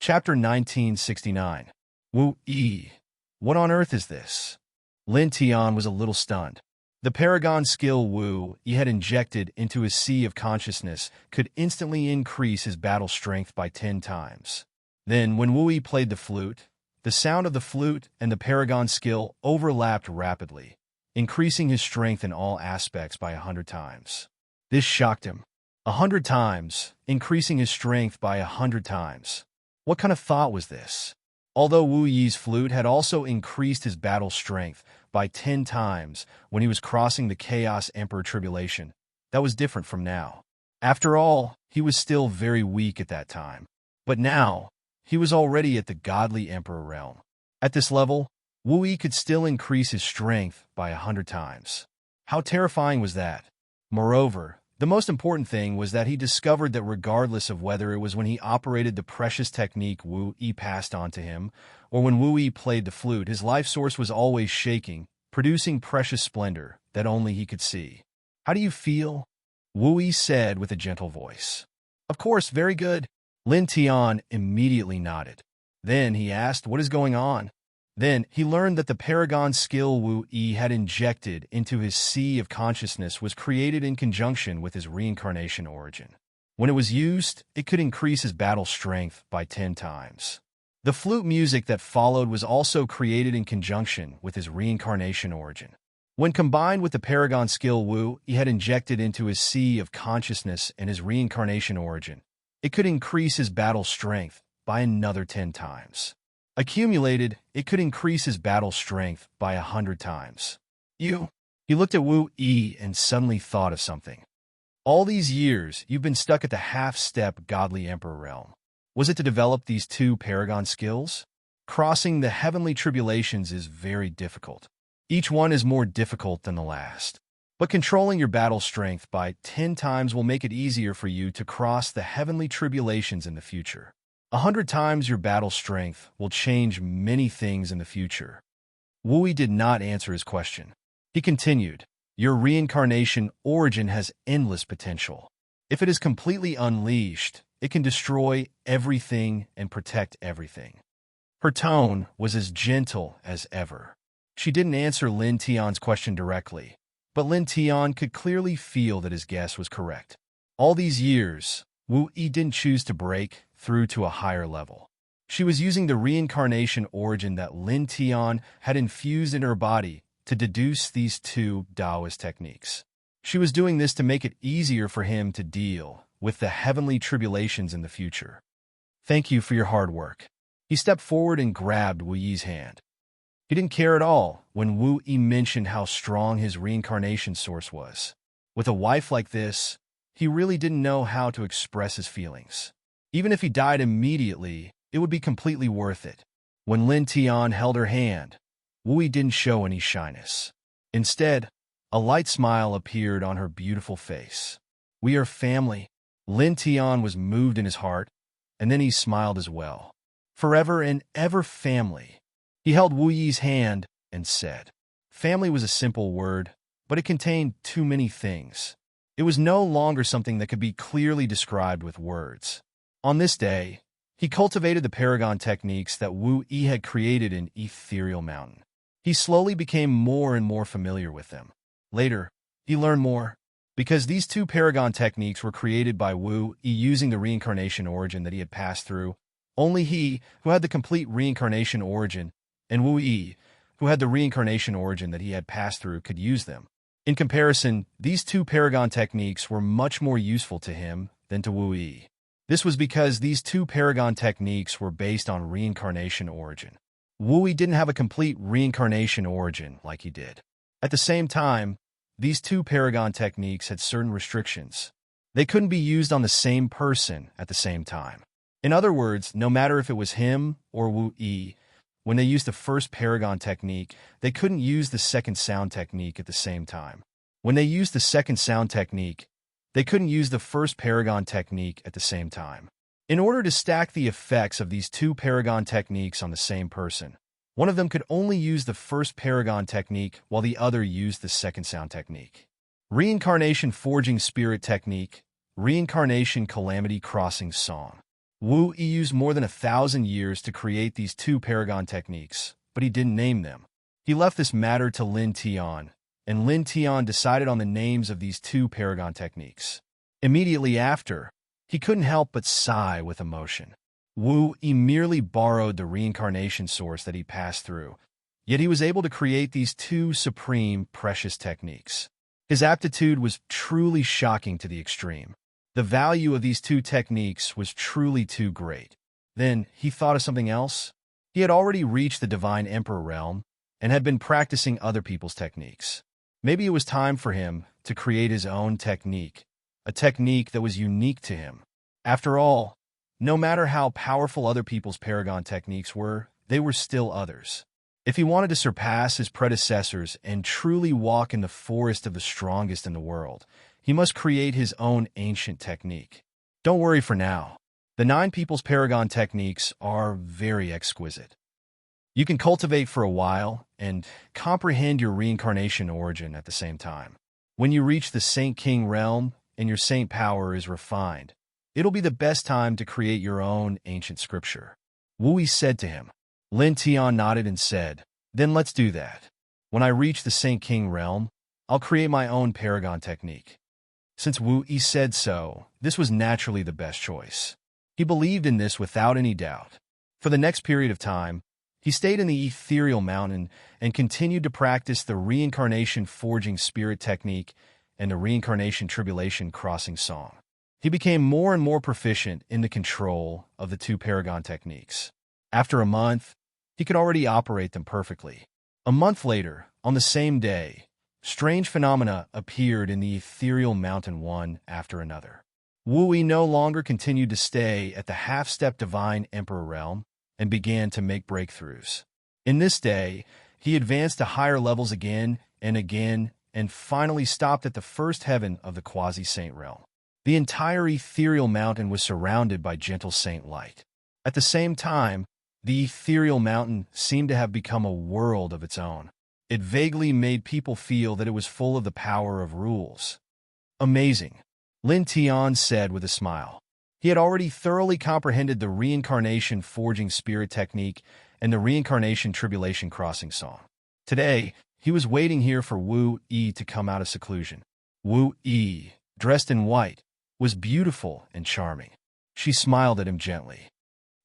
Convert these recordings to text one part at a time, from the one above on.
Chapter 1969. Wu-Yi. What on earth is this? Lin Tian was a little stunned. The paragon skill Wu-Yi had injected into his sea of consciousness could instantly increase his battle strength by 10 times. Then, when Wu-Yi played the flute, the sound of the flute and the paragon skill overlapped rapidly, increasing his strength in all aspects by 100 times. This shocked him. 100 times, increasing his strength by 100 times. What kind of thought was this? Although Wu-Yi's flute had also increased his battle strength by 10 times when he was crossing the Chaos Emperor tribulation, that was different from now. After all, he was still very weak at that time. But now, he was already at the godly Emperor realm. At this level, Wu-Yi could still increase his strength by 100 times. How terrifying was that? Moreover, the most important thing was that he discovered that regardless of whether it was when he operated the precious technique Wu-Yi passed on to him, or when Wu-Yi played the flute, his life source was always shaking, producing precious splendor that only he could see. "How do you feel?" Wu-Yi said with a gentle voice. "Of course, very good." Lin Tian immediately nodded. Then he asked, "What is going on?" Then he learned that the paragon skill Wu-Yi had injected into his sea of consciousness was created in conjunction with his reincarnation origin. When it was used, it could increase his battle strength by 10 times. The flute music that followed was also created in conjunction with his reincarnation origin. When combined with the paragon skill Wu-Yi had injected into his sea of consciousness and his reincarnation origin, it could increase his battle strength by another 10 times. Accumulated, it could increase his battle strength by 100 times. He looked at Wu-Yi and suddenly thought of something. All these years, you've been stuck at the half-step godly emperor realm. Was it to develop these two paragon skills? Crossing the heavenly tribulations is very difficult. Each one is more difficult than the last. But controlling your battle strength by 10 times will make it easier for you to cross the heavenly tribulations in the future. 100 times your battle strength will change many things in the future. Wu-Yi did not answer his question. He continued, "Your reincarnation origin has endless potential. If it is completely unleashed, it can destroy everything and protect everything." Her tone was as gentle as ever. She didn't answer Lin Tian's question directly, but Lin Tian could clearly feel that his guess was correct. All these years, Wu-Yi didn't choose to break through to a higher level. She was using the reincarnation origin that Lin Tian had infused in her body to deduce these two Taoist techniques. She was doing this to make it easier for him to deal with the heavenly tribulations in the future. "Thank you for your hard work." He stepped forward and grabbed Wu-Yi's hand. He didn't care at all when Wu-Yi mentioned how strong his reincarnation source was. With a wife like this, he really didn't know how to express his feelings. Even if he died immediately, it would be completely worth it. When Lin Tian held her hand, Wu-Yi didn't show any shyness. Instead, a light smile appeared on her beautiful face. "We are family." Lin Tian was moved in his heart, and then he smiled as well. "Forever and ever family." He held Wu-Yi's hand and said, family was a simple word, but it contained too many things. It was no longer something that could be clearly described with words. On this day, he cultivated the paragon techniques that Wu-Yi had created in Ethereal Mountain. He slowly became more and more familiar with them. Later, he learned more. Because these two paragon techniques were created by Wu-Yi using the reincarnation origin that he had passed through, only he, who had the complete reincarnation origin, and Wu-Yi, who had the reincarnation origin that he had passed through, could use them. In comparison, these two paragon techniques were much more useful to him than to Wu-Yi. This was because these two paragon techniques were based on reincarnation origin. Wu-Yi didn't have a complete reincarnation origin like he did. At the same time, these two paragon techniques had certain restrictions. They couldn't be used on the same person at the same time. In other words, no matter if it was him or Wu-Yi, when they used the first paragon technique, they couldn't use the second sound technique at the same time. When they used the second sound technique, they couldn't use the first paragon technique at the same time. In order to stack the effects of these two paragon techniques on the same person, one of them could only use the first paragon technique while the other used the second sound technique. Reincarnation Forging Spirit Technique, Reincarnation Calamity Crossing Song. Wu Yi used more than 1,000 years to create these two paragon techniques, but he didn't name them. He left this matter to Lin Tian, and Lin Tian decided on the names of these two paragon techniques. Immediately after, he couldn't help but sigh with emotion. Wu Yi merely borrowed the reincarnation source that he passed through, yet he was able to create these two supreme, precious techniques. His aptitude was truly shocking to the extreme. The value of these two techniques was truly too great. Then he thought of something else. He had already reached the Divine Emperor realm and had been practicing other people's techniques. Maybe it was time for him to create his own technique, a technique that was unique to him. After all, no matter how powerful other people's paragon techniques were, they were still others. If he wanted to surpass his predecessors and truly walk in the forest of the strongest in the world, he must create his own ancient technique. Don't worry for now. The 9 people's paragon techniques are very exquisite. You can cultivate for a while and comprehend your reincarnation origin at the same time. When you reach the Saint King realm and your saint power is refined, it'll be the best time to create your own ancient scripture. Wu Yi said to him. Lin Tian nodded and said, "Then let's do that. When I reach the Saint King realm, I'll create my own paragon technique." Since Wu Yi said so, this was naturally the best choice. He believed in this without any doubt. For the next period of time, he stayed in the ethereal mountain and continued to practice the reincarnation forging spirit technique and the reincarnation tribulation crossing song. He became more and more proficient in the control of the two paragon techniques. After a month, he could already operate them perfectly. A month later, on the same day, strange phenomena appeared in the ethereal mountain one after another. Wu Yi no longer continued to stay at the half-step Divine Emperor realm and began to make breakthroughs. In this day, he advanced to higher levels again and finally stopped at the first heaven of the quasi-saint realm. The entire ethereal mountain was surrounded by gentle saint light. At the same time, the ethereal mountain seemed to have become a world of its own. It vaguely made people feel that it was full of the power of rules. Amazing, Lin Tian said with a smile. He had already thoroughly comprehended the reincarnation forging spirit technique and the reincarnation tribulation crossing song. Today, he was waiting here for Wu Yi to come out of seclusion. Wu Yi, dressed in white, was beautiful and charming. She smiled at him gently.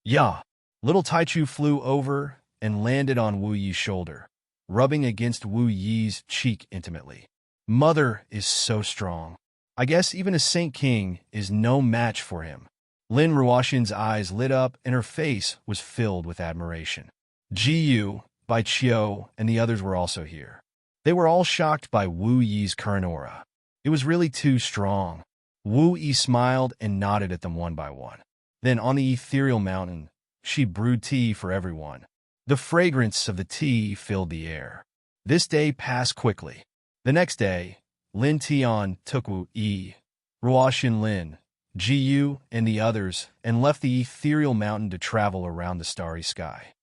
"Yeah." Little Taichu flew over and landed on Wu Yi's shoulder, rubbing against Wu Yi's cheek intimately. "Mother is so strong. I guess even a Saint King is no match for him." Lin Ruoxin's eyes lit up and her face was filled with admiration. Ji Yu, Bai Qiu, and the others were also here. They were all shocked by Wu Yi's current aura. It was really too strong. Wu Yi smiled and nodded at them one by one. Then on the ethereal mountain, she brewed tea for everyone. The fragrance of the tea filled the air. This day passed quickly. The next day, Lin Tian took Wu Yi, Ruoxin Lin, Ji Yu, and the others and left the ethereal mountain to travel around the starry sky.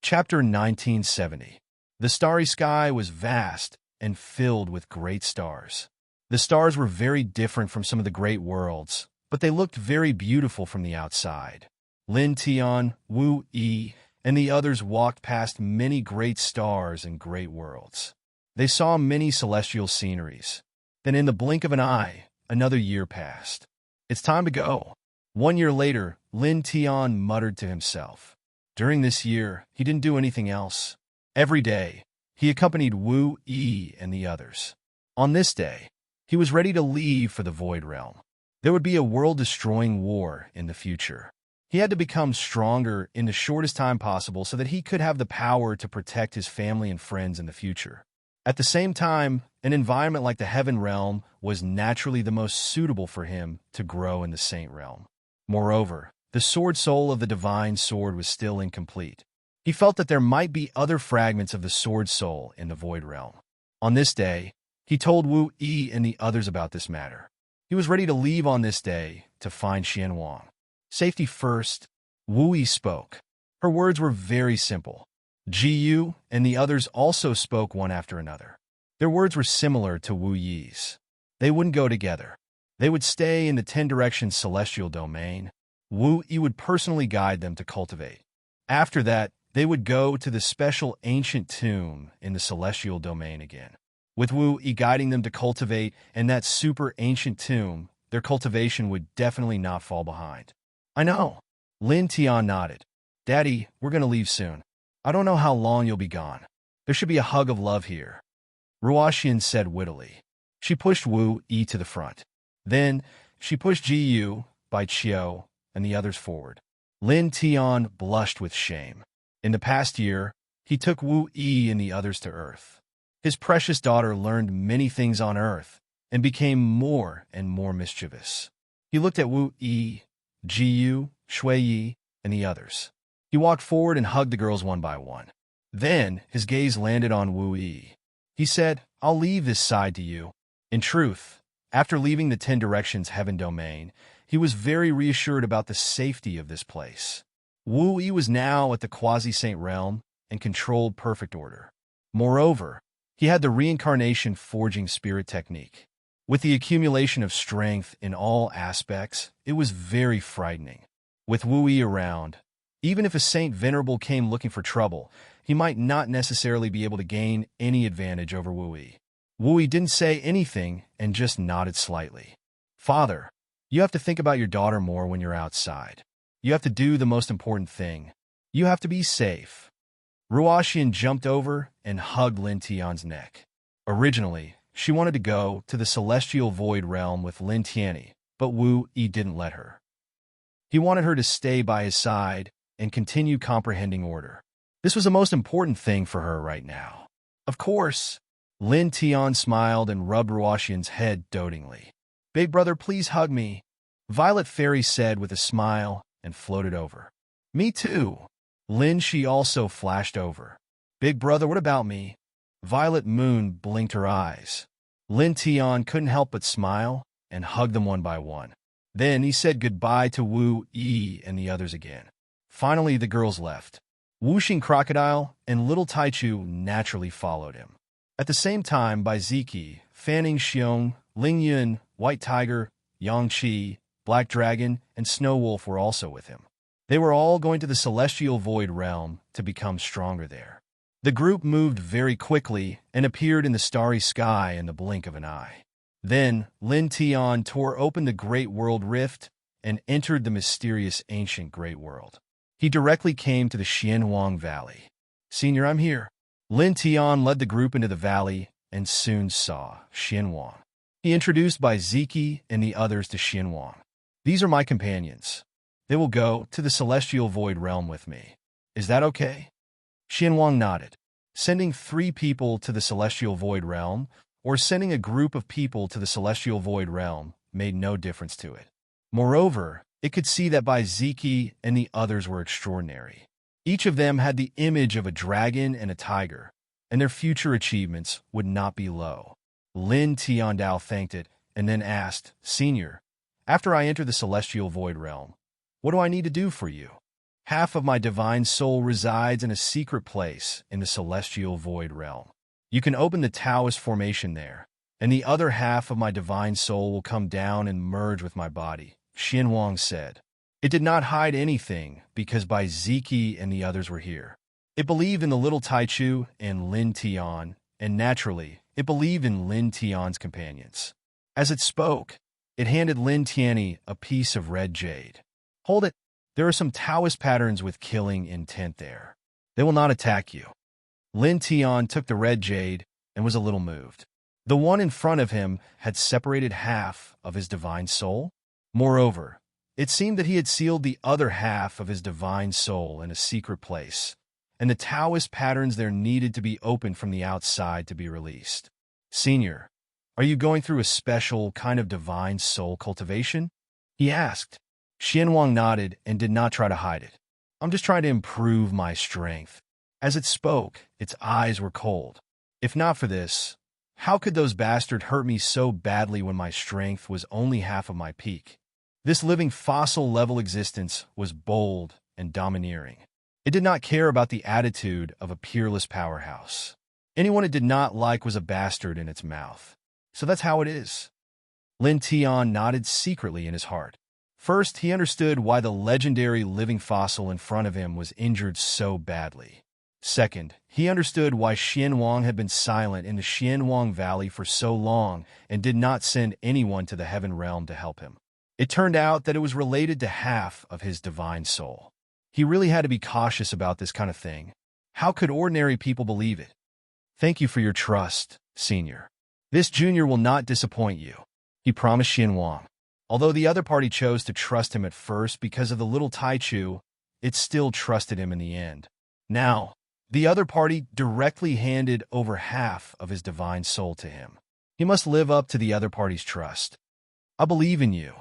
Chapter 1970. The starry sky was vast and filled with great stars. The stars were very different from some of the great worlds, but they looked very beautiful from the outside. Lin Tian, Wu Yi, and the others walked past many great stars and great worlds. They saw many celestial sceneries. Then in the blink of an eye, another year passed. "It's time to go." 1 year later, Lin Tian muttered to himself. During this year, he didn't do anything else. Every day, he accompanied Wu Yi and the others. On this day, he was ready to leave for the Void Realm. There would be a world-destroying war in the future. He had to become stronger in the shortest time possible so that he could have the power to protect his family and friends in the future. At the same time, an environment like the Heaven Realm was naturally the most suitable for him to grow in the Saint Realm. Moreover, the sword soul of the Divine Sword was still incomplete. He felt that there might be other fragments of the sword soul in the Void Realm. On this day, he told Wu Yi and the others about this matter. He was ready to leave on this day to find Xian Wang. Safety first, Wu Yi spoke. Her words were very simple. Ji Yu and the others also spoke one after another. Their words were similar to Wu Yi's. They wouldn't go together. They would stay in the 10 Directions celestial domain, Wu Yi would personally guide them to cultivate. After that, they would go to the special ancient tomb in the celestial domain again. With Wu Yi guiding them to cultivate in that super ancient tomb, their cultivation would definitely not fall behind. I know. Lin Tian nodded. Daddy, we're going to leave soon. I don't know how long you'll be gone. There should be a hug of love here. Ruoxian said wittily. She pushed Wu Yi to the front. Then, she pushed Ji Yu, Bai Qiu, and the others forward. Lin Tian blushed with shame. In the past year, he took Wu Yi and the others to Earth. His precious daughter learned many things on Earth and became more and more mischievous. He looked at Wu Yi, Ji Yu, Shui Yi, and the others. He walked forward and hugged the girls one by one. Then, his gaze landed on Wu Yi. He said, I'll leave this side to you. In truth, after leaving the 10 Directions Heaven Domain, he was very reassured about the safety of this place. Wu Yi was now at the Quasi-Saint Realm and controlled perfect order. Moreover, he had the reincarnation forging spirit technique. With the accumulation of strength in all aspects, it was very frightening. With Wu Yi around, even if a Saint Venerable came looking for trouble, he might not necessarily be able to gain any advantage over Wu Yi. Wu Yi didn't say anything and just nodded slightly. Father, you have to think about your daughter more when you're outside. You have to do the most important thing. You have to be safe. Ruoxian jumped over and hugged Lin Tian's neck. Originally, she wanted to go to the celestial void realm with Lin Tianyi, but Wu Yi didn't let her. He wanted her to stay by his side and continue comprehending order. This was the most important thing for her right now. Of course, Lin Tian smiled and rubbed Ruoxian's head dotingly. Big brother, please hug me, Violet Fairy said with a smile and floated over. Me too. Lin Shi also flashed over. Big brother, what about me? Violet Moon blinked her eyes. Lin Tian couldn't help but smile and hug them one by one. Then he said goodbye to Wu Yi and the others again. Finally, the girls left. Wuxing Crocodile and Little Taichu naturally followed him. At the same time, Bai Ziki, Fanning Xiong, Ling Yun, White Tiger, Yang Qi, Black Dragon, and Snow Wolf were also with him. They were all going to the Celestial Void Realm to become stronger there. The group moved very quickly and appeared in the starry sky in the blink of an eye. Then, Lin Tian tore open the Great World Rift and entered the mysterious ancient Great World. He directly came to the Xianhuang Valley. Senior, I'm here. Lin Tian led the group into the valley and soon saw Xianhuang. He introduced Bai Ziki and the others to Xianhuang. These are my companions. They will go to the Celestial Void Realm with me. Is that okay? Xianhuang nodded. Sending 3 people to the Celestial Void Realm or sending a group of people to the Celestial Void Realm made no difference to it. Moreover, it could see that Bai Ziki and the others were extraordinary. Each of them had the image of a dragon and a tiger, and their future achievements would not be low. Lin Tiandao thanked it and then asked, Senior, after I enter the Celestial Void Realm, what do I need to do for you? Half of my divine soul resides in a secret place in the Celestial Void Realm. You can open the Taoist formation there, and the other half of my divine soul will come down and merge with my body, Xianhuang said. It did not hide anything because Bai Ziki and the others were here. It believed in the Little Taichu and Lin Tian, and naturally, it believed in Lin Tian's companions. As it spoke, it handed Lin Tianyi a piece of red jade. Hold it. There are some Taoist patterns with killing intent there. They will not attack you. Lin Tian took the red jade and was a little moved. The one in front of him had separated half of his divine soul. Moreover, it seemed that he had sealed the other half of his divine soul in a secret place, and the Taoist patterns there needed to be opened from the outside to be released. Senior, are you going through a special kind of divine soul cultivation? He asked. Xianhuang nodded and did not try to hide it. I'm just trying to improve my strength. As it spoke, its eyes were cold. If not for this, how could those bastards hurt me so badly when my strength was only half of my peak? This living fossil-level existence was bold and domineering. It did not care about the attitude of a peerless powerhouse. Anyone it did not like was a bastard in its mouth. So that's how it is. Lin Tian nodded secretly in his heart. First, he understood why the legendary living fossil in front of him was injured so badly. Second, he understood why Xianwang had been silent in the Xianwang Valley for so long and did not send anyone to the heaven realm to help him. It turned out that it was related to half of his divine soul. He really had to be cautious about this kind of thing. How could ordinary people believe it? Thank you for your trust, Senior. This junior will not disappoint you, he promised Xianwang. Although the other party chose to trust him at first because of the little Taichu, it still trusted him in the end. Now, the other party directly handed over half of his divine soul to him. He must live up to the other party's trust. I believe in you.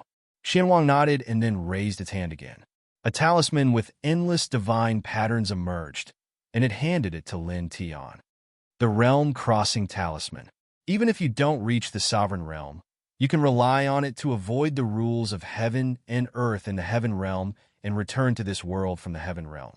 Xianwang nodded and then raised its hand again. A talisman with endless divine patterns emerged, and it handed it to Lin Tian. The realm-crossing talisman. Even if you don't reach the sovereign realm, you can rely on it to avoid the rules of heaven and earth in the heaven realm and return to this world from the heaven realm.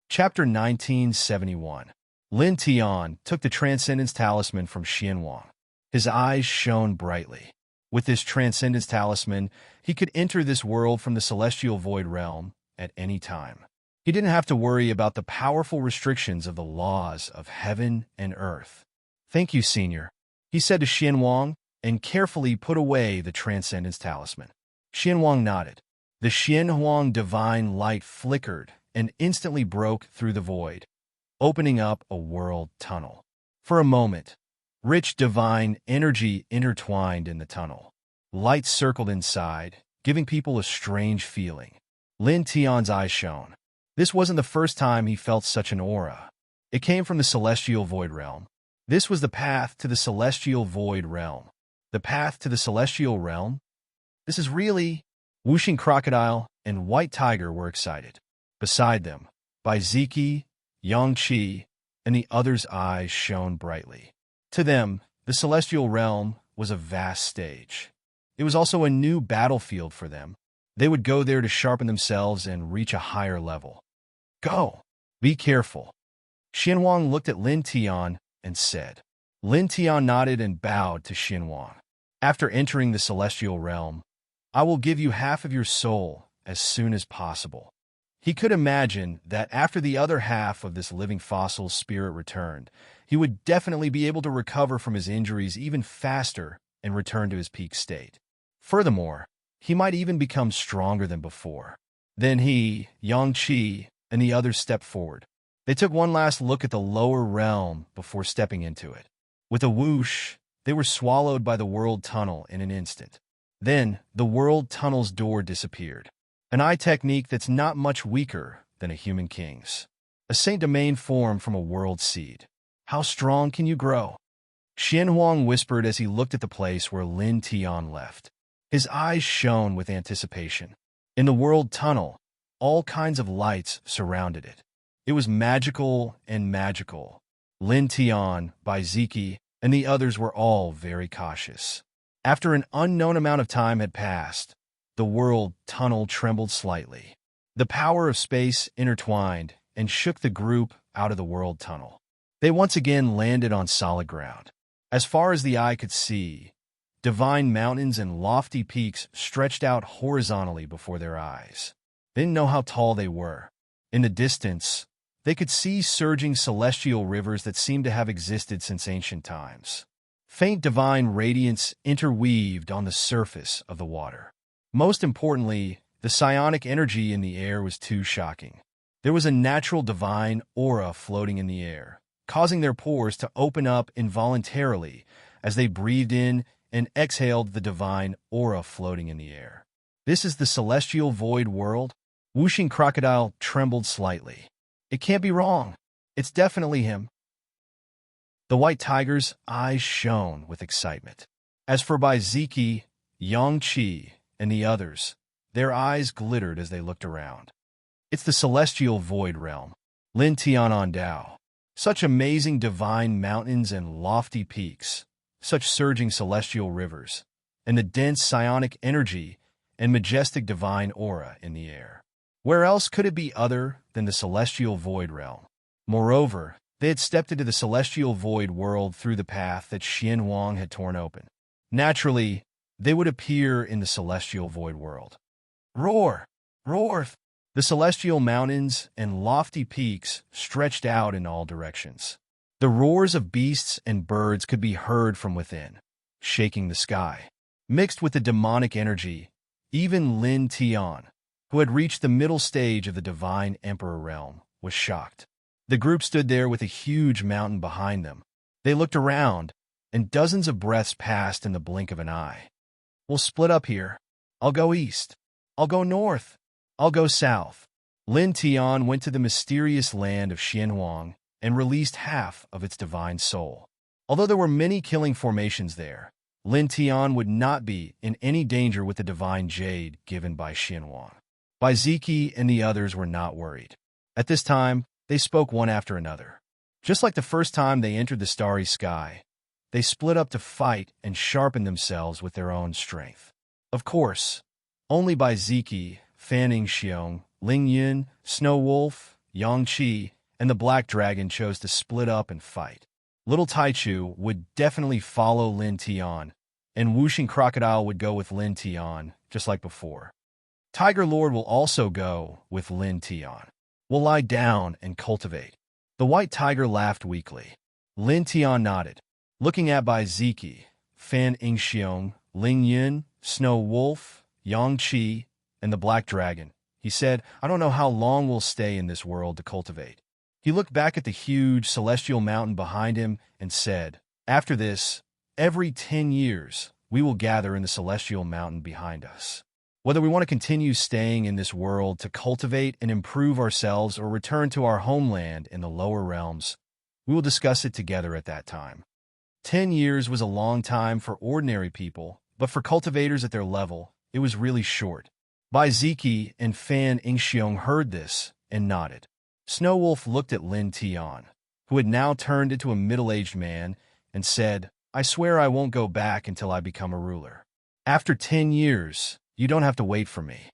Chapter 1971. Lin Tian took the Transcendence Talisman from Xianwang. His eyes shone brightly. With this Transcendence Talisman, he could enter this world from the Celestial Void Realm at any time. He didn't have to worry about the powerful restrictions of the laws of heaven and earth. Thank you, Senior, he said to Xianwang, and carefully put away the Transcendence Talisman. Xianwang nodded. The Xianwang divine light flickered and instantly broke through the void, opening up a world tunnel. For a moment, rich divine energy intertwined in the tunnel. Light circled inside, giving people a strange feeling. Lin Tian's eyes shone. This wasn't the first time he felt such an aura. It came from the Celestial Void Realm. This was the path to the Celestial Void Realm. The path to the Celestial Realm? This is really... Whooshing Crocodile and White Tiger were excited. Beside them, Baiziki, Yangqi, and the others' eyes shone brightly. To them, the Celestial Realm was a vast stage. It was also a new battlefield for them. They would go there to sharpen themselves and reach a higher level. Go! Be careful. Xianwang looked at Lin Tian and said. Lin Tian nodded and bowed to Xianwang. After entering the Celestial Realm, I will give you half of your soul as soon as possible. He could imagine that after the other half of this living fossil's spirit returned, he would definitely be able to recover from his injuries even faster and return to his peak state. Furthermore, he might even become stronger than before. Then he, Yangqi, and the others stepped forward. They took one last look at the lower realm before stepping into it. With a whoosh, they were swallowed by the world tunnel in an instant. Then, the world tunnel's door disappeared. An eye technique that's not much weaker than a human king's. A Saint Domain form from a world seed. How strong can you grow? Xianwang whispered as he looked at the place where Lin Tian left. His eyes shone with anticipation. In the world tunnel, all kinds of lights surrounded it. It was magical and magical. Lin Tian, Baiziki, and the others were all very cautious. After an unknown amount of time had passed, the world tunnel trembled slightly. The power of space intertwined and shook the group out of the world tunnel. They once again landed on solid ground. As far as the eye could see, divine mountains and lofty peaks stretched out horizontally before their eyes. They didn't know how tall they were. In the distance, they could see surging celestial rivers that seemed to have existed since ancient times. Faint divine radiance interweaved on the surface of the water. Most importantly, the psionic energy in the air was too shocking. There was a natural divine aura floating in the air, causing their pores to open up involuntarily as they breathed in and exhaled the divine aura floating in the air. This is the Celestial Void World? Whooshing Crocodile trembled slightly. It can't be wrong. It's definitely him. The White Tiger's eyes shone with excitement. As for Baiziki, Yangqi, and the others, their eyes glittered as they looked around. It's the Celestial Void Realm. Lin Tian Dao. Such amazing divine mountains and lofty peaks, such surging celestial rivers, and the dense psionic energy and majestic divine aura in the air. Where else could it be other than the Celestial Void Realm? Moreover, they had stepped into the Celestial Void World through the path that Xianwang had torn open. Naturally, they would appear in the celestial void world. Roar! Roar! The celestial mountains and lofty peaks stretched out in all directions. The roars of beasts and birds could be heard from within, shaking the sky. Mixed with the demonic energy, even Lin Tian, who had reached the middle stage of the divine emperor realm, was shocked. The group stood there with a huge mountain behind them. They looked around, and dozens of breaths passed in the blink of an eye. We'll split up here. I'll go east. I'll go north. I'll go south. Lin Tian went to the mysterious land of Xianhuang and released half of its divine soul. Although there were many killing formations there, Lin Tian would not be in any danger with the divine jade given by Xianhuang. Bai Ziki and the others were not worried. At this time, they spoke one after another. Just like the first time they entered the starry sky, they split up to fight and sharpen themselves with their own strength. Of course, only Bai Ziki, Fanning Xiong, Ling Yun, Snow Wolf, Yang Qi, and the Black Dragon chose to split up and fight. Little Taichu would definitely follow Lin Tian, and Wuxing Crocodile would go with Lin Tian, just like before. Tiger Lord will also go with Lin Tian. We'll lie down and cultivate. The White Tiger laughed weakly. Lin Tian nodded. Looking at Bai Ziki, Fan Yingxiong, Ling Yun, Snow Wolf, Yang Qi, and the Black Dragon, he said, I don't know how long we'll stay in this world to cultivate. He looked back at the huge celestial mountain behind him and said, after this, every 10 years, we will gather in the celestial mountain behind us. Whether we want to continue staying in this world to cultivate and improve ourselves or return to our homeland in the lower realms, we will discuss it together at that time. 10 years was a long time for ordinary people, but for cultivators at their level, it was really short. Bai Ziki and Fan Yingxiong heard this and nodded. Snow Wolf looked at Lin Tian, who had now turned into a middle-aged man, and said, I swear I won't go back until I become a ruler. After 10 years, you don't have to wait for me.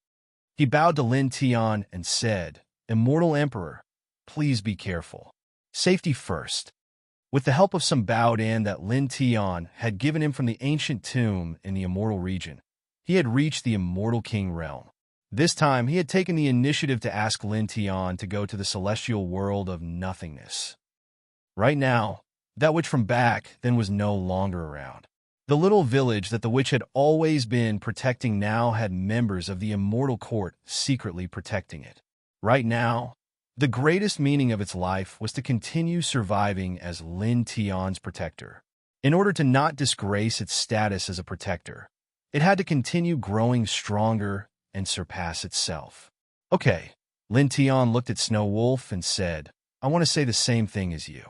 He bowed to Lin Tian and said, Immortal Emperor, please be careful. Safety first. With the help of some Baodan that Lin Tian had given him from the ancient tomb in the Immortal region, he had reached the Immortal King realm. This time, he had taken the initiative to ask Lin Tian to go to the celestial world of nothingness. Right now, that witch from back then was no longer around. The little village that the witch had always been protecting now had members of the Immortal Court secretly protecting it. Right now, the greatest meaning of its life was to continue surviving as Lin Tian's protector. In order to not disgrace its status as a protector, it had to continue growing stronger and surpass itself. Okay, Lin Tian looked at Snow Wolf and said, I want to say the same thing as you.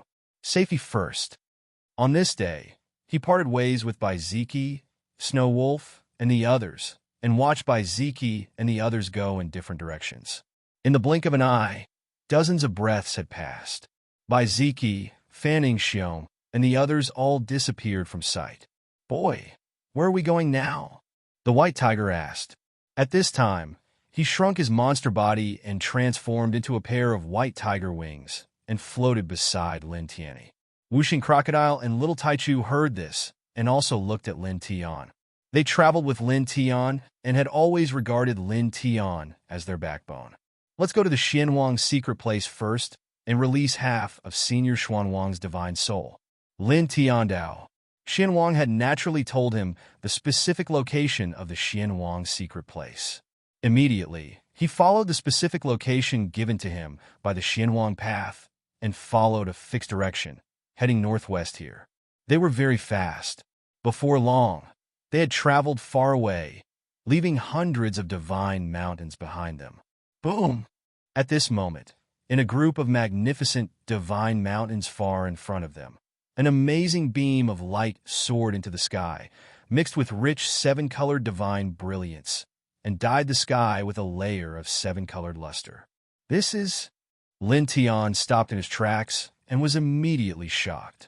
Safety first. On this day, he parted ways with Bai Ziki, Snow Wolf, and the others, and watched Bai Ziki and the others go in different directions. In the blink of an eye, dozens of breaths had passed. Bai Ziki, Fan Yingxiong, and the others all disappeared from sight. Boy, where are we going now? The White Tiger asked. At this time, he shrunk his monster body and transformed into a pair of white tiger wings and floated beside Lin Tian. Wuxing Crocodile and Little Taichu heard this and also looked at Lin Tian. They traveled with Lin Tian and had always regarded Lin Tian as their backbone. Let's go to the Xianhuang secret place first and release half of Senior Xuanwang's divine soul. Lin Tian Dao. Xianhuang had naturally told him the specific location of the Xianhuang secret place. Immediately, he followed the specific location given to him by the Xianhuang path and followed a fixed direction, heading northwest here. They were very fast. Before long, they had traveled far away, leaving hundreds of divine mountains behind them. Boom! At this moment, in a group of magnificent divine mountains far in front of them, an amazing beam of light soared into the sky, mixed with rich seven-colored divine brilliance, and dyed the sky with a layer of seven-colored luster. This is... Lin Tian stopped in his tracks and was immediately shocked.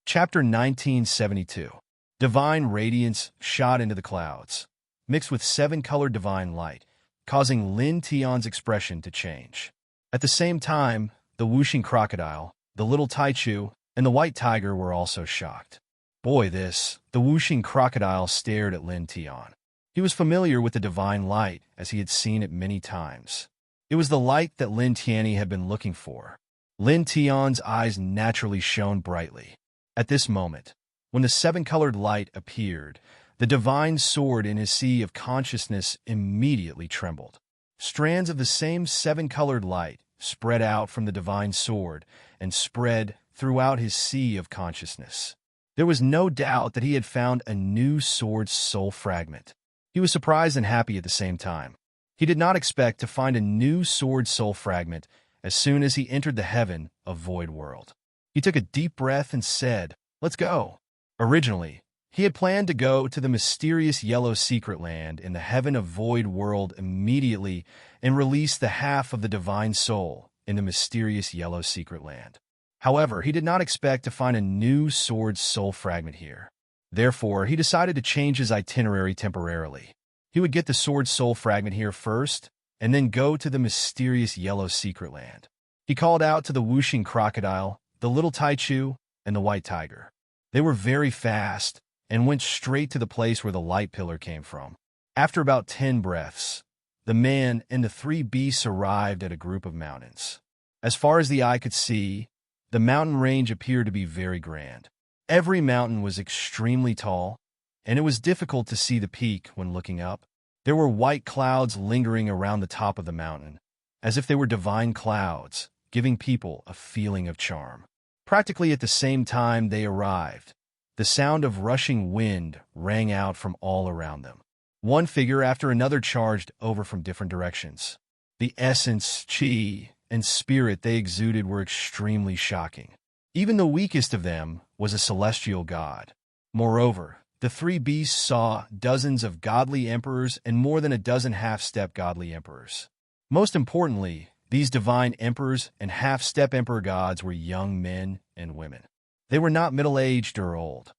Chapter 1972. Divine radiance shot into the clouds, mixed with seven-colored divine light, causing Lin Tian's expression to change. At the same time, the Wuxing Crocodile, the Little Taichu, and the White Tiger were also shocked. The whooshing crocodile stared at Lin Tian. He was familiar with the divine light, as he had seen it many times. It was the light that Lin Tianyi had been looking for. Lin Tian's eyes naturally shone brightly. At this moment, when the seven-colored light appeared, the divine sword in his sea of consciousness immediately trembled. Strands of the same seven-colored light spread out from the divine sword and spread throughout his sea of consciousness. There was no doubt that he had found a new sword's soul fragment. He was surprised and happy at the same time. He did not expect to find a new sword soul fragment as soon as he entered the heaven of Void World. He took a deep breath and said, "Let's go." Originally, he had planned to go to the mysterious yellow secret land in the heaven of Void World immediately and release the half of the divine soul in the mysterious yellow secret land. However, he did not expect to find a new sword soul fragment here. Therefore, he decided to change his itinerary temporarily. He would get the sword soul fragment here first, and then go to the mysterious yellow secret land. He called out to the whooshing crocodile, the little Taichu, and the white tiger. They were very fast and went straight to the place where the light pillar came from. After about 10 breaths, the man and the three beasts arrived at a group of mountains. As far as the eye could see, the mountain range appeared to be very grand. Every mountain was extremely tall, and it was difficult to see the peak when looking up. There were white clouds lingering around the top of the mountain, as if they were divine clouds, giving people a feeling of charm. Practically at the same time they arrived, the sound of rushing wind rang out from all around them. One figure after another charged over from different directions. The essence, chi, and spirit they exuded were extremely shocking. Even the weakest of them was a celestial god. Moreover, the three beasts saw dozens of godly emperors and more than a dozen half-step godly emperors. Most importantly, these divine emperors and half-step emperor gods were young men and women. They were not middle-aged or old.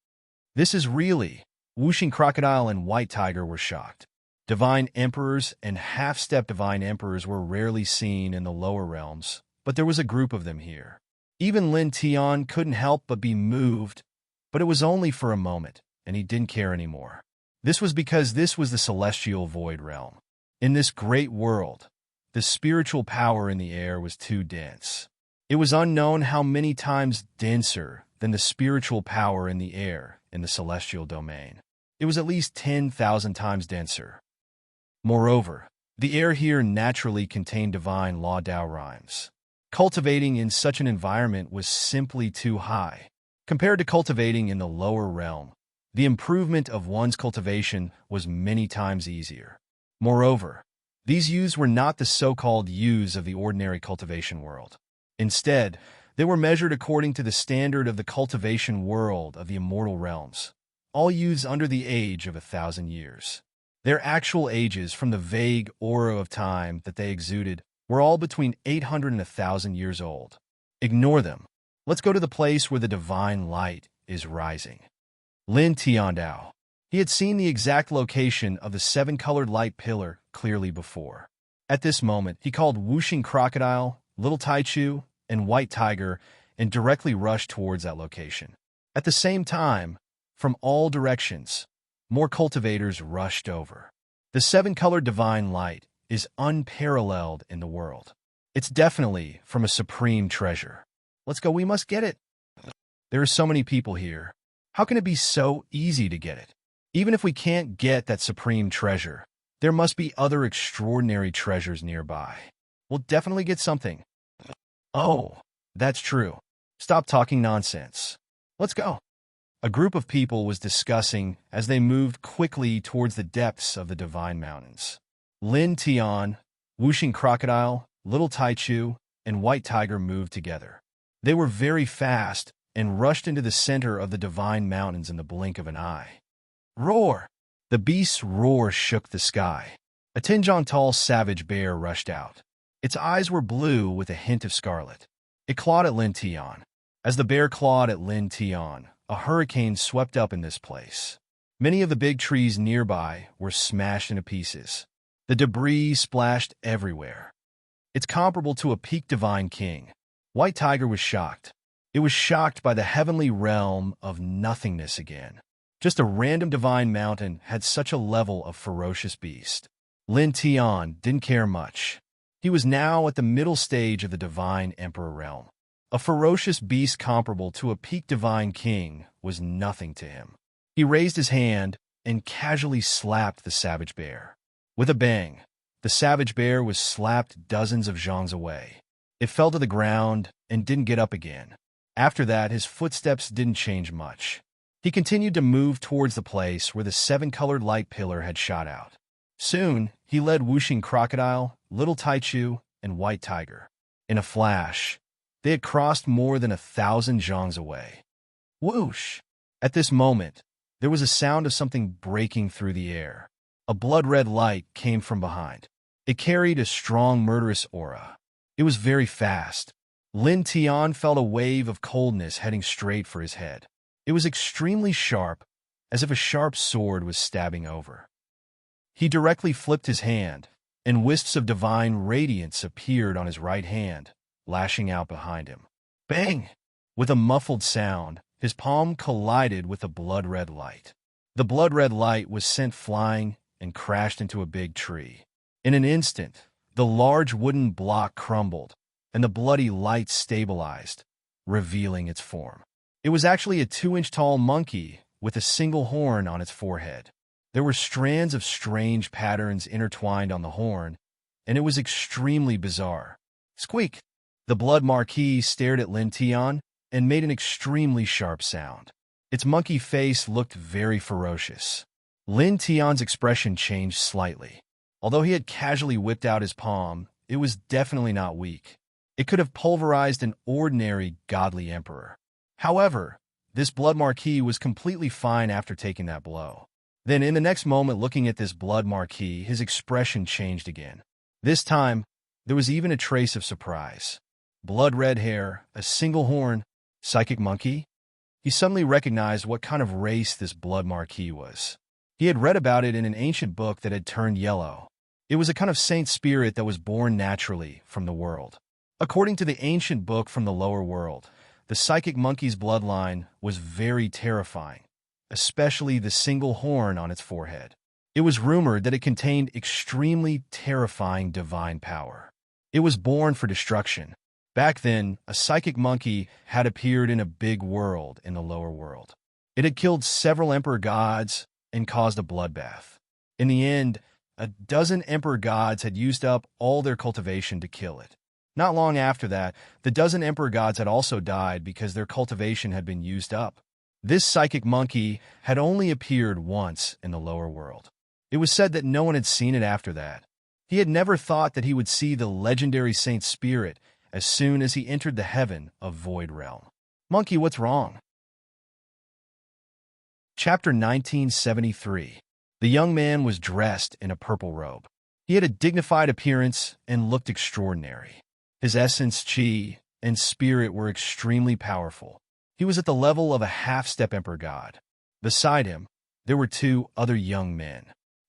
This is really, whooshing crocodile and white tiger were shocked. Divine emperors and half-step divine emperors were rarely seen in the lower realms, but there was a group of them here. Even Lin Tian couldn't help but be moved, but it was only for a moment, and he didn't care anymore. This was because this was the celestial void realm. In this great world, the spiritual power in the air was too dense. It was unknown how many times denser than the spiritual power in the air in the celestial domain. It was at least 10,000 times denser. Moreover, the air here naturally contained divine law Dao rhymes. Cultivating in such an environment was simply too high. Compared to cultivating in the lower realm, the improvement of one's cultivation was many times easier. Moreover, these yus were not the so-called yus of the ordinary cultivation world. Instead, they were measured according to the standard of the cultivation world of the immortal realms, all yus under the age of 1,000 years. Their actual ages from the vague aura of time that they exuded were all between 800 and 1,000 years old. Ignore them. Let's go to the place where the divine light is rising. Lin Tiandao. He had seen the exact location of the seven-colored light pillar clearly before. At this moment, he called whooshing crocodile, little Taichu, and white tiger and directly rushed towards that location. At the same time, from all directions, more cultivators rushed over. The seven-colored divine light is unparalleled in the world. It's definitely from a supreme treasure. Let's go, we must get it. There are so many people here. How can it be so easy to get it? Even if we can't get that supreme treasure, there must be other extraordinary treasures nearby. We'll definitely get something. Oh, that's true. Stop talking nonsense. Let's go. A group of people was discussing as they moved quickly towards the depths of the divine mountains. Lin Tian, whooshing crocodile, little Taichu, and white tiger moved together. They were very fast and rushed into the center of the divine mountains in the blink of an eye. Roar! The beast's roar shook the sky. A 10-tall savage bear rushed out. Its eyes were blue with a hint of scarlet. It clawed at Lin Tian. As the bear clawed at Lin Tian, a hurricane swept up in this place. Many of the big trees nearby were smashed into pieces. The debris splashed everywhere. It's comparable to a peak divine king. White Tiger was shocked. It was shocked by the heavenly realm of nothingness again. Just a random divine mountain had such a level of ferocious beast. Lin Tian didn't care much. He was now at the middle stage of the divine emperor realm. A ferocious beast comparable to a peak divine king was nothing to him. He raised his hand and casually slapped the savage bear. With a bang, the savage bear was slapped dozens of zhongs away. It fell to the ground and didn't get up again. After that, his footsteps didn't change much. He continued to move towards the place where the seven-colored light pillar had shot out. Soon, he led Wuxing Crocodile, Little Taichu, and White Tiger. In a flash, they had crossed more than 1,000 zhongs away. Whoosh! At this moment, there was a sound of something breaking through the air. A blood-red light came from behind. It carried a strong, murderous aura. It was very fast. Lin Tian felt a wave of coldness heading straight for his head. It was extremely sharp, as if a sharp sword was stabbing over. He directly flipped his hand, and wisps of divine radiance appeared on his right hand, lashing out behind him. Bang! With a muffled sound, his palm collided with the blood-red light. The blood-red light was sent flying and crashed into a big tree. In an instant, the large wooden block crumbled, and the bloody light stabilized, revealing its form. It was actually a 2-inch-tall monkey with a single horn on its forehead. There were strands of strange patterns intertwined on the horn, and it was extremely bizarre. Squeak! The blood marquis stared at Lin Tian and made an extremely sharp sound. Its monkey face looked very ferocious. Lin Tian's expression changed slightly. Although he had casually whipped out his palm, it was definitely not weak. It could have pulverized an ordinary godly emperor. However, this blood marquis was completely fine after taking that blow. Then in the next moment, looking at this blood marquis, his expression changed again. This time, there was even a trace of surprise. Blood-red hair, a single horn, psychic monkey? He suddenly recognized what kind of race this blood marquis was. He had read about it in an ancient book that had turned yellow. It was a kind of saint spirit that was born naturally from the world. According to the ancient book from the lower world, the psychic monkey's bloodline was very terrifying, especially the single horn on its forehead. It was rumored that it contained extremely terrifying divine power. It was born for destruction. Back then, a psychic monkey had appeared in a big world in the lower world. It had killed several emperor gods and caused a bloodbath. In the end, a dozen emperor gods had used up all their cultivation to kill it. Not long after that, the dozen emperor gods had also died because their cultivation had been used up. This psychic monkey had only appeared once in the lower world. It was said that no one had seen it after that. He had never thought that he would see the legendary saint spirit as soon as he entered the heaven of Void Realm. Monkey, what's wrong? Chapter 1973. The young man was dressed in a purple robe. He had a dignified appearance and looked extraordinary. His essence, chi, and spirit were extremely powerful. He was at the level of a half-step emperor god. Beside him, there were two other young men.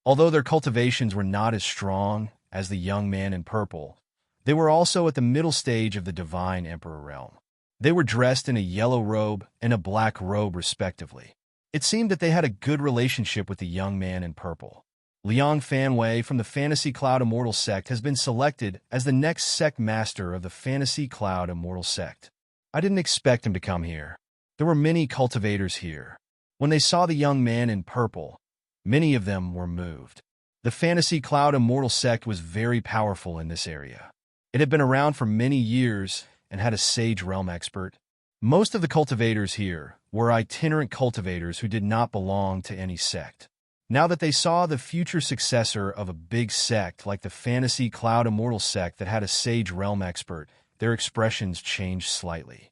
Although their cultivations were not as strong as the young man in purple, they were also at the middle stage of the divine emperor realm. They were dressed in a yellow robe and a black robe respectively. It seemed that they had a good relationship with the young man in purple. Liang Fanwei from the Fantasy Cloud Immortal Sect has been selected as the next sect master of the Fantasy Cloud Immortal Sect. I didn't expect him to come here. There were many cultivators here. When they saw the young man in purple, many of them were moved. The Fantasy Cloud Immortal Sect was very powerful in this area. It had been around for many years and had a sage realm expert. Most of the cultivators here were itinerant cultivators who did not belong to any sect. Now that they saw the future successor of a big sect like the Fantasy Cloud Immortal Sect that had a sage realm expert, their expressions changed slightly.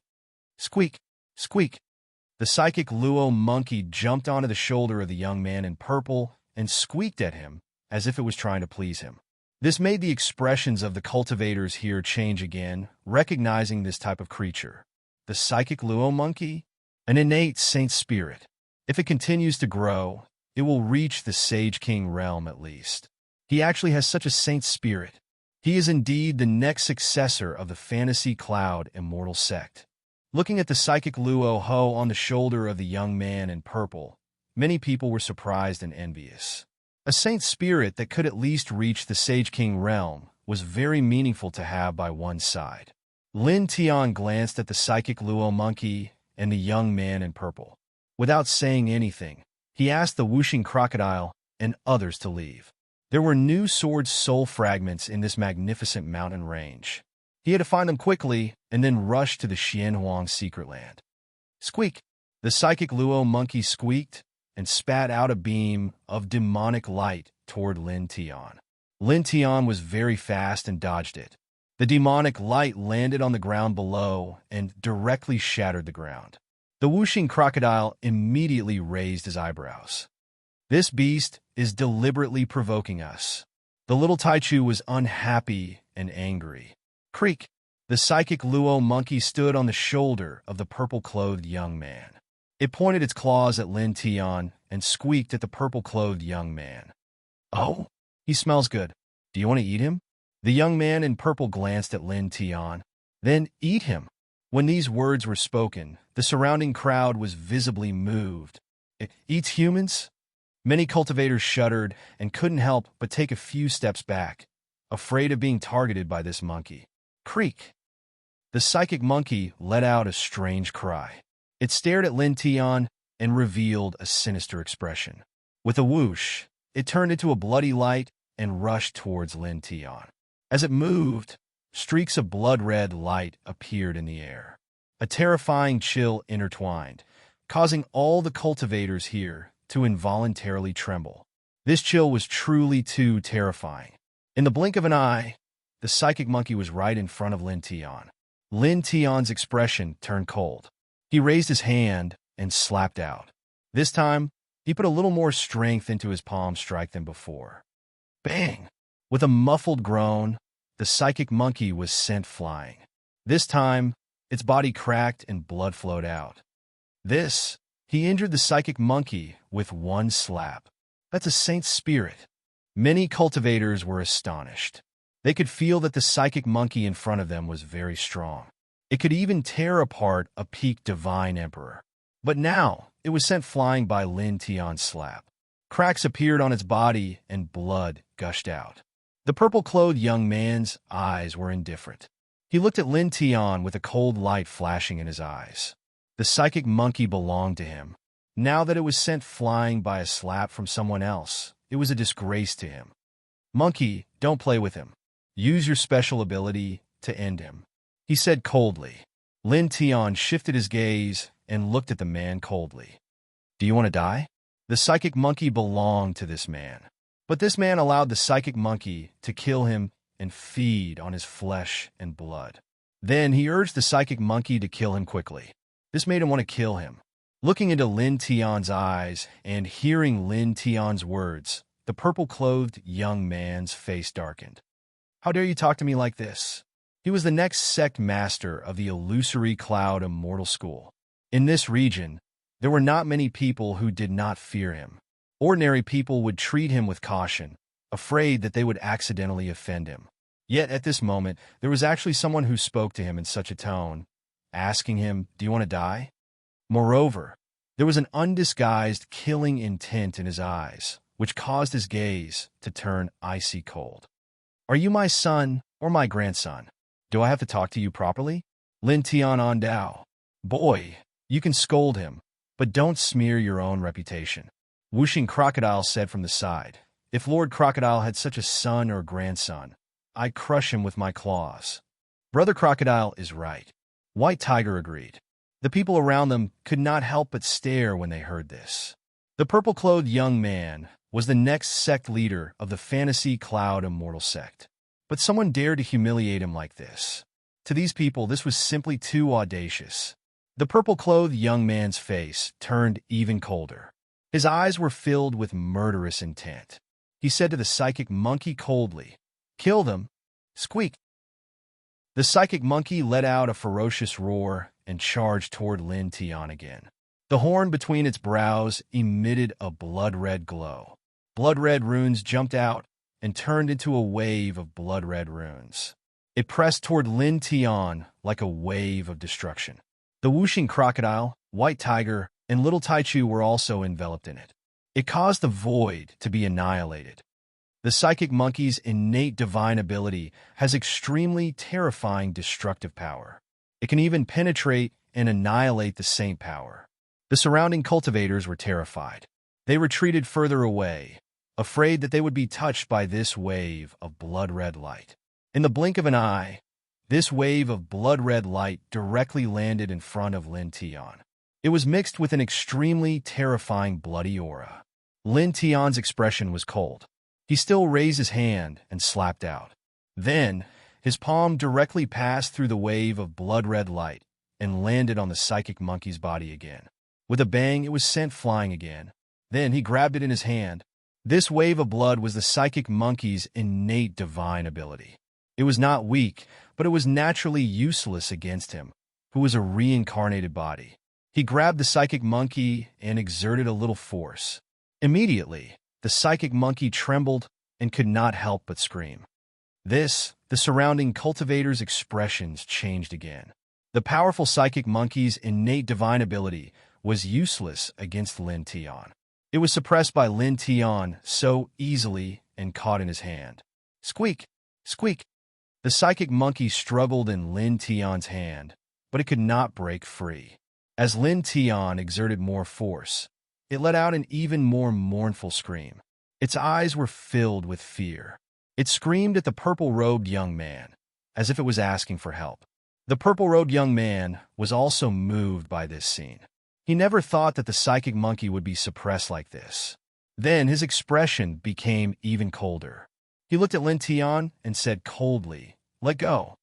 Squeak! Squeak! The psychic Luo monkey jumped onto the shoulder of the young man in purple and squeaked at him as if it was trying to please him. This made the expressions of the cultivators here change again, recognizing this type of creature. The psychic Luo monkey? An innate saint spirit. If it continues to grow, it will reach the Sage King realm at least. He actually has such a saint spirit. He is indeed the next successor of the Fantasy Cloud Immortal Sect. Looking at the psychic Luo Ho on the shoulder of the young man in purple, many people were surprised and envious. A saint spirit that could at least reach the Sage King realm was very meaningful to have by one's side. Lin Tian glanced at the psychic Luo monkey and the young man in purple. Without saying anything, he asked the whooshing crocodile and others to leave. There were new sword soul fragments in this magnificent mountain range. He had to find them quickly and then rush to the Xianhuang secret land. Squeak! The psychic Luo monkey squeaked and spat out a beam of demonic light toward Lin Tian. Lin Tian was very fast and dodged it. The demonic light landed on the ground below and directly shattered the ground. The whooshing crocodile immediately raised his eyebrows. This beast is deliberately provoking us. The little Taichu was unhappy and angry. Creak! The psychic Luo monkey stood on the shoulder of the purple-clothed young man. It pointed its claws at Lin Tian and squeaked at the purple-clothed young man. Oh, he smells good. Do you want to eat him? The young man in purple glanced at Lin Tian. Then eat him. When these words were spoken, the surrounding crowd was visibly moved. It eats humans? Many cultivators shuddered and couldn't help but take a few steps back, afraid of being targeted by this monkey. Creak! The psychic monkey let out a strange cry. It stared at Lin Tian and revealed a sinister expression. With a whoosh, it turned into a bloody light and rushed towards Lin Tian. As it moved, streaks of blood-red light appeared in the air. A terrifying chill intertwined, causing all the cultivators here to involuntarily tremble. This chill was truly too terrifying. In the blink of an eye, the psychic monkey was right in front of Lin Tian. Lin Tian's expression turned cold. He raised his hand and slapped out. This time, he put a little more strength into his palm strike than before. Bang! With a muffled groan, the psychic monkey was sent flying. This time, its body cracked and blood flowed out. He injured the psychic monkey with one slap. That's a saint's spirit. Many cultivators were astonished. They could feel that the psychic monkey in front of them was very strong. It could even tear apart a peak divine emperor. But now, it was sent flying by Lin Tian's slap. Cracks appeared on its body and blood gushed out. The purple-clothed young man's eyes were indifferent. He looked at Lin Tian with a cold light flashing in his eyes. The psychic monkey belonged to him. Now that it was sent flying by a slap from someone else, it was a disgrace to him. Monkey, don't play with him. Use your special ability to end him, he said coldly. Lin Tian shifted his gaze and looked at the man coldly. Do you want to die? The psychic monkey belonged to this man. But this man allowed the psychic monkey to kill him and feed on his flesh and blood. Then he urged the psychic monkey to kill him quickly. This made him want to kill him. Looking into Lin Tian's eyes and hearing Lin Tian's words, the purple-clothed young man's face darkened. How dare you talk to me like this? He was the next sect master of the illusory cloud immortal school. In this region, there were not many people who did not fear him. Ordinary people would treat him with caution, afraid that they would accidentally offend him. Yet at this moment, there was actually someone who spoke to him in such a tone, asking him, do you want to die? Moreover, there was an undisguised killing intent in his eyes, which caused his gaze to turn icy cold. Are you my son or my grandson? Do I have to talk to you properly? Lin Tian Ondao. Boy, you can scold him, but don't smear your own reputation. Whooshing Crocodile said from the side. If Lord Crocodile had such a son or grandson, I'd crush him with my claws. Brother Crocodile is right. White Tiger agreed. The people around them could not help but stare when they heard this. The purple-clothed young man was the next sect leader of the Fantasy Cloud Immortal sect. But someone dared to humiliate him like this. To these people, this was simply too audacious. The purple-clothed young man's face turned even colder. His eyes were filled with murderous intent. He said to the psychic monkey coldly, kill them. Squeak. The psychic monkey let out a ferocious roar and charged toward Lin Tian again. The horn between its brows emitted a blood-red glow. Blood-red runes jumped out and turned into a wave of blood-red runes. It pressed toward Lin Tian like a wave of destruction. The whooshing crocodile, white tiger, and little Taichu were also enveloped in it. It caused the void to be annihilated. The psychic monkey's innate divine ability has extremely terrifying destructive power. It can even penetrate and annihilate the saint power. The surrounding cultivators were terrified. They retreated further away, afraid that they would be touched by this wave of blood-red light. In the blink of an eye, this wave of blood-red light directly landed in front of Lin Tian. It was mixed with an extremely terrifying bloody aura. Lin Tian's expression was cold. He still raised his hand and slapped out. Then, his palm directly passed through the wave of blood-red light and landed on the psychic monkey's body again. With a bang, it was sent flying again. Then he grabbed it in his hand. This wave of blood was the psychic monkey's innate divine ability. It was not weak, but it was naturally useless against him, who was a reincarnated body. He grabbed the psychic monkey and exerted a little force. Immediately, the psychic monkey trembled and could not help but scream. The surrounding cultivators' expressions changed again. The powerful psychic monkey's innate divine ability was useless against Lin Tian. It was suppressed by Lin Tian so easily and caught in his hand. Squeak! Squeak! The psychic monkey struggled in Lin Tian's hand, but it could not break free. As Lin Tian exerted more force, it let out an even more mournful scream. Its eyes were filled with fear. It screamed at the purple-robed young man, as if it was asking for help. The purple-robed young man was also moved by this scene. He never thought that the psychic monkey would be suppressed like this. Then his expression became even colder. He looked at Lin Tian and said coldly, "Let go."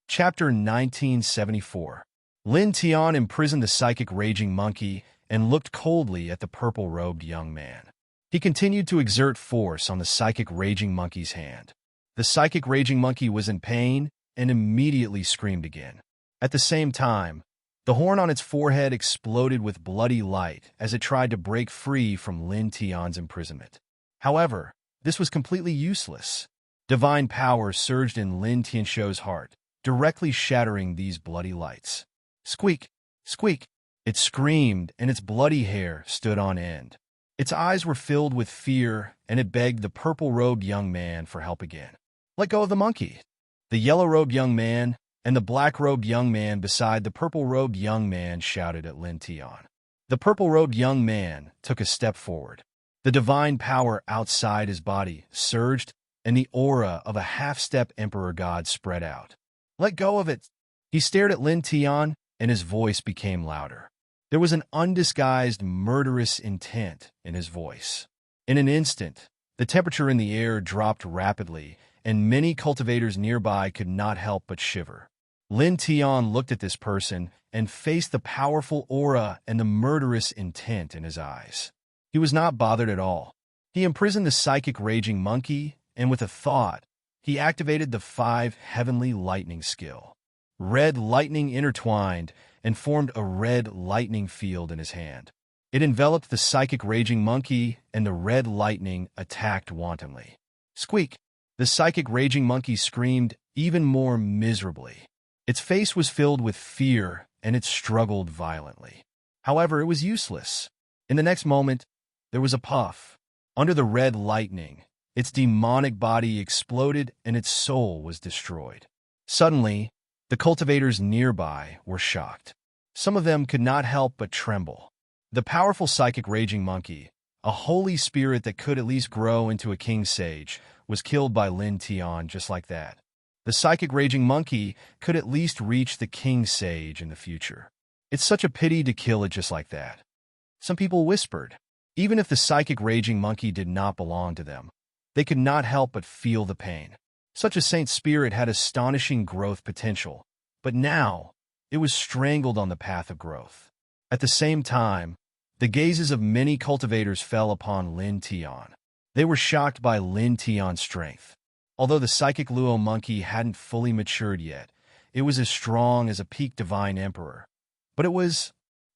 Chapter 1974. Lin Tian imprisoned the psychic raging monkey and looked coldly at the purple-robed young man. He continued to exert force on the psychic raging monkey's hand. The psychic raging monkey was in pain and immediately screamed again. At the same time, the horn on its forehead exploded with bloody light as it tried to break free from Lin Tian's imprisonment. However, this was completely useless. Divine power surged in Lin Tianshou's heart, directly shattering these bloody lights. Squeak! Squeak! It screamed, and its bloody hair stood on end. Its eyes were filled with fear, and it begged the purple-robed young man for help again. "Let go of the monkey." The yellow-robed young man and the black-robed young man beside the purple-robed young man shouted at Lin Tian. The purple-robed young man took a step forward. The divine power outside his body surged, and the aura of a half-step emperor god spread out. "Let go of it." He stared at Lin Tian, and his voice became louder. There was an undisguised murderous intent in his voice. In an instant, the temperature in the air dropped rapidly, and many cultivators nearby could not help but shiver. Lin Tian looked at this person and faced the powerful aura and the murderous intent in his eyes. He was not bothered at all. He imprisoned the psychic raging monkey, and with a thought, he activated the 5 heavenly lightning skill. Red lightning intertwined and formed a red lightning field in his hand. It enveloped the psychic raging monkey, and the red lightning attacked wantonly. Squeak! The psychic raging monkey screamed even more miserably. Its face was filled with fear, and it struggled violently. However, it was useless. In the next moment, there was a puff. Under the red lightning, its demonic body exploded and its soul was destroyed. Suddenly, the cultivators nearby were shocked. Some of them could not help but tremble. The powerful psychic raging monkey, a holy spirit that could at least grow into a king sage, was killed by Lin Tian just like that. The psychic raging monkey could at least reach the king sage in the future. It's such a pity to kill it just like that. Some people whispered. Even if the psychic raging monkey did not belong to them, they could not help but feel the pain. Such a saint spirit had astonishing growth potential, but now it was strangled on the path of growth. At the same time, the gazes of many cultivators fell upon Lin Tian. They were shocked by Lin Tian's strength. Although the psychic Luo monkey hadn't fully matured yet, it was as strong as a peak divine emperor. But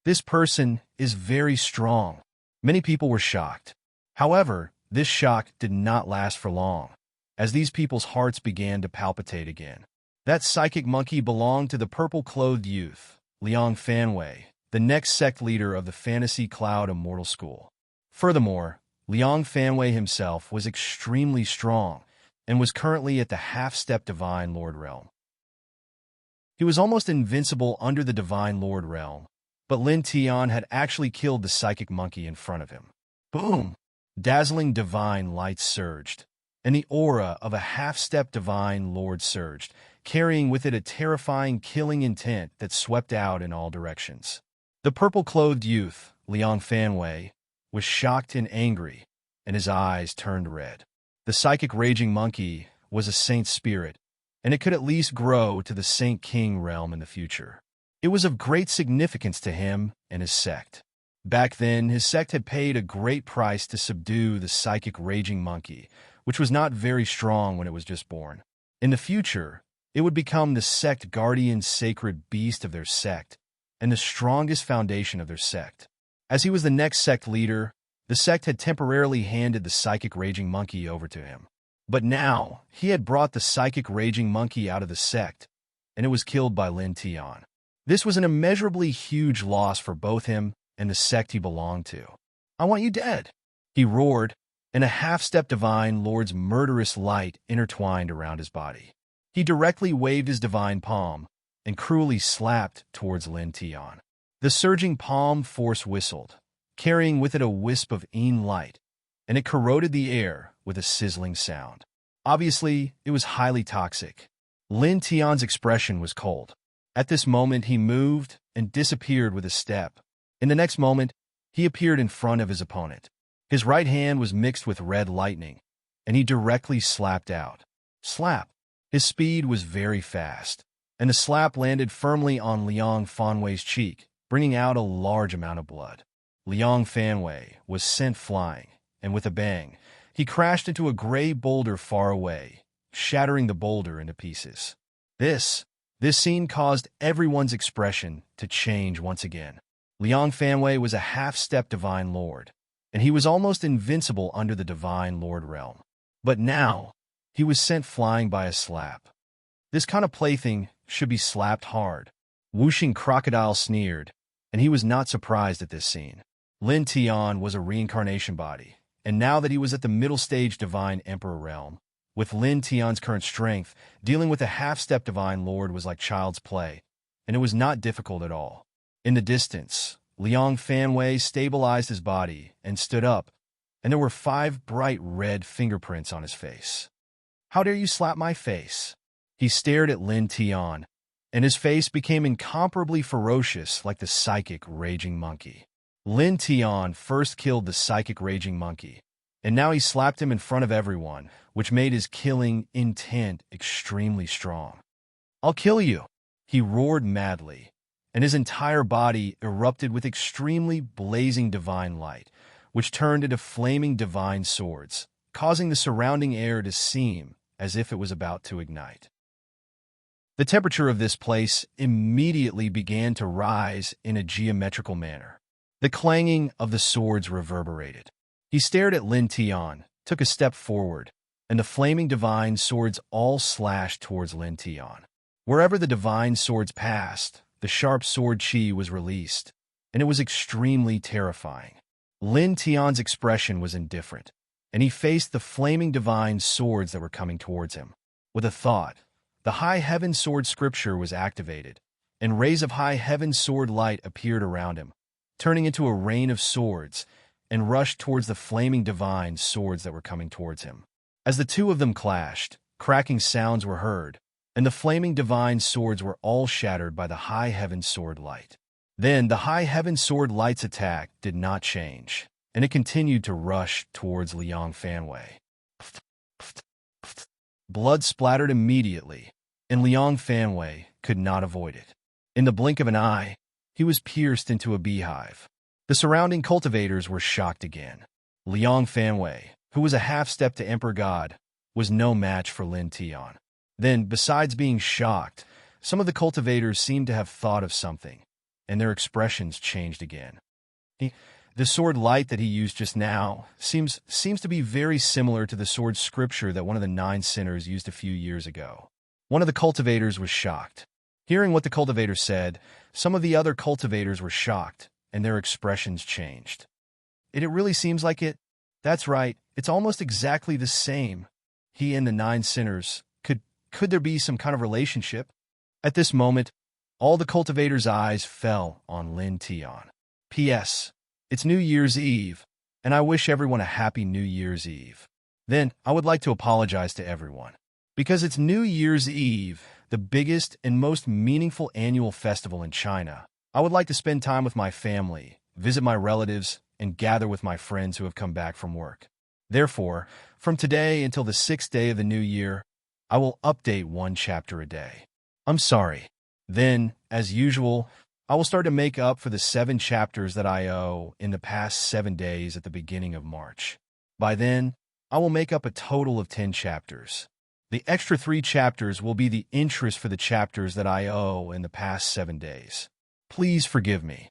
this person is very strong. Many people were shocked. However, this shock did not last for long, as these people's hearts began to palpitate again. That psychic monkey belonged to the purple-clothed youth, Liang Fanwei, the next sect leader of the Fantasy Cloud Immortal School. Furthermore, Liang Fanwei himself was extremely strong and was currently at the half-step Divine Lord realm. He was almost invincible under the Divine Lord realm, but Lin Tian had actually killed the psychic monkey in front of him. Boom! Dazzling divine light surged, and the aura of a half-step Divine Lord surged, carrying with it a terrifying killing intent that swept out in all directions. The purple-clothed youth, Liang Fanwei, was shocked and angry, and his eyes turned red. The psychic raging monkey was a saint spirit, and it could at least grow to the Saint King realm in the future. It was of great significance to him and his sect. Back then, his sect had paid a great price to subdue the psychic raging monkey, which was not very strong when it was just born. In the future, it would become the sect guardian sacred beast of their sect, and the strongest foundation of their sect. As he was the next sect leader, the sect had temporarily handed the psychic raging monkey over to him. But now, he had brought the psychic raging monkey out of the sect, and it was killed by Lin Tian. This was an immeasurably huge loss for both him and the sect he belonged to. "I want you dead," he roared, and a half-step Divine Lord's murderous light intertwined around his body. He directly waved his divine palm and cruelly slapped towards Lin Tian. The surging palm force whistled, carrying with it a wisp of light, and it corroded the air with a sizzling sound. Obviously, it was highly toxic. Lin Tian's expression was cold. At this moment, he moved and disappeared with a step. In the next moment, he appeared in front of his opponent. His right hand was mixed with red lightning, and he directly slapped out. Slap! His speed was very fast, and the slap landed firmly on Liang Fanwei's cheek, bringing out a large amount of blood. Liang Fanwei was sent flying, and with a bang, he crashed into a gray boulder far away, shattering the boulder into pieces. This scene caused everyone's expression to change once again. Liang Fanwei was a half-step Divine Lord, and he was almost invincible under the Divine Lord realm. But now, he was sent flying by a slap. This kind of plaything should be slapped hard. Whooshing Crocodile sneered, and he was not surprised at this scene. Lin Tian was a reincarnation body, and now that he was at the middle stage Divine Emperor realm, with Lin Tian's current strength, dealing with a half-step Divine Lord was like child's play, and it was not difficult at all. In the distance, Liang Fanwei stabilized his body and stood up, and there were 5 bright red fingerprints on his face. "How dare you slap my face?" He stared at Lin Tian, and his face became incomparably ferocious like the psychic raging monkey. Lin Tian first killed the psychic raging monkey, and now he slapped him in front of everyone, which made his killing intent extremely strong. "I'll kill you!" He roared madly, and his entire body erupted with extremely blazing divine light, which turned into flaming divine swords, causing the surrounding air to seem as if it was about to ignite. The temperature of this place immediately began to rise in a geometrical manner. The clanging of the swords reverberated. He stared at Lin Tian, took a step forward, and the flaming divine swords all slashed towards Lin Tian. Wherever the divine swords passed, the sharp sword chi was released, and it was extremely terrifying. Lin Tian's expression was indifferent, and he faced the flaming divine swords that were coming towards him. With a thought, the High Heaven Sword scripture was activated, and rays of High Heaven Sword light appeared around him, turning into a rain of swords, and rushed towards the flaming divine swords that were coming towards him. As the two of them clashed, cracking sounds were heard, and the flaming divine swords were all shattered by the High Heaven Sword light. Then the High Heaven Sword light's attack did not change, and it continued to rush towards Liang Fanwei. Blood splattered immediately, and Liang Fanwei could not avoid it. In the blink of an eye, he was pierced into a beehive. The surrounding cultivators were shocked again. Liang Fanwei, who was a half-step to Emperor God, was no match for Lin Tian. Then, besides being shocked, some of the cultivators seemed to have thought of something, and their expressions changed again. The sword light that he used just now seems to be very similar to the sword scripture that one of the 9 sinners used a few years ago. One of the cultivators was shocked. Hearing what the cultivator said, some of the other cultivators were shocked, and their expressions changed. It really seems like it. That's right, it's almost exactly the same. He and the 9 sinners. Could there be some kind of relationship? At this moment, all the cultivators' eyes fell on Lin Tian. P.S. It's New Year's Eve, and I wish everyone a happy New Year's Eve. Then, I would like to apologize to everyone. Because it's New Year's Eve, the biggest and most meaningful annual festival in China, I would like to spend time with my family, visit my relatives, and gather with my friends who have come back from work. Therefore, from today until the 6th day of the new year, I will update 1 chapter a day. I'm sorry. Then, as usual, I will start to make up for the 7 chapters that I owe in the past 7 days at the beginning of March. By then, I will make up a total of 10 chapters. The extra 3 chapters will be the interest for the chapters that I owe in the past 7 days. Please forgive me.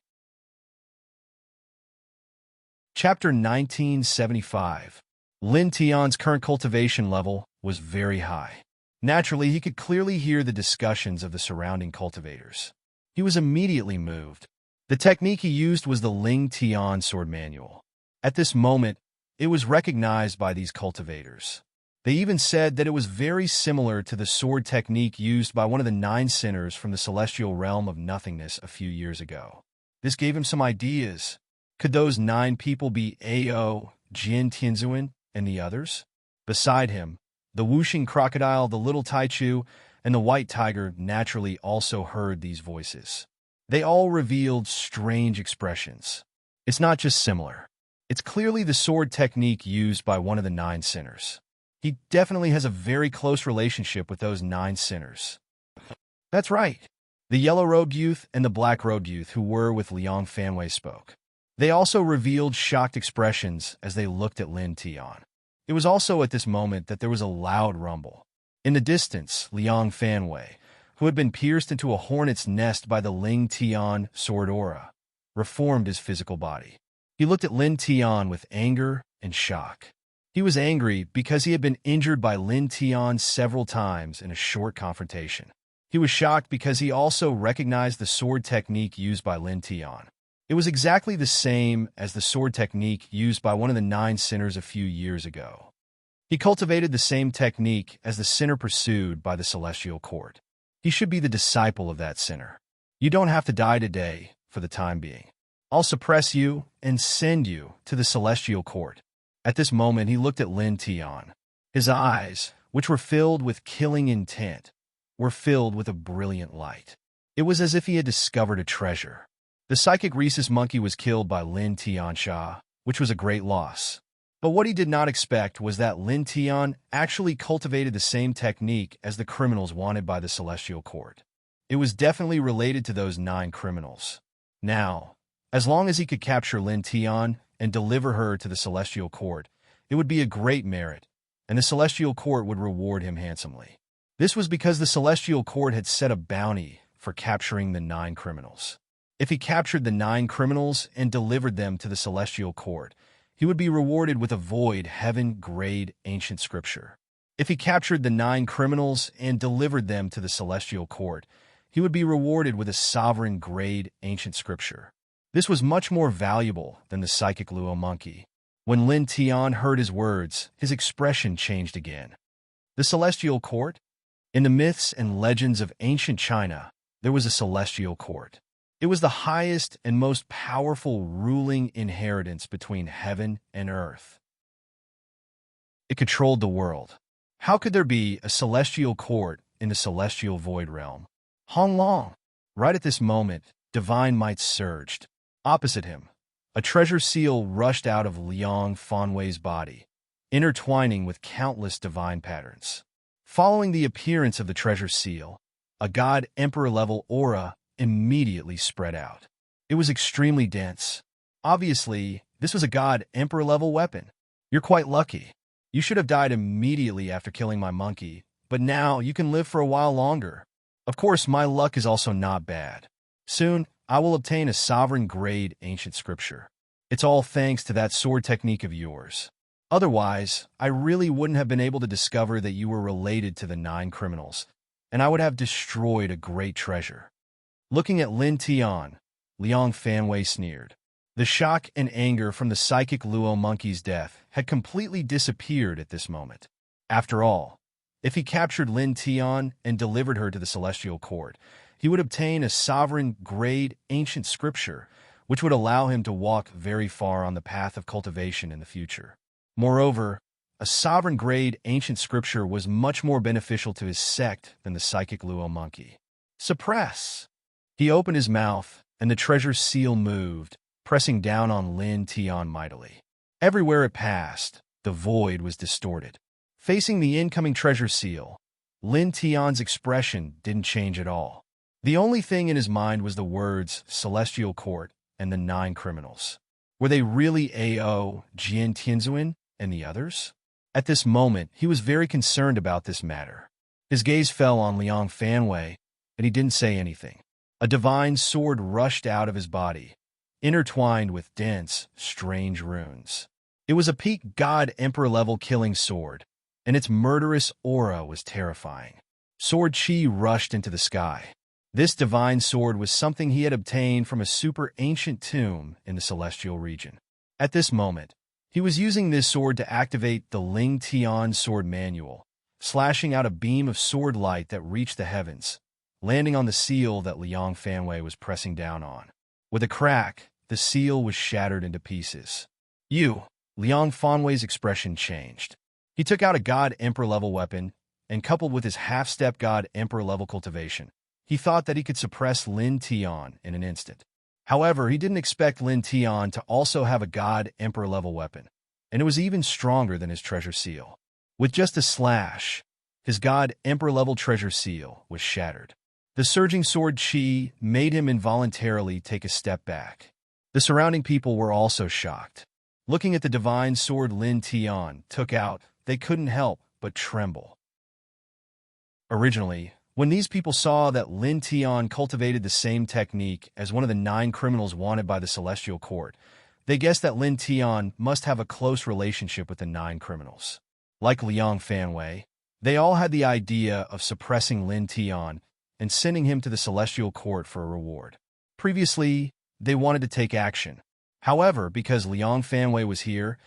Chapter 1975. Lin Tian's current cultivation level was very high. Naturally, he could clearly hear the discussions of the surrounding cultivators. He was immediately moved. The technique he used was the Ling Tian sword manual. At this moment, it was recognized by these cultivators. They even said that it was very similar to the sword technique used by one of the 9 sinners from the celestial realm of nothingness a few years ago. This gave him some ideas. Could those 9 people be Ao, Jin Tianzuan, and the others? Beside him, the whooshing crocodile, the little Taichu, and the white tiger naturally also heard these voices. They all revealed strange expressions. It's not just similar. It's clearly the sword technique used by one of the 9 sinners. He definitely has a very close relationship with those 9 sinners. That's right. The yellow-robed youth and the black-robed youth who were with Liang Fanwei spoke. They also revealed shocked expressions as they looked at Lin Tian. It was also at this moment that there was a loud rumble. In the distance, Liang Fanwei, who had been pierced into a hornet's nest by the Ling Tian sword aura, reformed his physical body. He looked at Lin Tian with anger and shock. He was angry because he had been injured by Lin Tian several times in a short confrontation. He was shocked because he also recognized the sword technique used by Lin Tian. It was exactly the same as the sword technique used by one of the 9 sinners a few years ago. He cultivated the same technique as the sinner pursued by the celestial court. He should be the disciple of that sinner. You don't have to die today for the time being. I'll suppress you and send you to the celestial court. At this moment, he looked at Lin Tian. His eyes, which were filled with killing intent, were filled with a brilliant light. It was as if he had discovered a treasure. The psychic rhesus monkey was killed by Lin Tiansha, which was a great loss. But what he did not expect was that Lin Tian actually cultivated the same technique as the criminals wanted by the celestial court. It was definitely related to those 9 criminals. Now, as long as he could capture Lin Tian and deliver her to the celestial court, it would be a great merit, and the celestial court would reward him handsomely. This was because the celestial court had set a bounty for capturing the 9 criminals. If he captured the 9 criminals and delivered them to the celestial court, he would be rewarded with a void heaven-grade ancient scripture. If he captured the 9 criminals and delivered them to the celestial court, he would be rewarded with a sovereign-grade ancient scripture. This was much more valuable than the psychic Luo monkey. When Lin Tian heard his words, his expression changed again. The celestial court? In the myths and legends of ancient China, there was a celestial court. It was the highest and most powerful ruling inheritance between heaven and earth. It controlled the world. How could there be a celestial court in the celestial void realm? Hong Long. Right at this moment, divine might surged. Opposite him, a treasure seal rushed out of Liang Fanwei's body, intertwining with countless divine patterns. Following the appearance of the treasure seal, a god emperor-level aura immediately spread out. It was extremely dense. Obviously, this was a god emperor-level weapon. You're quite lucky. You should have died immediately after killing my monkey, but now you can live for a while longer. Of course, my luck is also not bad. Soon, I will obtain a sovereign-grade ancient scripture. It's all thanks to that sword technique of yours. Otherwise, I really wouldn't have been able to discover that you were related to the 9 criminals, and I would have destroyed a great treasure. Looking at Lin Tian, Liang Fanwei sneered. The shock and anger from the psychic Luo monkey's death had completely disappeared at this moment. After all, if he captured Lin Tian and delivered her to the celestial court, he would obtain a sovereign-grade ancient scripture, which would allow him to walk very far on the path of cultivation in the future. Moreover, a sovereign-grade ancient scripture was much more beneficial to his sect than the psychic Luo monkey. Suppress! He opened his mouth, and the treasure seal moved, pressing down on Lin Tian mightily. Everywhere it passed, the void was distorted. Facing the incoming treasure seal, Lin Tian's expression didn't change at all. The only thing in his mind was the words Celestial Court and the 9 criminals. Were they really Ao, Jian Tianzuan, and the others? At this moment, he was very concerned about this matter. His gaze fell on Liang Fanwei, and he didn't say anything. A divine sword rushed out of his body, intertwined with dense, strange runes. It was a peak god emperor-level killing sword, and its murderous aura was terrifying. Sword chi rushed into the sky. This divine sword was something he had obtained from a super ancient tomb in the celestial region. At this moment, he was using this sword to activate the Ling Tian sword manual, slashing out a beam of sword light that reached the heavens, landing on the seal that Liang Fanwei was pressing down on. With a crack, the seal was shattered into pieces. Liang Fanwei's expression changed. He took out a god emperor-level weapon, and coupled with his half-step god emperor-level cultivation, he thought that he could suppress Lin Tian in an instant. However, he didn't expect Lin Tian to also have a god emperor-level weapon, and it was even stronger than his treasure seal. With just a slash, his god emperor-level treasure seal was shattered. The surging sword chi made him involuntarily take a step back. The surrounding people were also shocked. Looking at the divine sword Lin Tian took out, they couldn't help but tremble. Originally, when these people saw that Lin Tian cultivated the same technique as one of the 9 criminals wanted by the Celestial Court, they guessed that Lin Tian must have a close relationship with the 9 criminals. Like Liang Fanwei, they all had the idea of suppressing Lin Tian and sending him to the Celestial Court for a reward. Previously, they wanted to take action. However, because Liang Fanwei was here,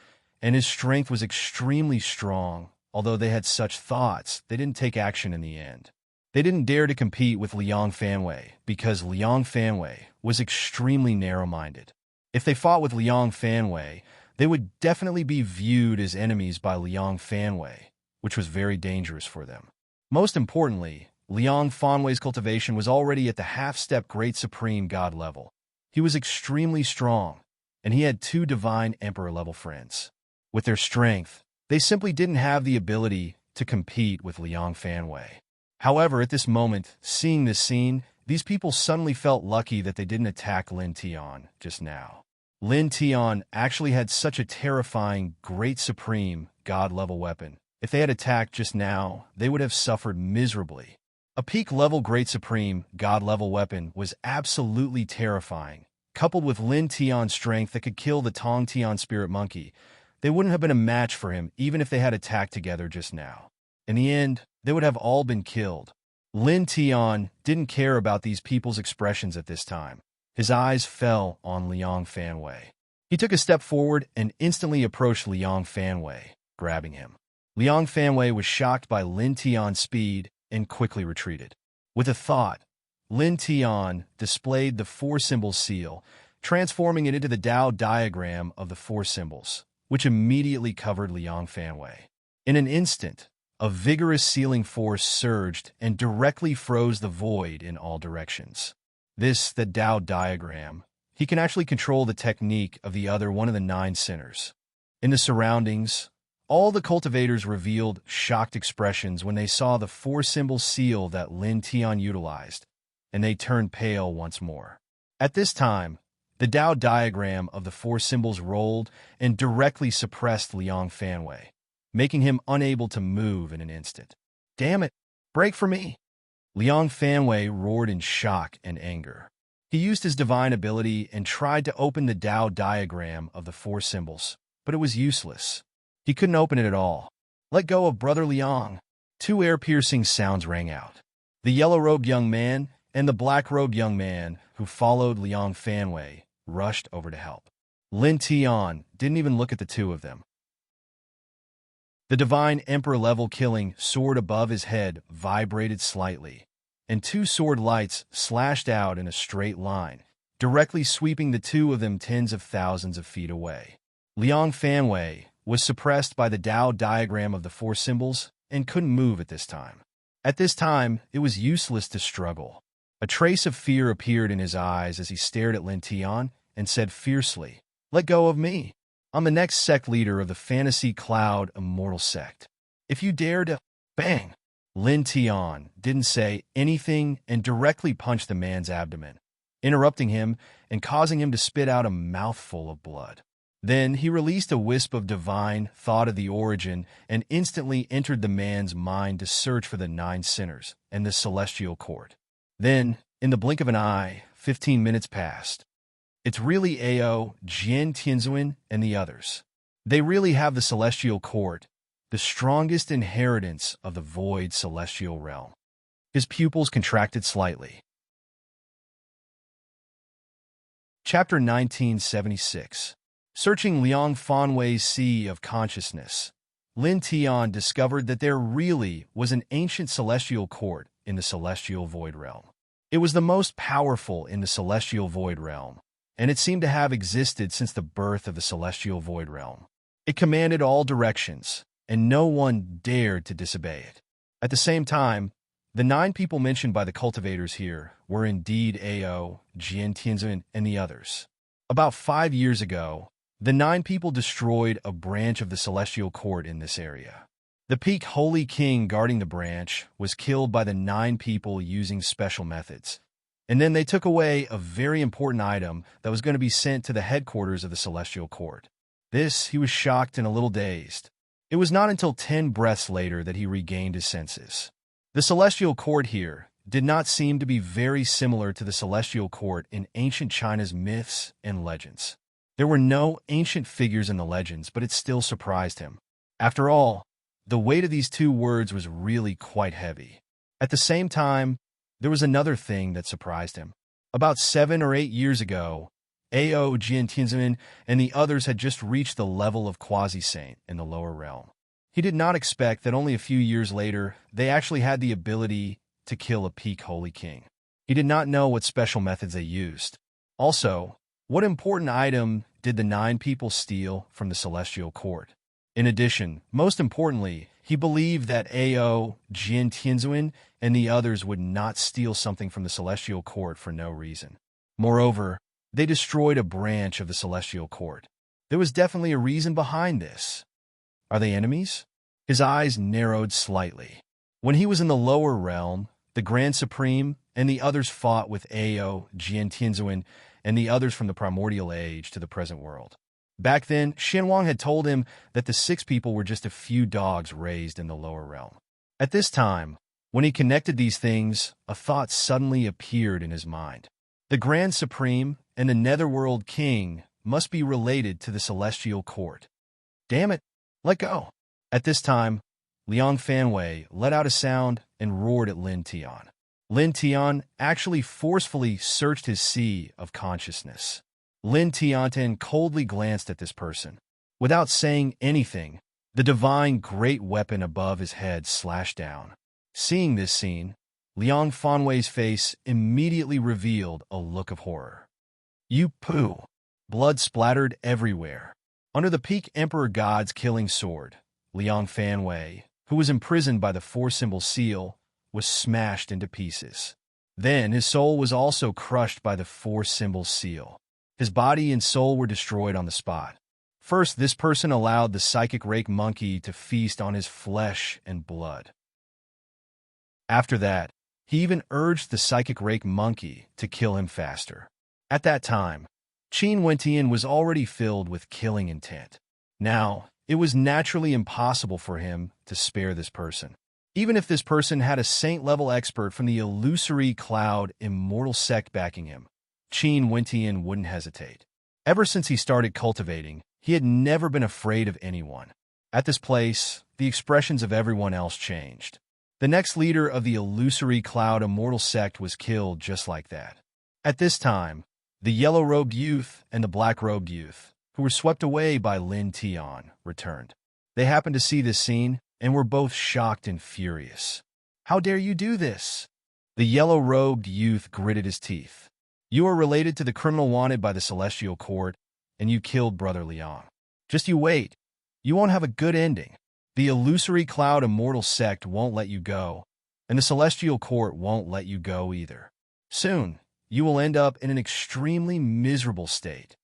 and his strength was extremely strong, although they had such thoughts, they didn't take action in the end. They didn't dare to compete with Liang Fanwei because Liang Fanwei was extremely narrow-minded. If they fought with Liang Fanwei, they would definitely be viewed as enemies by Liang Fanwei, which was very dangerous for them. Most importantly, Liang Fanwei's cultivation was already at the half-step Great Supreme God level. He was extremely strong, and he had 2 divine emperor-level friends. With their strength, they simply didn't have the ability to compete with Liang Fanwei. However, at this moment, seeing this scene, these people suddenly felt lucky that they didn't attack Lin Tian just now. Lin Tian actually had such a terrifying Great Supreme God-level weapon. If they had attacked just now, they would have suffered miserably. A peak-level Great Supreme God-level weapon was absolutely terrifying. Coupled with Lin Tian's strength that could kill the Tong Tian spirit monkey, they wouldn't have been a match for him even if they had attacked together just now. In the end, they would have all been killed. Lin Tian didn't care about these people's expressions at this time. His eyes fell on Liang Fanwei. He took a step forward and instantly approached Liang Fanwei, grabbing him. Liang Fanwei was shocked by Lin Tian's speed and quickly retreated. With a thought, Lin Tian displayed the 4-symbol seal, transforming it into the Tao diagram of the 4 symbols, which immediately covered Liang Fanwei. In an instant, a vigorous sealing force surged and directly froze the void in all directions. The Tao diagram, he can actually control the technique of the other one of the 9 sinners. In the surroundings, all the cultivators revealed shocked expressions when they saw the 4-symbol seal that Lin Tian utilized, and they turned pale once more. At this time, the Tao diagram of the 4 symbols rolled and directly suppressed Liang Fanwei, making him unable to move in an instant. "Damn it! Break for me!" Liang Fanwei roared in shock and anger. He used his divine ability and tried to open the Tao diagram of the 4 symbols, but it was useless. He couldn't open it at all. "Let go of Brother Liang." 2 air-piercing sounds rang out. The yellow-robed young man and the black-robed young man who followed Liang Fanwei rushed over to help. Lin Tian didn't even look at the two of them. The divine emperor-level killing sword above his head vibrated slightly, and two sword lights slashed out in a straight line, directly sweeping the two of them tens of thousands of feet away. Liang Fanwei was suppressed by the Dao diagram of the four symbols and couldn't move at this time. At this time, it was useless to struggle. A trace of fear appeared in his eyes as he stared at Lin Tian and said fiercely, "Let go of me. I'm the next sect leader of the Fantasy Cloud Immortal Sect. If you dare to—" Bang! Lin Tian didn't say anything and directly punched the man's abdomen, interrupting him and causing him to spit out a mouthful of blood. Then he released a wisp of divine thought of the origin and instantly entered the man's mind to search for the 9 sinners and the celestial court. Then, in the blink of an eye, 15 minutes passed. It's really Ao, Jian Tianzuan, and the others. They really have the celestial court, the strongest inheritance of the void celestial realm. His pupils contracted slightly. Chapter 1976. Searching Liang Fanwei's sea of consciousness, Lin Tian discovered that there really was an ancient celestial court in the celestial void realm. It was the most powerful in the celestial void realm, and it seemed to have existed since the birth of the celestial void realm. It commanded all directions, and no one dared to disobey it. At the same time, the 9 people mentioned by the cultivators here were indeed Ao, Jian Tianzuan, and the others. About 5 years ago, the 9 people destroyed a branch of the celestial court in this area. The peak holy king guarding the branch was killed by the 9 people using special methods, and then they took away a very important item that was going to be sent to the headquarters of the celestial court. This, he was shocked and a little dazed. It was not until 10 breaths later that he regained his senses. The celestial court here did not seem to be very similar to the celestial court in ancient China's myths and legends. There were no ancient figures in the legends, but it still surprised him. After all, the weight of these 2 words was really quite heavy. At the same time, there was another thing that surprised him. About 7 or 8 years ago, Ao, Jian Tianzuan, and the others had just reached the level of quasi-saint in the lower realm. He did not expect that only a few years later, they actually had the ability to kill a peak holy king. He did not know what special methods they used. Also, what important item did the 9 people steal from the celestial court? In addition, most importantly, he believed that Ao, Jian Tianzuan, and the others would not steal something from the celestial court for no reason. Moreover, they destroyed a branch of the celestial court. There was definitely a reason behind this. Are they enemies? His eyes narrowed slightly. When he was in the lower realm, the Grand Supreme and the others fought with Ao, Jian Tianzuan, and the others from the primordial age to the present world. Back then, Xianwang had told him that the 6 people were just a few dogs raised in the lower realm. At this time, when he connected these things, a thought suddenly appeared in his mind. The Grand Supreme and the Netherworld King must be related to the celestial court. Damn it, let go. At this time, Liang Fanwei let out a sound and roared at Lin Tian. Lin Tian actually forcefully searched his sea of consciousness. Lin Tian coldly glanced at this person. Without saying anything, the divine great weapon above his head slashed down. Seeing this scene, Liang Fanwei's face immediately revealed a look of horror. You poo! Blood splattered everywhere. Under the peak Emperor God's killing sword, Liang Fanwei, who was imprisoned by the 4-symbol seal, was smashed into pieces. Then his soul was also crushed by the 4-symbol seal. His body and soul were destroyed on the spot. First, this person allowed the psychic rake monkey to feast on his flesh and blood. After that, he even urged the psychic rake monkey to kill him faster. At that time, Qin Wentian was already filled with killing intent. Now, it was naturally impossible for him to spare this person. Even if this person had a saint-level expert from the illusory cloud immortal sect backing him, Qin Wentian wouldn't hesitate. Ever since he started cultivating, he had never been afraid of anyone. At this place, the expressions of everyone else changed. The next leader of the illusory cloud immortal sect was killed just like that. At this time, the yellow-robed youth and the black-robed youth, who were swept away by Lin Tian, returned. They happened to see this scene and were both shocked and furious. "How dare you do this?" The yellow-robed youth gritted his teeth. "You are related to the criminal wanted by the Celestial Court, and you killed Brother Liang. Just you wait. You won't have a good ending. The illusory cloud immortal sect won't let you go, and the Celestial Court won't let you go either. Soon, you will end up in an extremely miserable state."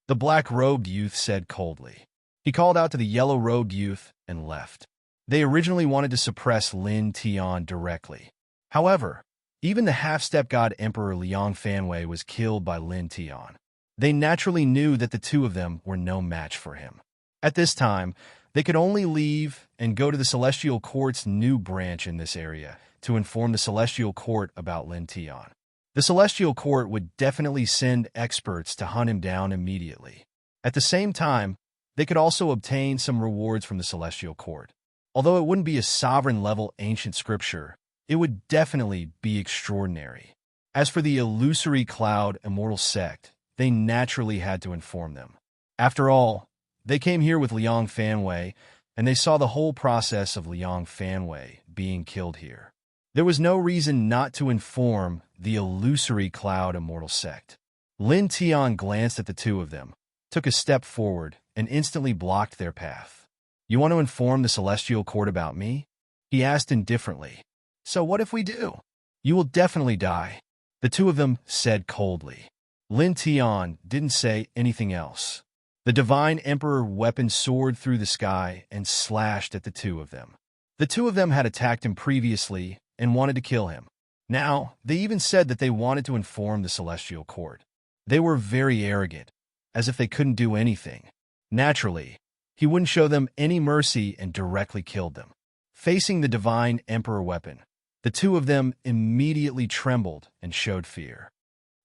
The black-robed youth said coldly. He called out to the yellow-robed youth and left. They originally wanted to suppress Lin Tian directly. However, even the half-step god Emperor Liang Fanwei was killed by Lin Tian. They naturally knew that the two of them were no match for him. At this time, they could only leave and go to the Celestial Court's new branch in this area to inform the Celestial Court about Lin Tian. The Celestial Court would definitely send experts to hunt him down immediately. At the same time, they could also obtain some rewards from the Celestial Court. Although it wouldn't be a sovereign-level ancient scripture, it would definitely be extraordinary. As for the illusory cloud immortal sect, they naturally had to inform them. After all, they came here with Liang Fanwei, and they saw the whole process of Liang Fanwei being killed here. There was no reason not to inform the illusory cloud immortal sect. Lin Tian glanced at the two of them, took a step forward, and instantly blocked their path. "You want to inform the Celestial Court about me?" he asked indifferently. "So what if we do?" "You will definitely die," the two of them said coldly. Lin Tian didn't say anything else. The Divine Emperor weapon soared through the sky and slashed at the two of them. The two of them had attacked him previously and wanted to kill him. Now, they even said that they wanted to inform the Celestial Court. They were very arrogant, as if they couldn't do anything. Naturally, he wouldn't show them any mercy and directly killed them. Facing the Divine Emperor weapon, the two of them immediately trembled and showed fear.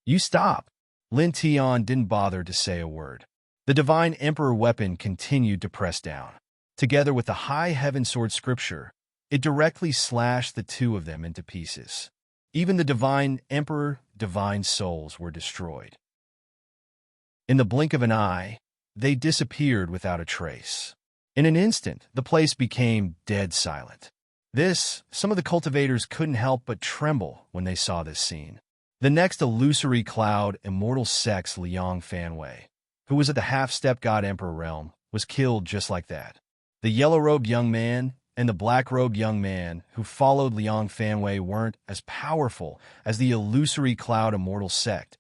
"You stop!" Lin Tian didn't bother to say a word. The Divine Emperor weapon continued to press down. Together with the High Heaven Sword scripture, it directly slashed the two of them into pieces. Even the Divine Emperor, divine souls were destroyed. In the blink of an eye, they disappeared without a trace. In an instant, the place became dead silent. Some of the cultivators couldn't help but tremble when they saw this scene. The next illusory cloud immortal sex Liang Fanwei, who was at the half-step god emperor realm, was killed just like that. The yellow-robed young man and the black-robed young man who followed Liang Fanwei weren't as powerful as the illusory cloud immortal sect,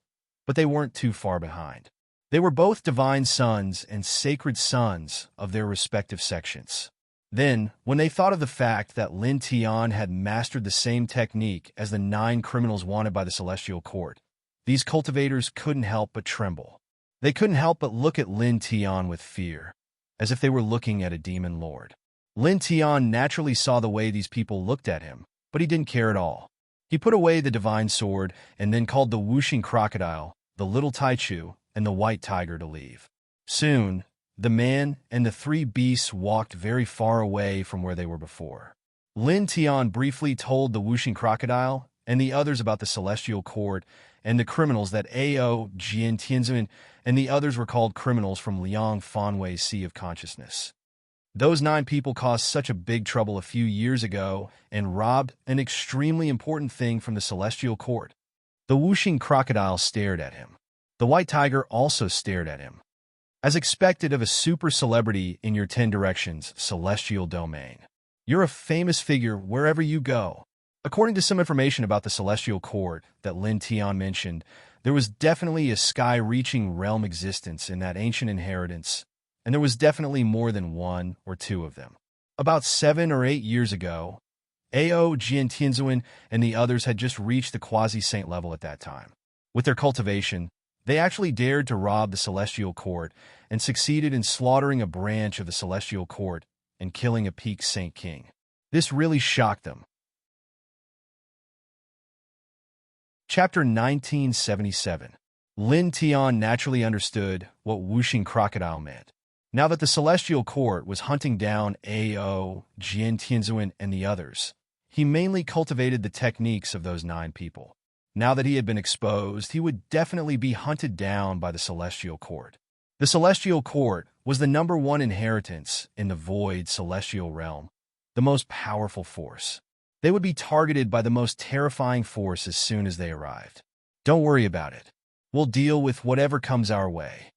but they weren't too far behind. They were both divine sons and sacred sons of their respective sections. Then, when they thought of the fact that Lin Tian had mastered the same technique as the 9 criminals wanted by the Celestial Court, these cultivators couldn't help but tremble. They couldn't help but look at Lin Tian with fear, as if they were looking at a demon lord. Lin Tian naturally saw the way these people looked at him, but he didn't care at all. He put away the divine sword and then called the whooshing crocodile, the little taichu, and the white tiger to leave. Soon, the man and the 3 beasts walked very far away from where they were before. Lin Tian briefly told the whooshing crocodile and the others about the Celestial Court and the criminals that Ao, Jian Tianzun, and the others were called criminals from Liang Fanwei's Sea of Consciousness. Those 9 people caused such a big trouble a few years ago and robbed an extremely important thing from the Celestial Court. The whooshing crocodile stared at him. The white tiger also stared at him. As expected of a super celebrity in your 10 Directions celestial domain, you're a famous figure wherever you go. According to some information about the Celestial Court that Lin Tian mentioned, there was definitely a sky-reaching realm existence in that ancient inheritance, and there was definitely more than 1 or 2 of them. About 7 or 8 years ago, Ao, Jian Tianzun, and the others had just reached the quasi-saint level at that time. With their cultivation, they actually dared to rob the Celestial Court and succeeded in slaughtering a branch of the Celestial Court and killing a peak Saint King. This really shocked them. Chapter 1977. Lin Tian naturally understood what whooshing crocodile meant. Now that the Celestial Court was hunting down Ao, Jian Tianzun, and the others, he mainly cultivated the techniques of those 9 people. Now that he had been exposed, he would definitely be hunted down by the Celestial Court. The Celestial Court was the #1 inheritance in the void celestial realm, the most powerful force. They would be targeted by the most terrifying force as soon as they arrived. "Don't worry about it. We'll deal with whatever comes our way."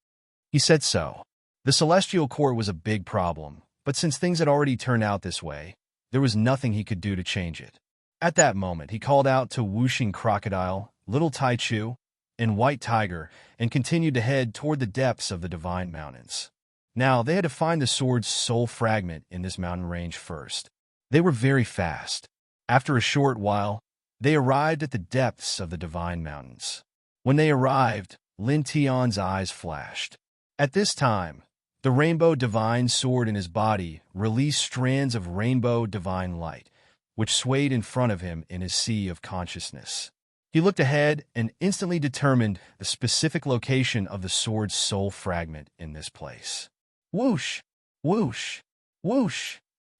He said so. The Celestial Court was a big problem, but since things had already turned out this way, there was nothing he could do to change it. At that moment, he called out to Whooshing Crocodile, Little Taichu, and White Tiger, and continued to head toward the depths of the Divine Mountains. Now, they had to find the sword's soul fragment in this mountain range first. They were very fast. After a short while, they arrived at the depths of the Divine Mountains. When they arrived, Lin Tian's eyes flashed. At this time, the Rainbow Divine Sword in his body released strands of rainbow divine light, which swayed in front of him in his sea of consciousness. He looked ahead and instantly determined the specific location of the sword's soul fragment in this place. Whoosh! Whoosh! Whoosh!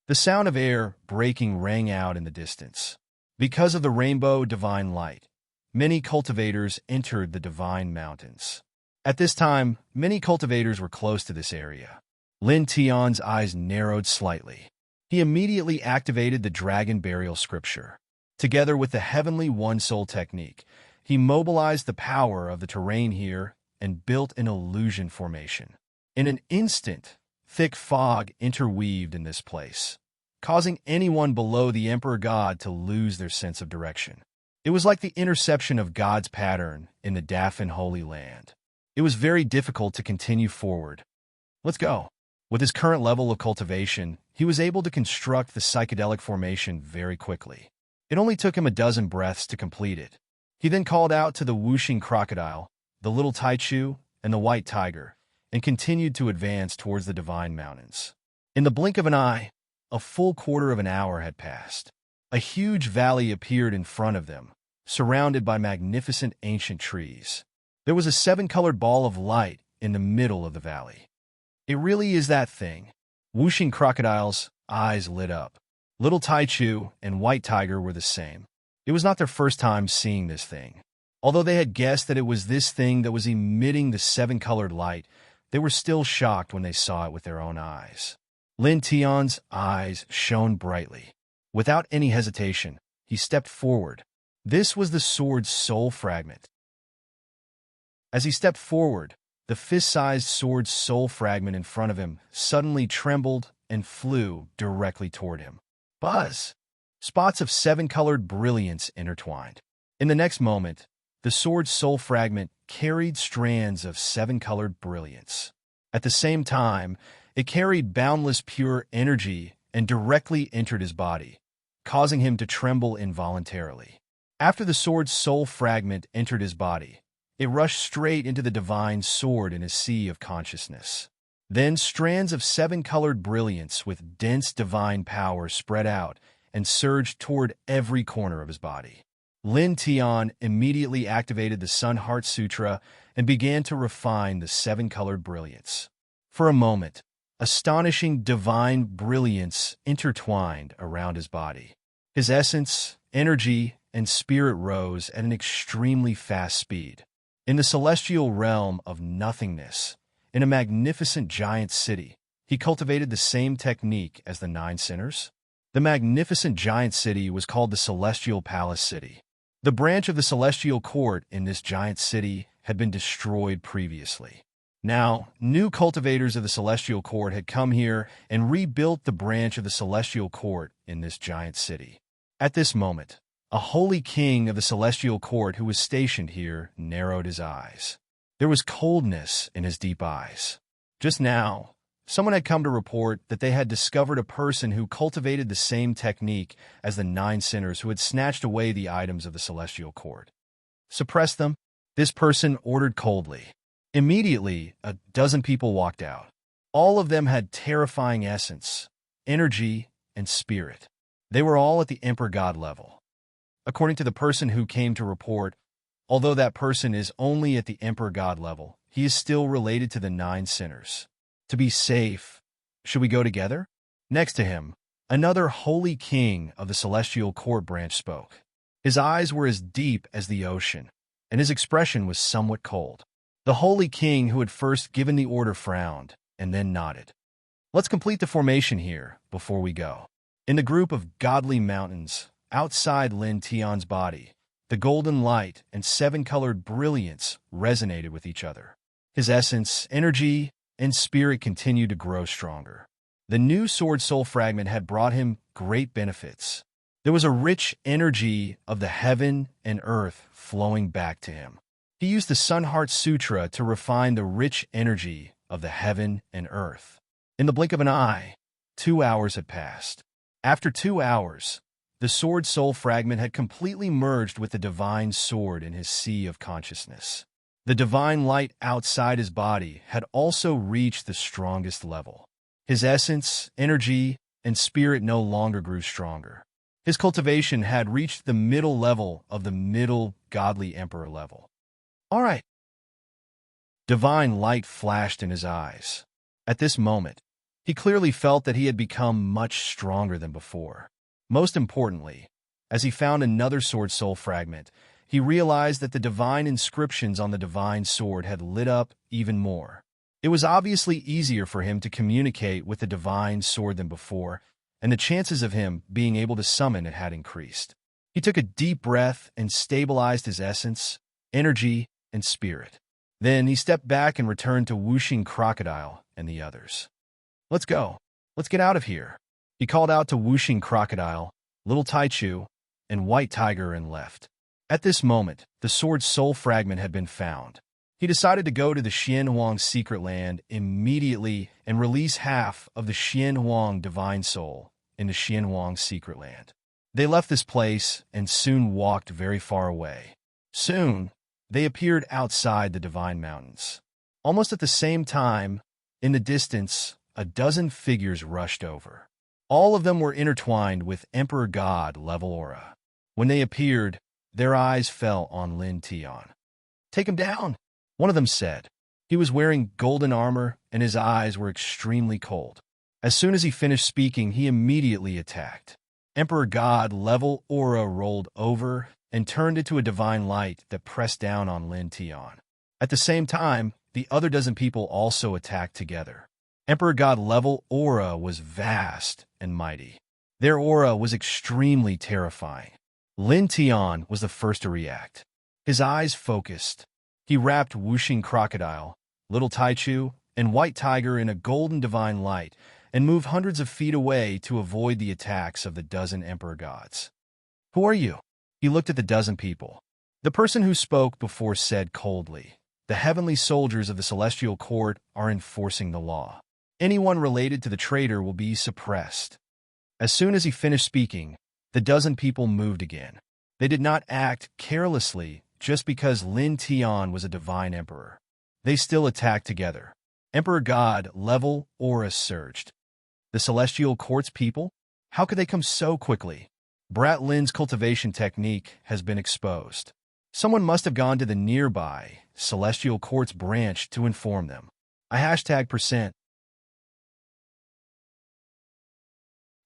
The sound of air breaking rang out in the distance. Because of the rainbow divine light, many cultivators entered the Divine Mountains. At this time, many cultivators were close to this area. Lin Tian's eyes narrowed slightly. He immediately activated the Dragon Burial Scripture. Together with the Heavenly One Soul technique, he mobilized the power of the terrain here and built an illusion formation. In an instant, thick fog interweaved in this place, causing anyone below the Emperor God to lose their sense of direction. It was like the interception of God's pattern in the Dafan Holy Land. It was very difficult to continue forward. Let's go. With his current level of cultivation, he was able to construct the psychedelic formation very quickly. It only took him a dozen breaths to complete it. He then called out to the Whooshing Crocodile, the Little Taichu, and the White Tiger, and continued to advance towards the Divine Mountains. In the blink of an eye, a full quarter of an hour had passed. A huge valley appeared in front of them, surrounded by magnificent ancient trees. There was a 7-colored ball of light in the middle of the valley. It really is that thing. Whooshing Crocodile's eyes lit up. Little Taichu and White Tiger were the same. It was not their first time seeing this thing. Although they had guessed that it was this thing that was emitting the 7-colored light, they were still shocked when they saw it with their own eyes. Lin Tian's eyes shone brightly. Without any hesitation, he stepped forward. This was the sword's soul fragment. As he stepped forward, the fist-sized sword's soul fragment in front of him suddenly trembled and flew directly toward him. Buzz! Spots of 7-colored brilliance intertwined. In the next moment, the sword's soul fragment carried strands of 7-colored brilliance. At the same time, it carried boundless pure energy and directly entered his body, causing him to tremble involuntarily. After the sword's soul fragment entered his body, it rushed straight into the divine sword in his sea of consciousness. Then strands of 7-colored brilliance with dense divine power spread out and surged toward every corner of his body. Lin Tian immediately activated the Sun Heart Sutra and began to refine the 7-colored brilliance. For a moment, astonishing divine brilliance intertwined around his body. His essence, energy, and spirit rose at an extremely fast speed. In the celestial realm of nothingness, in a magnificent giant city, he cultivated the same technique as the 9 sinners. The magnificent giant city was called the Celestial Palace City. The branch of the Celestial Court in this giant city had been destroyed previously. Now, new cultivators of the Celestial Court had come here and rebuilt the branch of the Celestial Court in this giant city. At this moment, a holy king of the Celestial Court who was stationed here narrowed his eyes. There was coldness in his deep eyes. Just now, someone had come to report that they had discovered a person who cultivated the same technique as the 9 sinners who had snatched away the items of the Celestial Court. Suppress them, this person ordered coldly. Immediately, a dozen people walked out. All of them had terrifying essence, energy, and spirit. They were all at the Emperor God level. According to the person who came to report, although that person is only at the Emperor God level, he is still related to the 9 sinners. To be safe, should we go together? Next to him, Another holy king of the celestial court branch spoke. His eyes were as deep as the ocean, and his expression was somewhat cold. The holy king who had first given the order frowned, and then nodded. Let's complete the formation here before we go. In the group of godly mountains, outside Lin Tian's body, the golden light and seven-colored brilliance resonated with each other. His essence, energy, and spirit continued to grow stronger. The new sword soul fragment had brought him great benefits. There was a rich energy of the heaven and earth flowing back to him. He used the Sun Heart Sutra to refine the rich energy of the heaven and earth. In the blink of an eye, 2 hours had passed. After 2 hours, the sword soul fragment had completely merged with the divine sword in his sea of consciousness. The divine light outside his body had also reached the strongest level. His essence, energy, and spirit no longer grew stronger. His cultivation had reached the middle level of the middle godly emperor level. All right. Divine light flashed in his eyes. At this moment, he clearly felt that he had become much stronger than before. Most importantly, as he found another sword soul fragment, he realized that the divine inscriptions on the divine sword had lit up even more. It was obviously easier for him to communicate with the divine sword than before, and the chances of him being able to summon it had increased. He took a deep breath and stabilized his essence, energy, and spirit. Then he stepped back and returned to Whooshing Crocodile and the others. Let's go. Let's get out of here. He called out to Whooshing Crocodile, Little Taichu, and White Tiger and left. At this moment, the sword soul fragment had been found. He decided to go to the Xianhuang secret land immediately and release half of the Xianhuang divine soul in the Xianhuang secret land. They left this place and soon walked very far away. Soon, they appeared outside the divine mountains. Almost at the same time, in the distance, a dozen figures rushed over. All of them were intertwined with Emperor God level aura. When they appeared, their eyes fell on Lin Tian. "Take him down," one of them said. He was wearing golden armor, and his eyes were extremely cold. As soon as he finished speaking, he immediately attacked. Emperor God level aura rolled over and turned into a divine light that pressed down on Lin Tian. At the same time, the other dozen people also attacked together. Emperor God level aura was vast and mighty. Their aura was extremely terrifying. Lin Tian was the first to react. His eyes focused. He wrapped Whooshing Crocodile, Little Taichu, and White Tiger in a golden divine light and moved hundreds of feet away to avoid the attacks of the dozen emperor gods. "Who are you?" He looked at the dozen people. The person who spoke before said coldly, "The heavenly soldiers of the celestial court are enforcing the law. Anyone related to the traitor will be suppressed." As soon as he finished speaking, the dozen people moved again. They did not act carelessly just because Lin Tian was a divine emperor. They still attacked together. Emperor God level aura surged. The celestial court's people? How could they come so quickly? Brat Lin's cultivation technique has been exposed. Someone must have gone to the nearby celestial court's branch to inform them. A #%.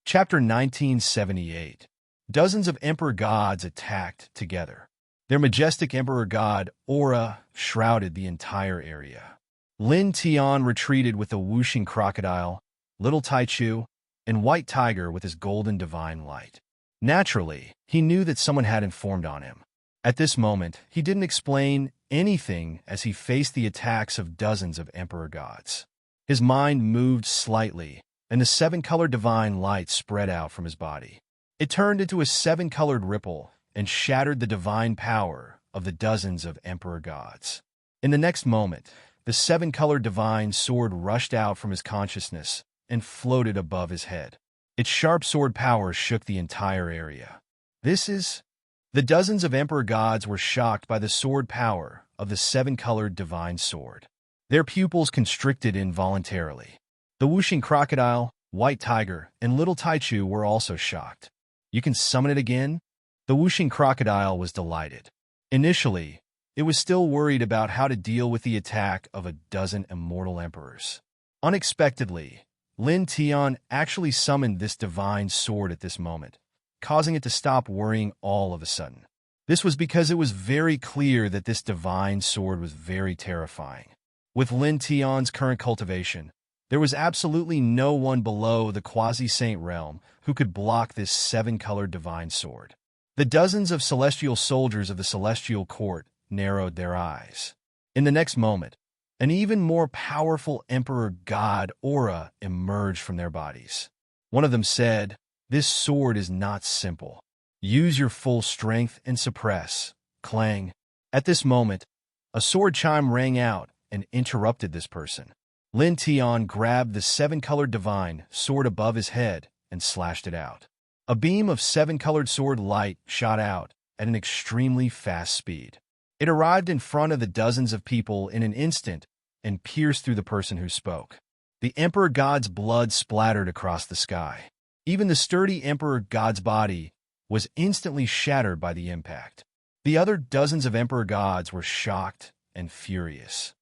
Chapter 1978. Dozens of emperor gods attacked together. Their majestic emperor god aura shrouded the entire area. Lin Tian retreated with the Whooshing Crocodile, Little Taichu, and White Tiger with his golden divine light. Naturally, he knew that someone had informed on him. At this moment, he didn't explain anything as he faced the attacks of dozens of emperor gods. His mind moved slightly, and the seven-colored divine light spread out from his body. It turned into a seven-colored ripple and shattered the divine power of the dozens of emperor gods. In the next moment, the seven-colored divine sword rushed out from his consciousness and floated above his head. Its sharp sword power shook the entire area. The dozens of emperor gods were shocked by the sword power of the seven-colored divine sword. Their pupils constricted involuntarily. The Whooshing Crocodile, White Tiger, and Little Taichu were also shocked. "You can summon it again?" The Whooshing Crocodile was delighted. Initially, it was still worried about how to deal with the attack of a dozen immortal emperors. Unexpectedly, Lin Tian actually summoned this divine sword at this moment, causing it to stop worrying all of a sudden. This was because it was very clear that this divine sword was very terrifying. With Lin Tian's current cultivation, there was absolutely no one below the quasi-saint realm who could block this seven-colored divine sword. The dozens of celestial soldiers of the celestial court narrowed their eyes. In the next moment, an even more powerful emperor god aura emerged from their bodies. One of them said, "This sword is not simple. Use your full strength and suppress." Clang. At this moment, a sword chime rang out and interrupted this person. Lin Tian grabbed the seven-colored divine sword above his head and slashed it out. A beam of seven-colored sword light shot out at an extremely fast speed. It arrived in front of the dozens of people in an instant and pierced through the person who spoke. The Emperor God's blood splattered across the sky. Even the sturdy Emperor God's body was instantly shattered by the impact. The other dozens of Emperor Gods were shocked and furious.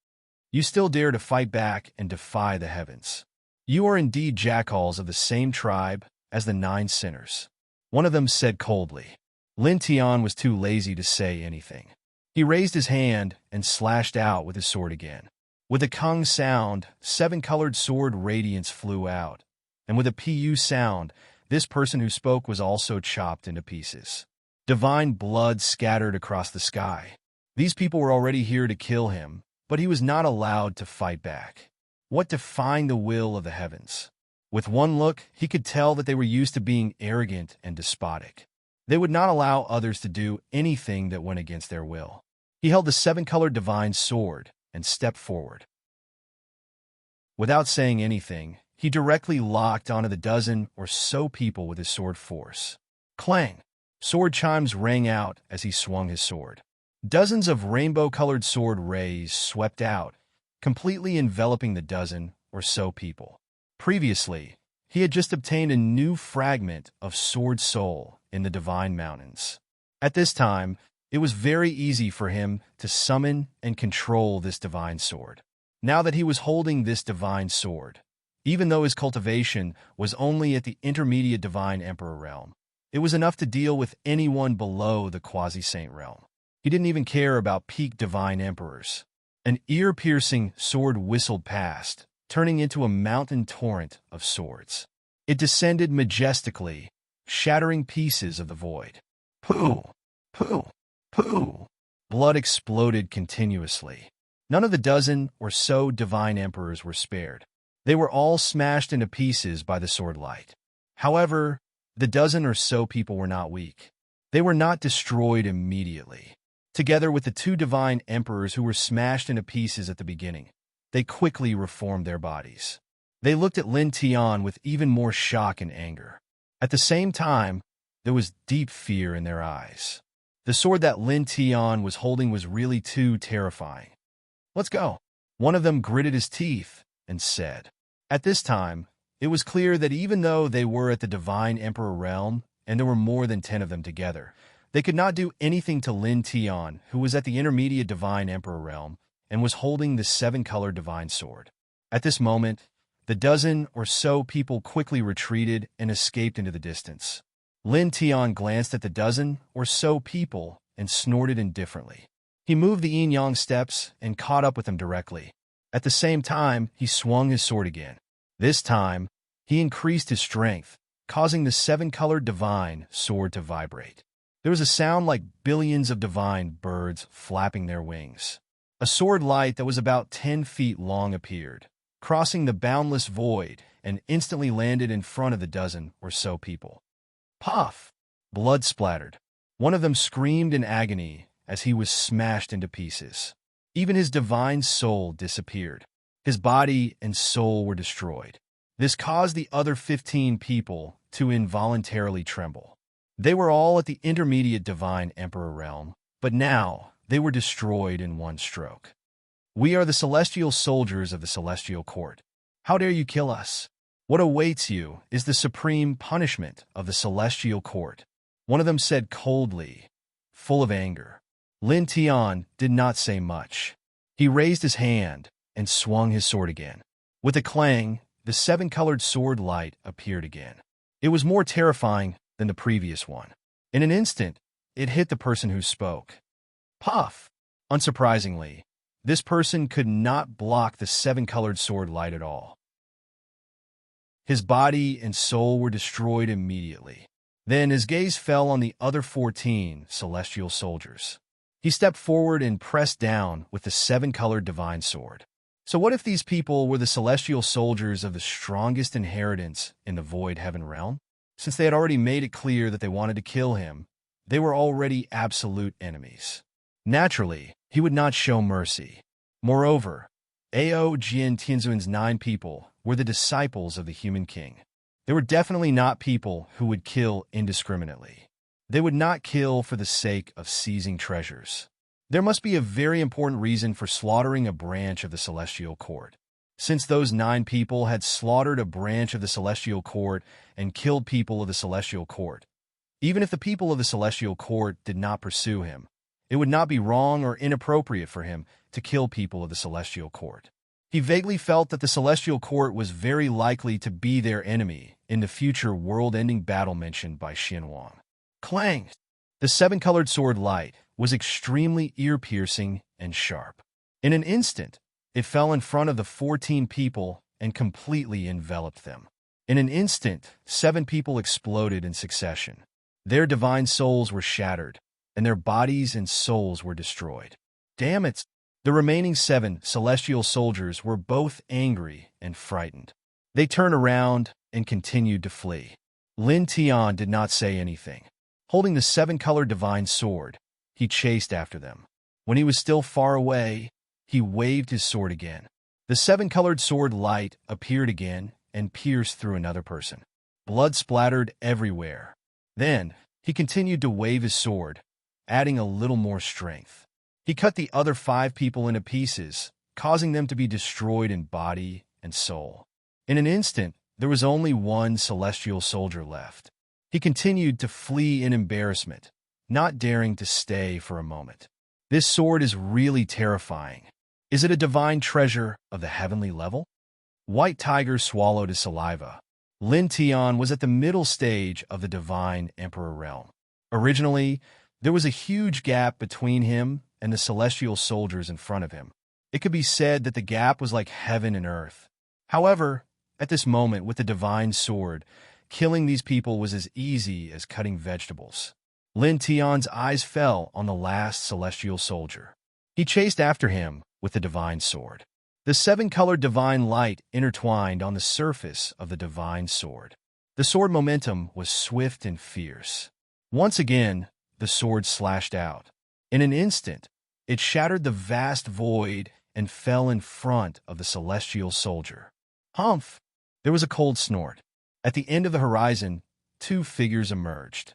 "You still dare to fight back and defy the heavens. You are indeed jackals of the same tribe as the 9 sinners," one of them said coldly. Lin Tian was too lazy to say anything. He raised his hand and slashed out with his sword again. With a kung sound, seven-colored sword radiance flew out, and with a pu sound, this person who spoke was also chopped into pieces. Divine blood scattered across the sky. These people were already here to kill him, but he was not allowed to fight back. What defined the will of the heavens? With one look, he could tell that they were used to being arrogant and despotic. They would not allow others to do anything that went against their will. He held the seven-colored divine sword and stepped forward. Without saying anything, he directly locked onto the dozen or so people with his sword force. Clang! Sword chimes rang out as he swung his sword. Dozens of rainbow-colored sword rays swept out, completely enveloping the dozen or so people. Previously, he had just obtained a new fragment of sword soul in the Divine Mountains. At this time, it was very easy for him to summon and control this divine sword. Now that he was holding this divine sword, even though his cultivation was only at the intermediate divine emperor realm, it was enough to deal with anyone below the quasi-saint realm. He didn't even care about peak divine emperors. An ear-piercing sword whistled past, turning into a mountain torrent of swords. It descended majestically, shattering pieces of the void. Pooh! Pooh! Pooh! Blood exploded continuously. None of the dozen or so divine emperors were spared. They were all smashed into pieces by the sword light. However, the dozen or so people were not weak. They were not destroyed immediately. Together with the 2 divine emperors who were smashed into pieces at the beginning, they quickly reformed their bodies. They looked at Lin Tian with even more shock and anger. At the same time, there was deep fear in their eyes. The sword that Lin Tian was holding was really too terrifying. "Let's go." One of them gritted his teeth and said. At this time, it was clear that even though they were at the Divine Emperor realm, and there were more than 10 of them together, they could not do anything to Lin Tian, who was at the intermediate Divine Emperor realm and was holding the 7-colored divine sword. At this moment, the dozen or so people quickly retreated and escaped into the distance. Lin Tian glanced at the dozen or so people and snorted indifferently. He moved the yin-yang steps and caught up with them directly. At the same time, he swung his sword again. This time, he increased his strength, causing the 7-colored divine sword to vibrate. There was a sound like billions of divine birds flapping their wings. A sword light that was about 10 feet long appeared, crossing the boundless void, and instantly landed in front of the dozen or so people. Puff! Blood splattered. One of them screamed in agony as he was smashed into pieces. Even his divine soul disappeared. His body and soul were destroyed. This caused the other 15 people to involuntarily tremble. They were all at the intermediate divine emperor realm, but now they were destroyed in one stroke. "We are the celestial soldiers of the celestial court. How dare you kill us? What awaits you is the supreme punishment of the celestial court," one of them said coldly, full of anger. Lin Tian did not say much. He raised his hand and swung his sword again. With a clang, the seven-colored sword light appeared again. It was more terrifying than the previous one. In an instant, it hit the person who spoke. Puff! Unsurprisingly, this person could not block the seven-colored sword light at all. His body and soul were destroyed immediately. Then his gaze fell on the other 14 celestial soldiers. He stepped forward and pressed down with the seven-colored divine sword. So what if these people were the celestial soldiers of the strongest inheritance in the void heaven realm? Since they had already made it clear that they wanted to kill him, they were already absolute enemies. Naturally, he would not show mercy. Moreover, Ao Jian Tianzun's 9 people were the disciples of the human king. They were definitely not people who would kill indiscriminately. They would not kill for the sake of seizing treasures. There must be a very important reason for slaughtering a branch of the celestial court. Since those 9 people had slaughtered a branch of the celestial court and killed people of the celestial court, even if the people of the celestial court did not pursue him, it would not be wrong or inappropriate for him to kill people of the celestial court. He vaguely felt that the celestial court was very likely to be their enemy in the future world-ending battle mentioned by Xianwang. Clang! The seven-colored sword light was extremely ear-piercing and sharp. In an instant, it fell in front of the 14 people and completely enveloped them. In an instant, 7 people exploded in succession. Their divine souls were shattered, and their bodies and souls were destroyed. Damn it! The remaining 7 celestial soldiers were both angry and frightened. They turned around and continued to flee. Lin Tian did not say anything. Holding the seven-colored divine sword, he chased after them. When he was still far away, he waved his sword again. The seven-colored sword light appeared again and pierced through another person. Blood splattered everywhere. Then, he continued to wave his sword, adding a little more strength. He cut the other 5 people into pieces, causing them to be destroyed in body and soul. In an instant, there was only 1 celestial soldier left. He continued to flee in embarrassment, not daring to stay for a moment. This sword is really terrifying. Is it a divine treasure of the heavenly level? White Tiger swallowed his saliva. Lin Tian was at the middle stage of the divine emperor realm. Originally, there was a huge gap between him and the celestial soldiers in front of him. It could be said that the gap was like heaven and earth. However, at this moment with the divine sword, killing these people was as easy as cutting vegetables. Lin Tian's eyes fell on the last celestial soldier. He chased after him with the divine sword. The 7-colored divine light intertwined on the surface of the divine sword. The sword momentum was swift and fierce. Once again, the sword slashed out. In an instant, it shattered the vast void and fell in front of the celestial soldier. Humph! There was a cold snort. At the end of the horizon, 2 figures emerged.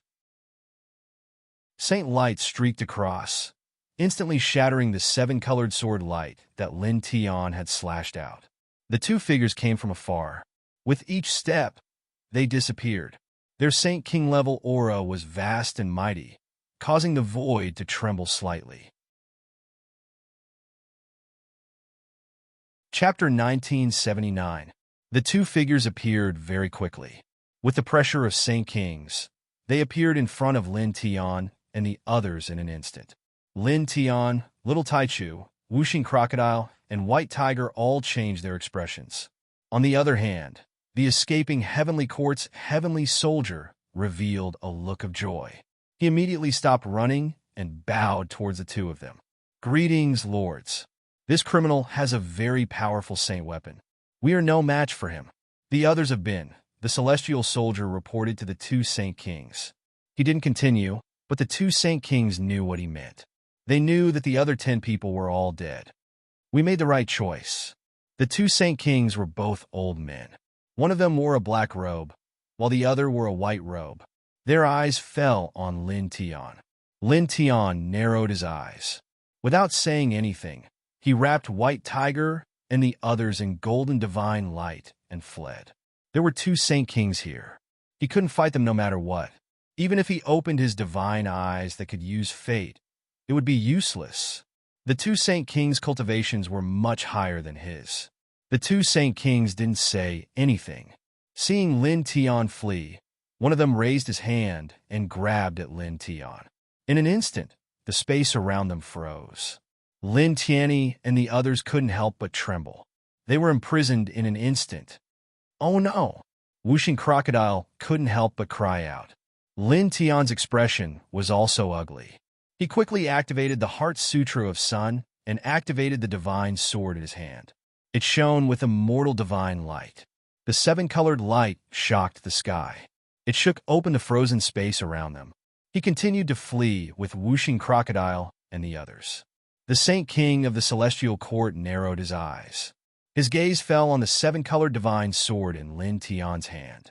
Saint Light streaked across, instantly shattering the 7-colored sword light that Lin Tian had slashed out. The 2 figures came from afar. With each step, they disappeared. Their Saint King level aura was vast and mighty, causing the void to tremble slightly. Chapter 1979. The 2 figures appeared very quickly. With the pressure of Saint Kings, they appeared in front of Lin Tian and the others in an instant. Lin Tian, Little Taichu, Wuxing Crocodile, and White Tiger all changed their expressions. On the other hand, the escaping Heavenly Court's heavenly soldier revealed a look of joy. He immediately stopped running and bowed towards the 2 of them. Greetings, lords. This criminal has a very powerful saint weapon. We are no match for him. The others have been, the celestial soldier reported to the 2 Saint Kings. He didn't continue, but the 2 Saint Kings knew what he meant. They knew that the other 10 people were all dead. We made the right choice. The 2 Saint Kings were both old men. One of them wore a black robe, while the other wore a white robe. Their eyes fell on Lin Tian. Lin Tian narrowed his eyes. Without saying anything, he wrapped White Tiger and the others in golden divine light and fled. There were 2 Saint Kings here. He couldn't fight them no matter what. Even if he opened his divine eyes that could use fate, it would be useless. The 2 Saint Kings' cultivations were much higher than his. The two Saint Kings didn't say anything. Seeing Lin Tian flee, one of them raised his hand and grabbed at Lin Tian. In an instant, the space around them froze. Lin Tianyi and the others couldn't help but tremble. They were imprisoned in an instant. Oh no! Whooshing Crocodile couldn't help but cry out. Lin Tian's expression was also ugly. He quickly activated the Heart Sutra of Sun and activated the divine sword in his hand. It shone with immortal divine light. The seven-colored light shocked the sky. It shook open the frozen space around them. He continued to flee with Whooshing Crocodile and the others. The Saint King of the Celestial Court narrowed his eyes. His gaze fell on the seven-colored divine sword in Lin Tian's hand.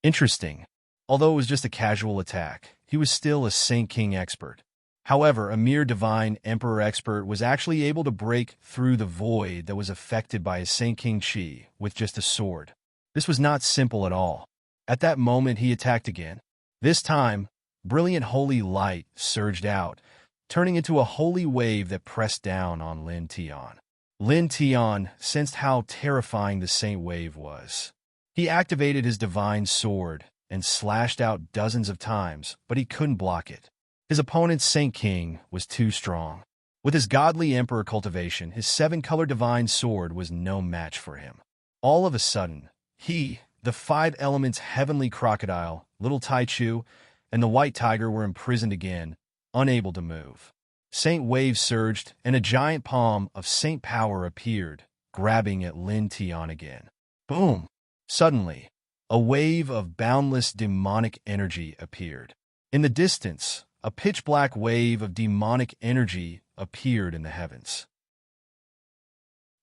Interesting. Although it was just a casual attack, he was still a Saint King expert. However, a mere divine emperor expert was actually able to break through the void that was affected by his Saint King Chi with just a sword. This was not simple at all. At that moment, he attacked again. This time, brilliant holy light surged out, turning into a holy wave that pressed down on Lin Tian. Lin Tian sensed how terrifying the saint wave was. He activated his divine sword and slashed out dozens of times, but he couldn't block it. His opponent's Saint King was too strong. With his godly emperor cultivation, his seven-colored divine sword was no match for him. All of a sudden, the five elements heavenly crocodile, little Taichu, and the white tiger were imprisoned again, unable to move. Saint Wave surged, and a giant palm of Saint Power appeared, grabbing at Lin Tian again. Boom! Suddenly, a wave of boundless demonic energy appeared. In the distance, a pitch-black wave of demonic energy appeared in the heavens.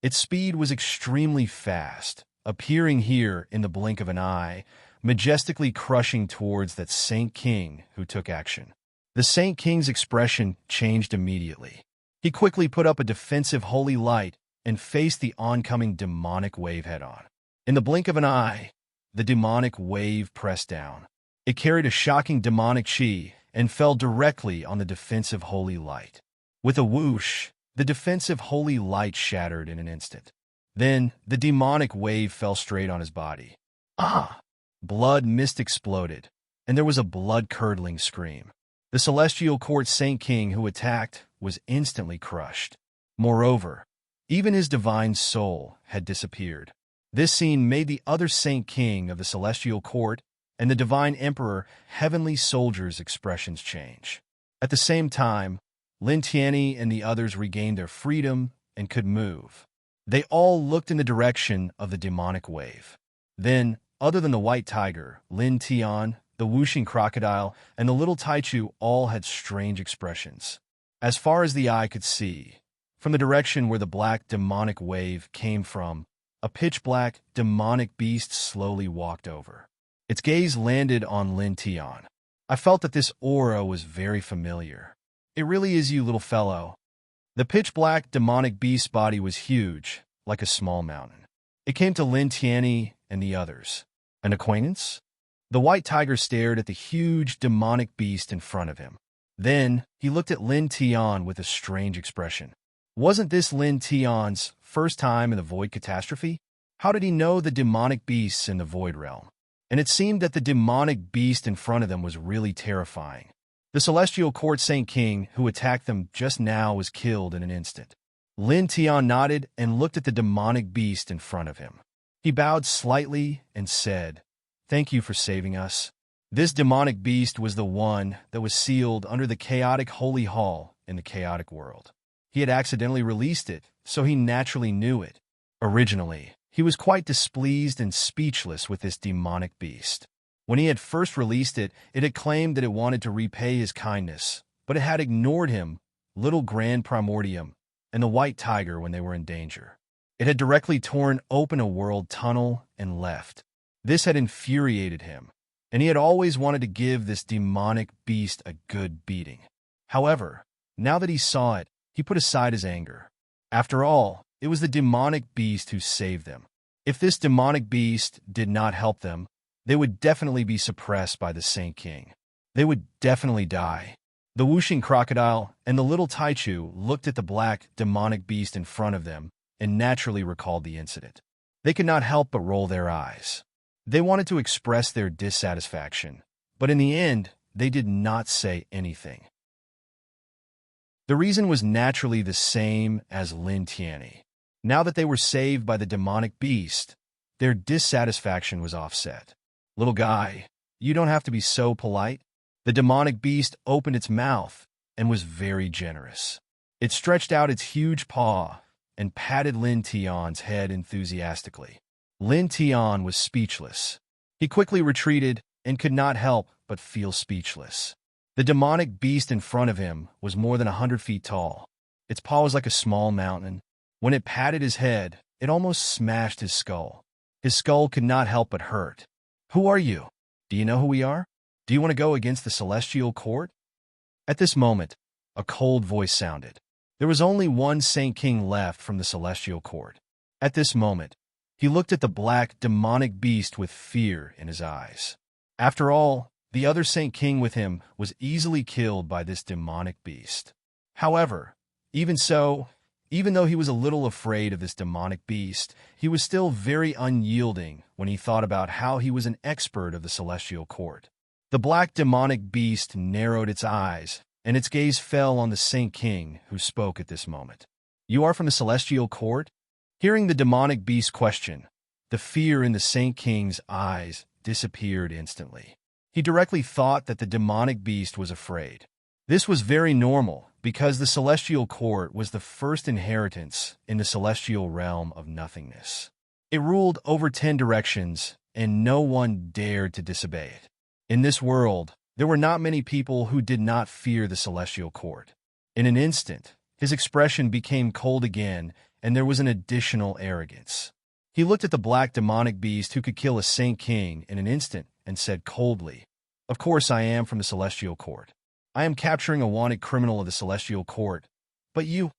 Its speed was extremely fast, appearing here in the blink of an eye, majestically crushing towards that Saint King who took action. The Saint King's expression changed immediately. He quickly put up a defensive holy light and faced the oncoming demonic wave head-on. In the blink of an eye, the demonic wave pressed down. It carried a shocking demonic chi and fell directly on the defensive holy light. With a whoosh, the defensive holy light shattered in an instant. Then, the demonic wave fell straight on his body. Ah! Blood mist exploded, and there was a blood-curdling scream. The Celestial Court Saint King who attacked was instantly crushed. Moreover, even his divine soul had disappeared. This scene made the other Saint King of the Celestial Court and the Divine Emperor Heavenly Soldier's expressions change. At the same time, Lin Tianyi and the others regained their freedom and could move. They all looked in the direction of the demonic wave. Then, other than the white tiger, Lin Tian, the whooshing crocodile, and the little Taichu all had strange expressions. As far as the eye could see, from the direction where the black demonic wave came from, a pitch-black demonic beast slowly walked over. Its gaze landed on Lin Tian. I felt that this aura was very familiar. It really is you, little fellow. The pitch-black demonic beast's body was huge, like a small mountain. It came to Lin Tianyi and the others. An acquaintance? The white tiger stared at the huge demonic beast in front of him. Then, he looked at Lin Tian with a strange expression. Wasn't this Lin Tian's first time in the Void Catastrophe? How did he know the demonic beasts in the Void Realm? And it seemed that the demonic beast in front of them was really terrifying. The Celestial Court Saint King who attacked them just now was killed in an instant. Lin Tian nodded and looked at the demonic beast in front of him. He bowed slightly and said, "Thank you for saving us." This demonic beast was the one that was sealed under the chaotic holy hall in the chaotic world. He had accidentally released it, so he naturally knew it. Originally, he was quite displeased and speechless with this demonic beast. When he had first released it, it had claimed that it wanted to repay his kindness, but it had ignored him, Little Grand Primordium, and the White Tiger when they were in danger. It had directly torn open a world tunnel and left. This had infuriated him, and he had always wanted to give this demonic beast a good beating. However, now that he saw it, he put aside his anger. After all, it was the demonic beast who saved them. If this demonic beast did not help them, they would definitely be suppressed by the Saint King. They would definitely die. The whooshing crocodile and the little Taichu looked at the black demonic beast in front of them and naturally recalled the incident. They could not help but roll their eyes. They wanted to express their dissatisfaction, but in the end, they did not say anything. The reason was naturally the same as Lin Tianyi. Now that they were saved by the demonic beast, their dissatisfaction was offset. "Little guy, you don't have to be so polite." The demonic beast opened its mouth and was very generous. It stretched out its huge paw and patted Lin Tian's head enthusiastically. Lin Tian was speechless. He quickly retreated and could not help but feel speechless. The demonic beast in front of him was more than 100 feet tall. Its paw was like a small mountain. When it patted his head, it almost smashed his skull. His skull could not help but hurt. "Who are you? Do you know who we are? Do you want to go against the celestial court?" At this moment, a cold voice sounded. There was only one Saint King left from the celestial court. At this moment, he looked at the black, demonic beast with fear in his eyes. After all, the other Saint King with him was easily killed by this demonic beast. However, even though he was a little afraid of this demonic beast, he was still very unyielding when he thought about how he was an expert of the celestial court. The black demonic beast narrowed its eyes, and its gaze fell on the Saint King, who spoke at this moment. "You are from the celestial court?" Hearing the demonic beast's question, the fear in the Saint King's eyes disappeared instantly. He directly thought that the demonic beast was afraid. This was very normal, because the celestial court was the first inheritance in the celestial realm of nothingness. It ruled over 10 directions, and no one dared to disobey it. In this world, there were not many people who did not fear the celestial court. In an instant, his expression became cold again, and there was an additional arrogance. He looked at the black demonic beast who could kill a Saint King in an instant and said coldly, "Of course I am from the celestial court. I am capturing a wanted criminal of the celestial court, but you..."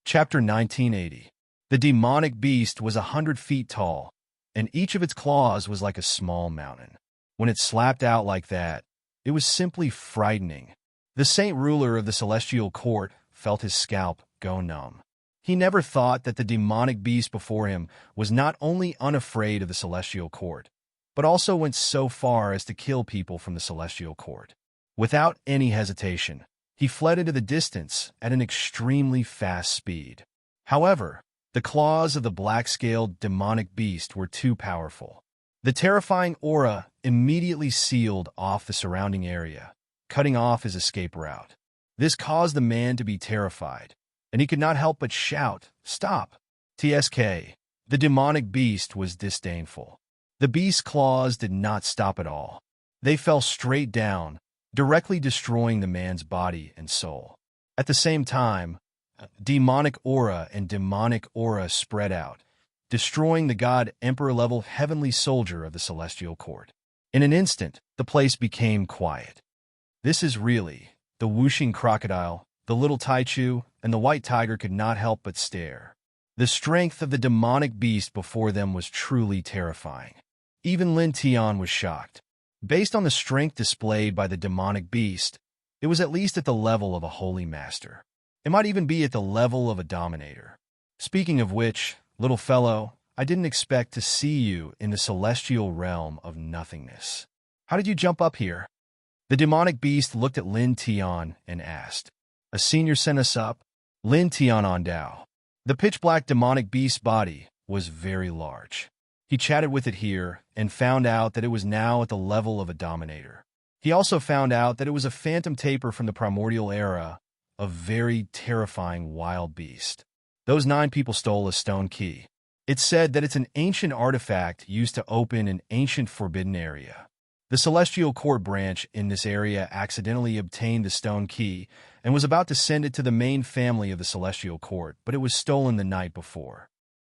Chapter 1980. The demonic beast was 100 feet tall, and each of its claws was like a small mountain. When it slapped out like that, it was simply frightening. The saint ruler of the celestial court felt his scalp go numb. He never thought that the demonic beast before him was not only unafraid of the celestial court, but also went so far as to kill people from the celestial court. Without any hesitation, he fled into the distance at an extremely fast speed. However, the claws of the black-scaled demonic beast were too powerful. The terrifying aura immediately sealed off the surrounding area, cutting off his escape route. This caused the man to be terrified, and he could not help but shout, "Stop!" TSK. The demonic beast was disdainful. The beast's claws did not stop at all. They fell straight down, directly destroying the man's body and soul. At the same time, demonic aura and demonic aura spread out, destroying the god emperor-level heavenly soldier of the celestial court. In an instant, the place became quiet. This is really the whooshing crocodile, the little Taichu, and the white tiger could not help but stare. The strength of the demonic beast before them was truly terrifying. Even Lin Tian was shocked. Based on the strength displayed by the demonic beast, it was at least at the level of a holy master. It might even be at the level of a dominator. Speaking of which, little fellow, I didn't expect to see you in the celestial realm of nothingness. How did you jump up here? The demonic beast looked at Lin Tian and asked. A senior sent us up. Lin Tian on Dao. The pitch-black demonic beast's body was very large. He chatted with it here and found out that it was now at the level of a dominator. He also found out that it was a phantom taper from the primordial era, a very terrifying wild beast. Those 9 people stole a stone key. It's said that it's an ancient artifact used to open an ancient forbidden area. The Celestial Court branch in this area accidentally obtained the stone key and was about to send it to the main family of the Celestial Court, but it was stolen the night before.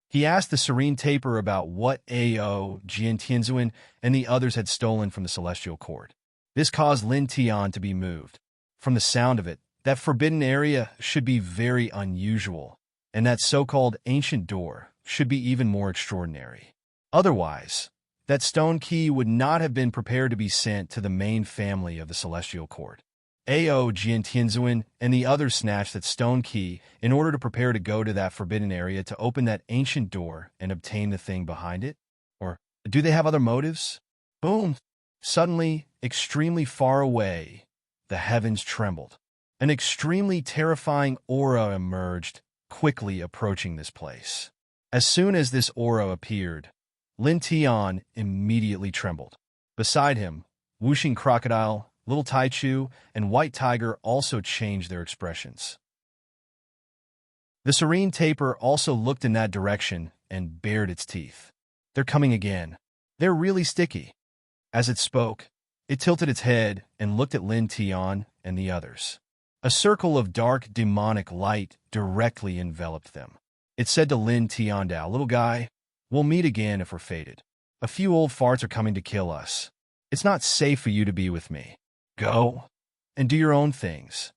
He asked the Serene Taper about what Ao, Jian Tianzuan, and the others had stolen from the Celestial Court. This caused Lin Tian to be moved. From the sound of it, that forbidden area should be very unusual, and that so-called ancient door should be even more extraordinary. Otherwise, that stone key would not have been prepared to be sent to the main family of the Celestial Court. Ao Jiantianzuan and the others snatched that stone key in order to prepare to go to that forbidden area to open that ancient door and obtain the thing behind it? Or do they have other motives? Boom! Suddenly, extremely far away, the heavens trembled. An extremely terrifying aura emerged, quickly approaching this place. As soon as this aura appeared, Lin Tian immediately trembled. Beside him, Wuxing Crocodile, Little Taichu, and White Tiger also changed their expressions. The serene tapir also looked in that direction and bared its teeth. They're coming again. They're really sticky. As it spoke, it tilted its head and looked at Lin Tian and the others. A circle of dark demonic light directly enveloped them. It said to Lin Tiandao, "Little guy, we'll meet again if we're fated. A few old farts are coming to kill us. It's not safe for you to be with me. Go and do your own things."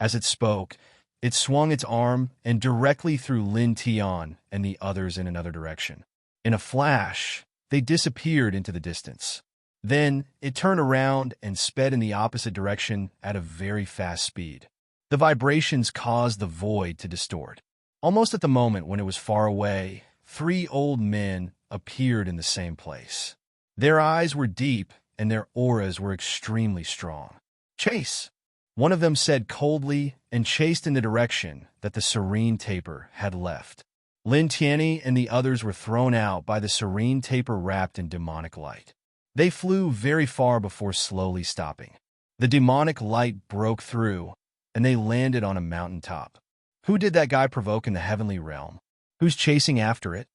As it spoke, it swung its arm and directly threw Lin Tian and the others in another direction. In a flash, they disappeared into the distance. Then it turned around and sped in the opposite direction at a very fast speed. The vibrations caused the void to distort. Almost at the moment when it was far away, 3 old men appeared in the same place. Their eyes were deep and their auras were extremely strong. "Chase!" one of them said coldly and chased in the direction that the serene tapir had left. Lin Tianyi and the others were thrown out by the serene tapir wrapped in demonic light. They flew very far before slowly stopping. The demonic light broke through, and they landed on a mountaintop. Who did that guy provoke in the heavenly realm? Who's chasing after it?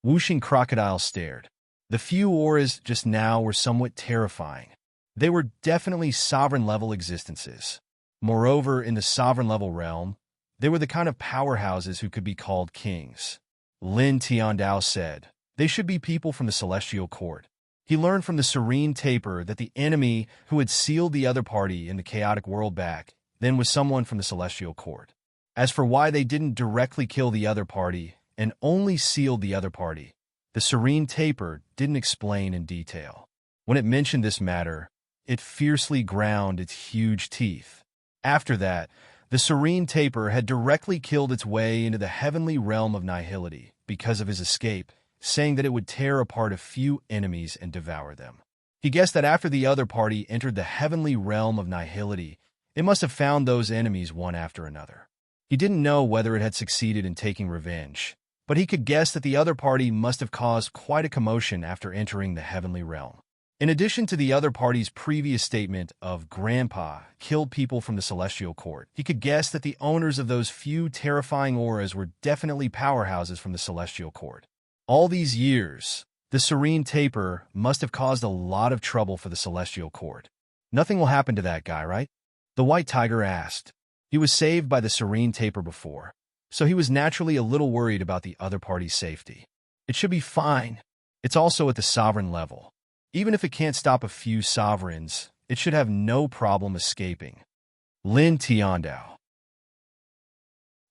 Wuxing Crocodile stared. The few auras just now were somewhat terrifying. They were definitely sovereign-level existences. Moreover, in the sovereign-level realm, they were the kind of powerhouses who could be called kings. Lin Tiandao said, "They should be people from the celestial court." He learned from the serene tapir that the enemy who had sealed the other party in the chaotic world back then was someone from the celestial court. As for why they didn't directly kill the other party and only sealed the other party, the serene tapir didn't explain in detail. When it mentioned this matter, it fiercely ground its huge teeth. After that, the serene tapir had directly killed its way into the heavenly realm of nihility because of his escape, saying that it would tear apart a few enemies and devour them. He guessed that after the other party entered the heavenly realm of nihility, it must have found those enemies one after another. He didn't know whether it had succeeded in taking revenge, but he could guess that the other party must have caused quite a commotion after entering the heavenly realm. In addition to the other party's previous statement of Grandpa killed people from the celestial court, he could guess that the owners of those few terrifying auras were definitely powerhouses from the celestial court. All these years, the serene tapir must have caused a lot of trouble for the celestial court. Nothing will happen to that guy, right? The white tiger asked. He was saved by the serene tapir before, so he was naturally a little worried about the other party's safety. It should be fine. It's also at the sovereign level. Even if it can't stop a few sovereigns, it should have no problem escaping. Lin Tiandao.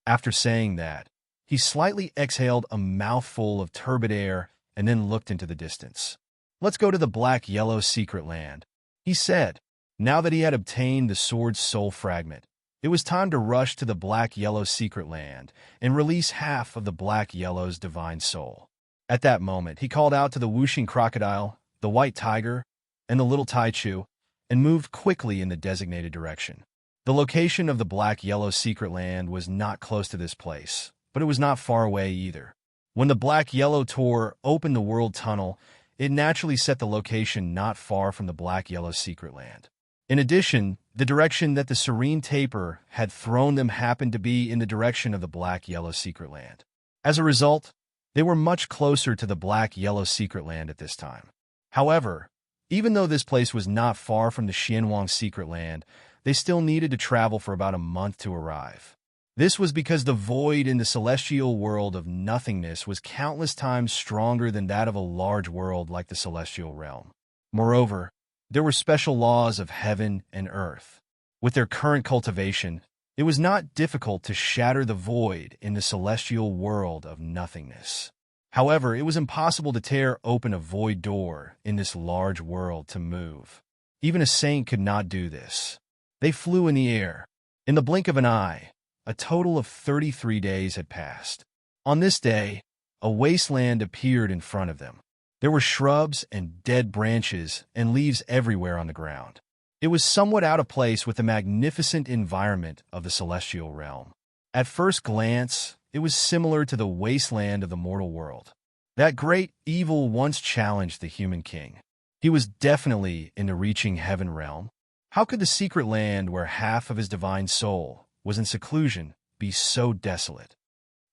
After saying that, he slightly exhaled a mouthful of turbid air and then looked into the distance. "Let's go to the black-yellow secret land," he said. Now that he had obtained the sword's soul fragment, it was time to rush to the black-yellow secret land and release half of the black-yellow's divine soul. At that moment, he called out to the Wuxing Crocodile, the white tiger, and the little Taichu, and moved quickly in the designated direction. The location of the black-yellow secret land was not close to this place, but it was not far away either. When the black-yellow tour opened the world tunnel, it naturally set the location not far from the black-yellow secret land. In addition, the direction that the serene tapir had thrown them happened to be in the direction of the black-yellow secret land. As a result, they were much closer to the black-yellow secret land at this time. However, even though this place was not far from the Xianwang secret land, they still needed to travel for about a month to arrive. This was because the void in the celestial world of nothingness was countless times stronger than that of a large world like the celestial realm. Moreover, there were special laws of heaven and earth. With their current cultivation, it was not difficult to shatter the void in the celestial world of nothingness. However, it was impossible to tear open a void door in this large world to move. Even a saint could not do this. They flew in the air. In the blink of an eye, a total of 33 days had passed. On this day, a wasteland appeared in front of them. There were shrubs and dead branches and leaves everywhere on the ground. It was somewhat out of place with the magnificent environment of the celestial realm. At first glance, it was similar to the wasteland of the mortal world. That great evil once challenged the human king. He was definitely in the reaching heaven realm. How could the secret land where half of his divine soul was in seclusion be so desolate?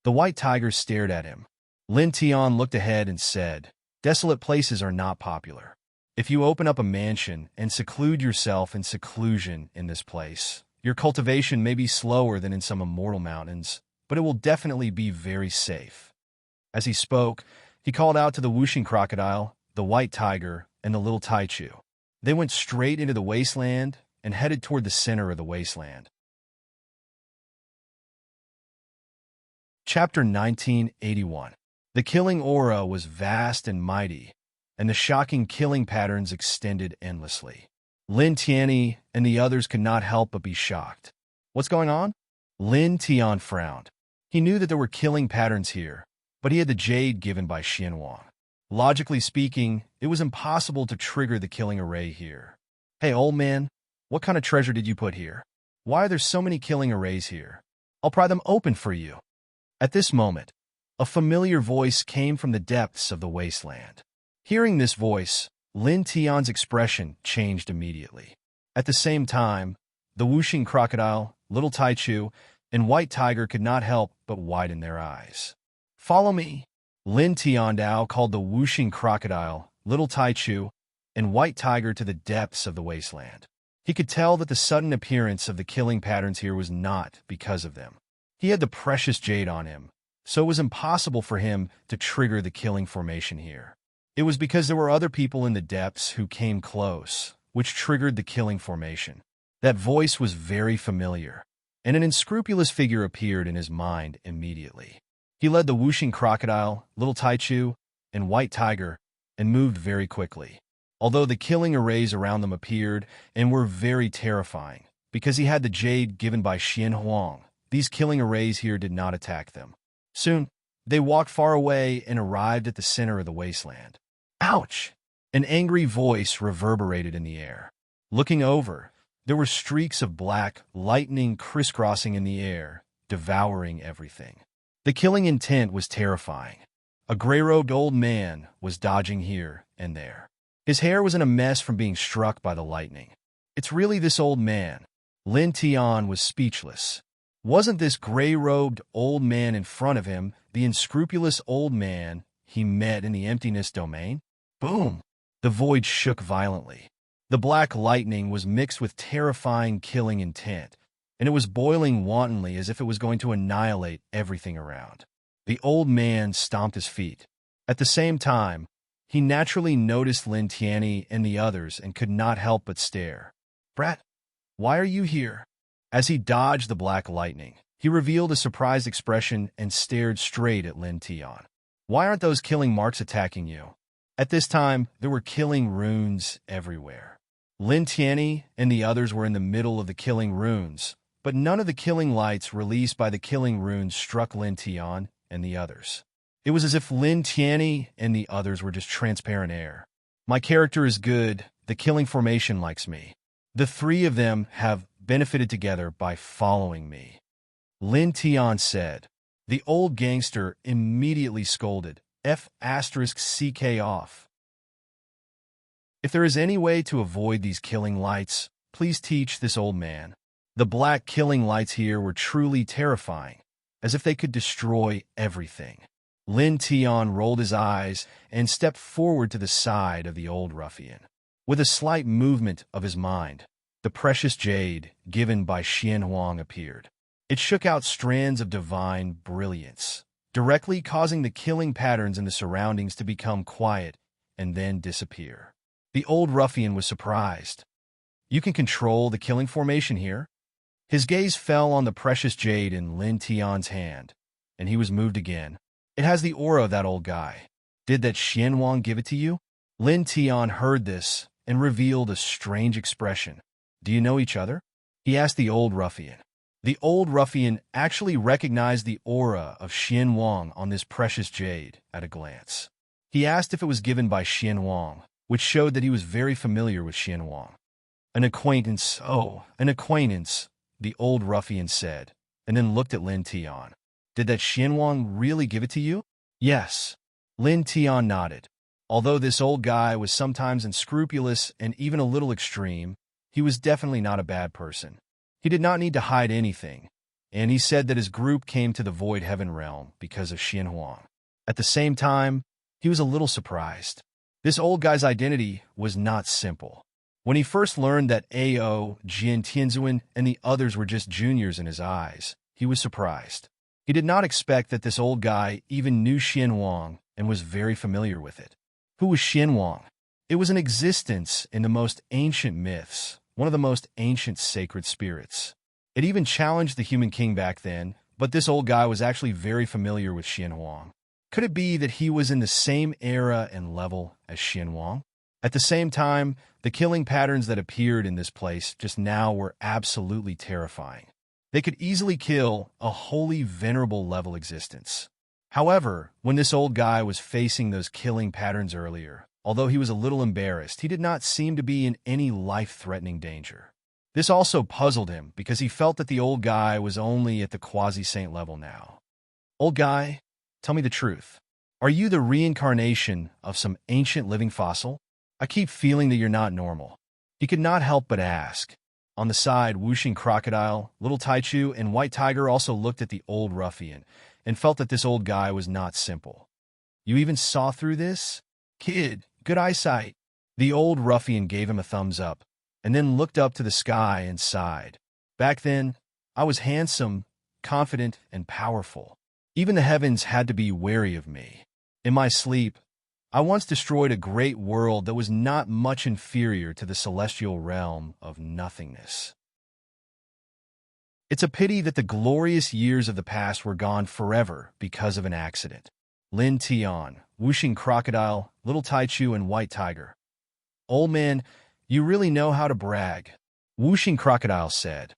The white tiger stared at him. Lin Tian looked ahead and said, "Desolate places are not popular. If you open up a mansion and seclude yourself in seclusion in this place, your cultivation may be slower than in some immortal mountains, but it will definitely be very safe." As he spoke, he called out to the whooshing crocodile, the white tiger, and the little taichu. They went straight into the wasteland and headed toward the center of the wasteland. Chapter 1981. The killing aura was vast and mighty, and the shocking killing patterns extended endlessly. Lin Tianyi and the others could not help but be shocked. "What's going on?" Lin Tian frowned. He knew that there were killing patterns here, but he had the jade given by Xianhuang. Logically speaking, it was impossible to trigger the killing array here. "Hey, old man, what kind of treasure did you put here? Why are there so many killing arrays here? I'll pry them open for you." At this moment, a familiar voice came from the depths of the wasteland. Hearing this voice, Lin Tian's expression changed immediately. At the same time, the whooshing crocodile, little taichu, and white tiger could not help but widen their eyes. "Follow me." Lin Tiandao called the whooshing crocodile, little taichu, and white tiger to the depths of the wasteland. He could tell that the sudden appearance of the killing patterns here was not because of them. He had the precious jade on him, so it was impossible for him to trigger the killing formation here. It was because there were other people in the depths who came close, which triggered the killing formation. That voice was very familiar, and an unscrupulous figure appeared in his mind immediately. He led the whooshing crocodile, little taichu, and white tiger, and moved very quickly. Although the killing arrays around them appeared and were very terrifying, because he had the jade given by Xianhuang, these killing arrays here did not attack them. Soon, they walked far away and arrived at the center of the wasteland. "Ouch!" An angry voice reverberated in the air. Looking over, there were streaks of black lightning crisscrossing in the air, devouring everything. The killing intent was terrifying. A gray-robed old man was dodging here and there. His hair was in a mess from being struck by the lightning. "It's really this old man." Lin Tian was speechless. Wasn't this gray-robed old man in front of him the unscrupulous old man he met in the emptiness domain? Boom! The void shook violently. The black lightning was mixed with terrifying killing intent, and it was boiling wantonly as if it was going to annihilate everything around. The old man stomped his feet. At the same time, he naturally noticed Lin Tianyi and the others and could not help but stare. "Brat, why are you here?" As he dodged the black lightning, he revealed a surprised expression and stared straight at Lin Tian. "Why aren't those killing marks attacking you?" At this time, there were killing runes everywhere. Lin Tianyi and the others were in the middle of the killing runes, but none of the killing lights released by the killing runes struck Lin Tian and the others. It was as if Lin Tianyi and the others were just transparent air. "My character is good. The killing formation likes me. The three of them have benefited together by following me," Lin Tian said. The old gangster immediately scolded, "F***CK off. If there is any way to avoid these killing lights, please teach this old man." The black killing lights here were truly terrifying, as if they could destroy everything. Lin Tian rolled his eyes and stepped forward to the side of the old ruffian. With a slight movement of his mind, the precious jade given by Xianhuang appeared. It shook out strands of divine brilliance, directly causing the killing patterns in the surroundings to become quiet and then disappear. The old ruffian was surprised. "You can control the killing formation here?" His gaze fell on the precious jade in Lin Tian's hand, and he was moved again. "It has the aura of that old guy. Did that Xianhuang give it to you?" Lin Tian heard this and revealed a strange expression. "Do you know each other?" he asked the old ruffian. The old ruffian actually recognized the aura of Xian Wang on this precious jade at a glance. He asked if it was given by Xian Wang, which showed that he was very familiar with Xian Wang. An acquaintance, the old ruffian said, and then looked at Lin Tian. Did that Xian Wang really give it to you? Yes. Lin Tian nodded. Although this old guy was sometimes unscrupulous and even a little extreme, he was definitely not a bad person. He did not need to hide anything, and he said that his group came to the Void Heaven realm because of Xian Huang. At the same time, he was a little surprised. This old guy's identity was not simple. When he first learned that Ao, Jin Tianzuan, and the others were just juniors in his eyes, he was surprised. He did not expect that this old guy even knew Xian Huang and was very familiar with it. Who was Xian Huang? It was an existence in the most ancient myths, one of the most ancient sacred spirits. It even challenged the human king back then, but this old guy was actually very familiar with Xian Huang. Could it be that he was in the same era and level as Xian Huang? At the same time, the killing patterns that appeared in this place just now were absolutely terrifying. They could easily kill a wholly venerable level existence. However, when this old guy was facing those killing patterns earlier, although he was a little embarrassed, he did not seem to be in any life-threatening danger. This also puzzled him because he felt that the old guy was only at the quasi-saint level now. Old guy, tell me the truth. Are you the reincarnation of some ancient living fossil? I keep feeling that you're not normal. He could not help but ask. On the side, Whooshing Crocodile, Little Taichu, and White Tiger also looked at the old ruffian and felt that this old guy was not simple. You even saw through this? Kid, good eyesight. The old ruffian gave him a thumbs up, and then looked up to the sky and sighed. Back then, I was handsome, confident, and powerful. Even the heavens had to be wary of me. In my sleep, I once destroyed a great world that was not much inferior to the celestial realm of nothingness. It's a pity that the glorious years of the past were gone forever because of an accident. Lin Tian, Whooshing Crocodile, Little Taichu, and White Tiger. Old man, you really know how to brag. Whooshing Crocodile said.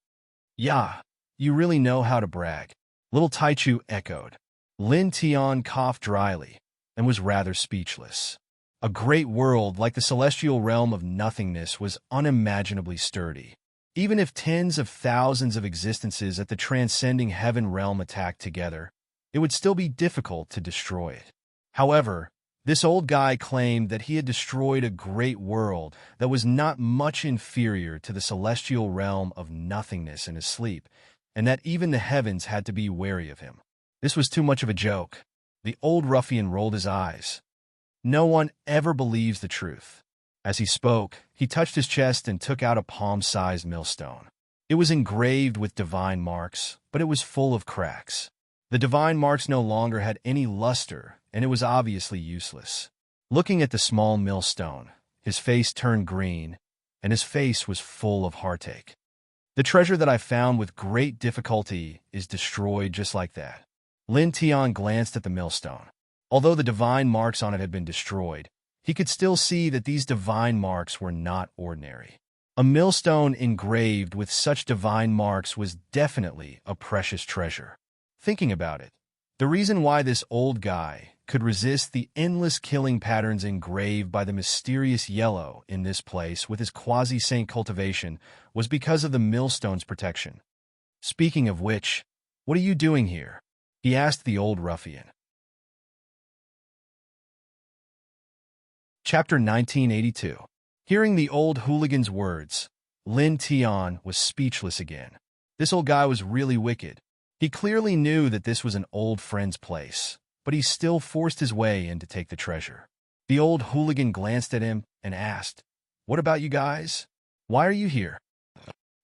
Yeah, you really know how to brag. Little Taichu echoed. Lin Tian coughed dryly and was rather speechless. A great world like the celestial realm of nothingness was unimaginably sturdy. Even if tens of thousands of existences at the transcending heaven realm attacked together, it would still be difficult to destroy it. However, this old guy claimed that he had destroyed a great world that was not much inferior to the celestial realm of nothingness in his sleep, and that even the heavens had to be wary of him. This was too much of a joke. The old ruffian rolled his eyes. No one ever believes the truth. As he spoke, he touched his chest and took out a palm-sized millstone. It was engraved with divine marks, but it was full of cracks. The divine marks no longer had any luster, and it was obviously useless. Looking at the small millstone, his face turned green, and his face was full of heartache. The treasure that I found with great difficulty is destroyed just like that. Lin Tian glanced at the millstone. Although the divine marks on it had been destroyed, he could still see that these divine marks were not ordinary. A millstone engraved with such divine marks was definitely a precious treasure. Thinking about it, the reason why this old guy could resist the endless killing patterns engraved by the mysterious yellow in this place with his quasi-saint cultivation was because of the millstone's protection. Speaking of which, what are you doing here? He asked the old ruffian. Chapter 1982. Hearing the old hooligan's words, Lin Tian was speechless again. This old guy was really wicked. He clearly knew that this was an old friend's place, but he still forced his way in to take the treasure. The old hooligan glanced at him and asked, "What about you guys? Why are you here?"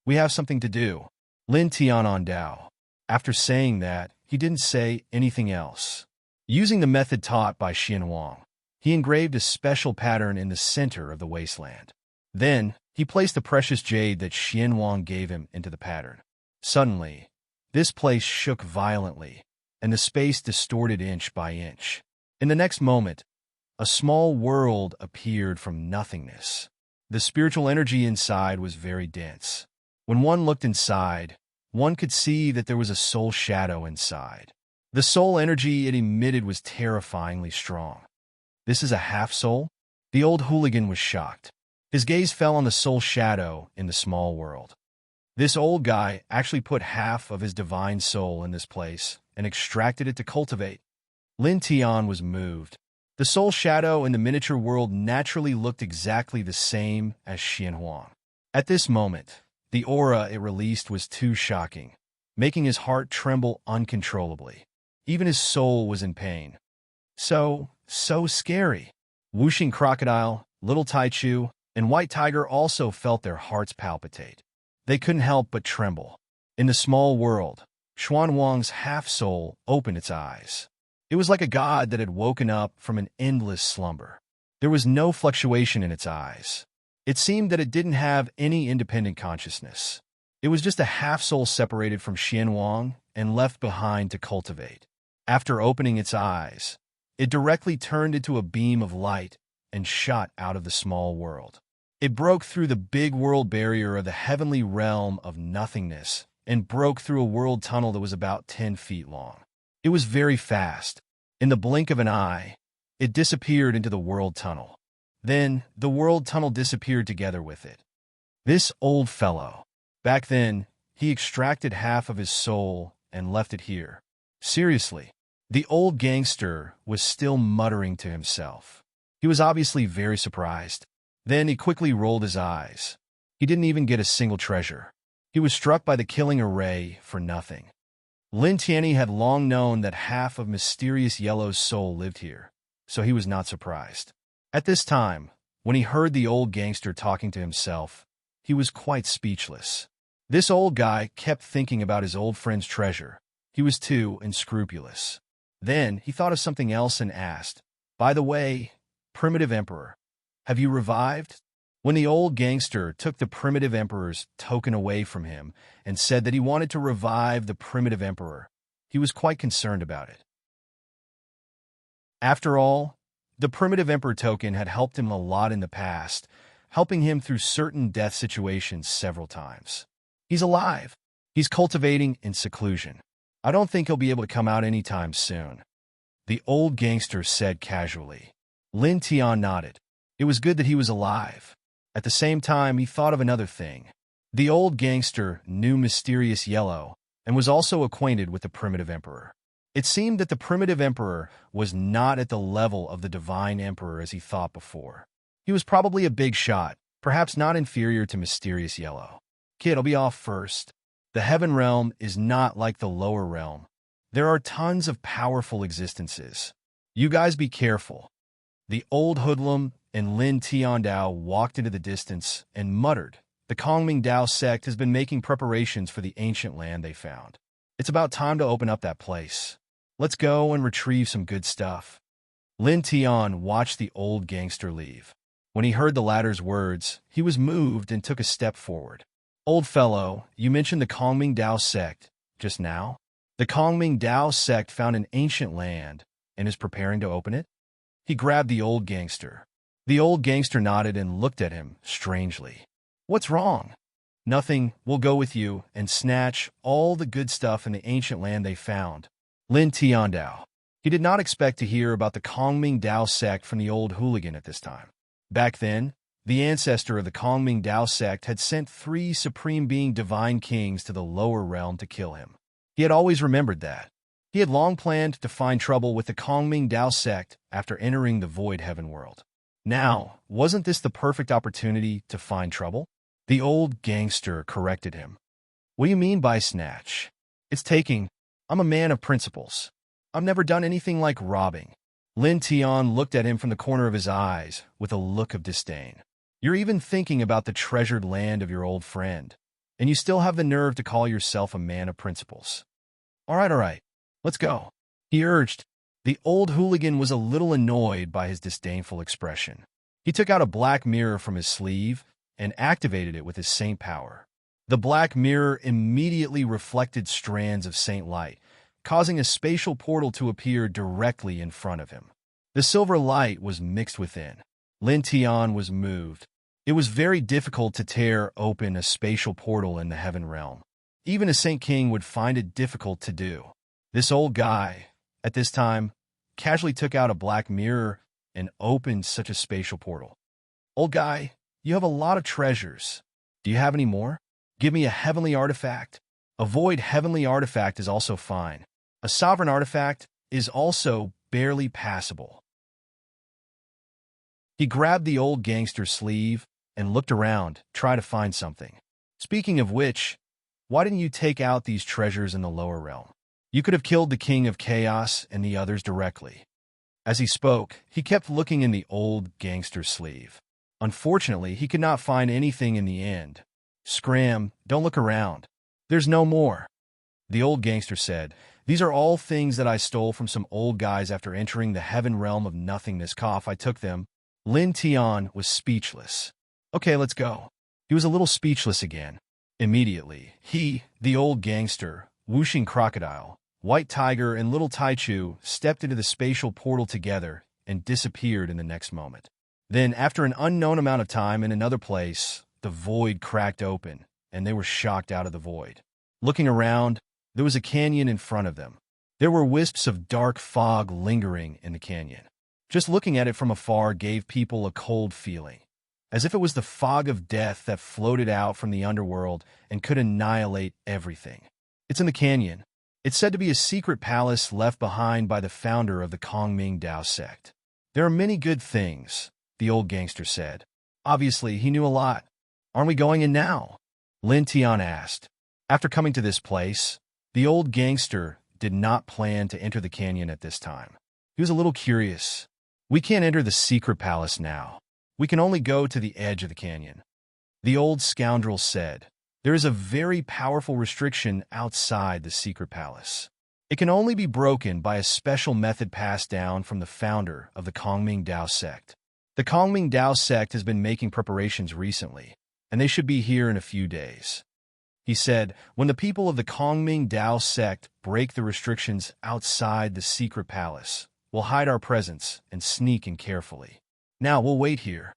"We have something to do." Lin Tian on Dao. After saying that, he didn't say anything else. Using the method taught by Xian Wang, he engraved a special pattern in the center of the wasteland. Then, he placed the precious jade that Xian Wang gave him into the pattern. Suddenly, this place shook violently, and the space distorted inch by inch. In the next moment, a small world appeared from nothingness. The spiritual energy inside was very dense. When one looked inside, one could see that there was a soul shadow inside. The soul energy it emitted was terrifyingly strong. This is a half-soul? The old hooligan was shocked. His gaze fell on the soul shadow in the small world. This old guy actually put half of his divine soul in this place and extracted it to cultivate. Lin Tian was moved. The soul shadow in the miniature world naturally looked exactly the same as Xian Huang. At this moment, the aura it released was too shocking, making his heart tremble uncontrollably. Even his soul was in pain. So scary. Wuxing Crocodile, Little Taichu, and White Tiger also felt their hearts palpitate. They couldn't help but tremble. In the small world, Xuan Wang's half-soul opened its eyes. It was like a god that had woken up from an endless slumber. There was no fluctuation in its eyes. It seemed that it didn't have any independent consciousness. It was just a half-soul separated from Xian Wang and left behind to cultivate. After opening its eyes, it directly turned into a beam of light and shot out of the small world. It broke through the big world barrier of the heavenly realm of nothingness and broke through a world tunnel that was about 10 feet long. It was very fast. In the blink of an eye, it disappeared into the world tunnel. Then, the world tunnel disappeared together with it. This old fellow. Back then, he extracted half of his soul and left it here. Seriously. The old gangster was still muttering to himself. He was obviously very surprised. Then he quickly rolled his eyes. He didn't even get a single treasure. He was struck by the killing array for nothing. Lin Tianyi had long known that half of Mysterious Yellow's soul lived here, so he was not surprised. At this time, when he heard the old gangster talking to himself, he was quite speechless. This old guy kept thinking about his old friend's treasure. He was too unscrupulous. Then he thought of something else and asked, "By the way, Primitive Emperor, have you revived?" When the old gangster took the Primitive Emperor's token away from him and said that he wanted to revive the Primitive Emperor, he was quite concerned about it. After all, the Primitive Emperor token had helped him a lot in the past, helping him through certain death situations several times. He's alive. He's cultivating in seclusion. I don't think he'll be able to come out anytime soon, the old gangster said casually. Lin Tian nodded. It was good that he was alive. At the same time, he thought of another thing. The old gangster knew Mysterious Yellow and was also acquainted with the Primitive Emperor. It seemed that the Primitive Emperor was not at the level of the Divine Emperor as he thought before. He was probably a big shot, perhaps not inferior to Mysterious Yellow. Kid, I'll be off first. The Heaven Realm is not like the lower realm. There are tons of powerful existences. You guys be careful. The old hoodlum and Lin Tiandao walked into the distance and muttered, "The Kongming Dao sect has been making preparations for the ancient land they found. It's about time to open up that place. Let's go and retrieve some good stuff." Lin Tian watched the old gangster leave. When he heard the latter's words, he was moved and took a step forward. "Old fellow, you mentioned the Kongming Dao sect just now? The Kongming Dao sect found an ancient land and is preparing to open it?" He grabbed the old gangster. The old gangster nodded and looked at him strangely. "What's wrong?" "Nothing. We'll go with you and snatch all the good stuff in the ancient land they found." Lin Tiandao. He did not expect to hear about the Kongming Dao sect from the old hooligan at this time. Back then, the ancestor of the Kongming Dao sect had sent 3 Supreme Being Divine Kings to the lower realm to kill him. He had always remembered that. He had long planned to find trouble with the Kongming Dao sect after entering the Void Heaven world. Now, wasn't this the perfect opportunity to find trouble? The old gangster corrected him. "What do you mean by snatch? It's taking. I'm a man of principles. I've never done anything like robbing." Lin Tian looked at him from the corner of his eyes with a look of disdain. "You're even thinking about the treasured land of your old friend, and you still have the nerve to call yourself a man of principles. All right, let's go," he urged. The old hooligan was a little annoyed by his disdainful expression. He took out a black mirror from his sleeve and activated it with his saint power. The black mirror immediately reflected strands of saint light, causing a spatial portal to appear directly in front of him. The silver light was mixed within. Lin Tian was moved. It was very difficult to tear open a spatial portal in the heaven realm. Even a Saint King would find it difficult to do. This old guy, at this time, casually took out a black mirror and opened such a spatial portal. Old guy, you have a lot of treasures. Do you have any more? Give me a heavenly artifact. A void heavenly artifact is also fine. A sovereign artifact is also barely passable. He grabbed the old gangster's sleeve and looked around, trying to find something. Speaking of which, why didn't you take out these treasures in the lower realm? You could have killed the King of Chaos and the others directly. As he spoke, he kept looking in the old gangster's sleeve. Unfortunately, he could not find anything in the end. Scram, don't look around. There's no more. The old gangster said, these are all things that I stole from some old guys after entering the heaven realm of nothingness. Cough, I took them. Lin Tian was speechless. Okay, let's go. He was a little speechless again. Immediately, he, the old gangster, whooshing crocodile, white tiger, and little Taichu stepped into the spatial portal together and disappeared in the next moment. Then, after an unknown amount of time in another place, the void cracked open, and they were shocked out of the void. Looking around, there was a canyon in front of them. There were wisps of dark fog lingering in the canyon. Just looking at it from afar gave people a cold feeling, as if it was the fog of death that floated out from the underworld and could annihilate everything. It's in the canyon. It's said to be a secret palace left behind by the founder of the Kongming Dao sect. There are many good things, the old gangster said. Obviously, he knew a lot. Aren't we going in now? Lin Tian asked. After coming to this place, the old gangster did not plan to enter the canyon at this time. He was a little curious. We can't enter the secret palace now. We can only go to the edge of the canyon. The old scoundrel said, there is a very powerful restriction outside the secret palace. It can only be broken by a special method passed down from the founder of the Kongming Dao sect. The Kongming Dao sect has been making preparations recently, and they should be here in a few days. He said, when the people of the Kongming Dao sect break the restrictions outside the secret palace, we'll hide our presence and sneak in carefully. Now we'll wait here.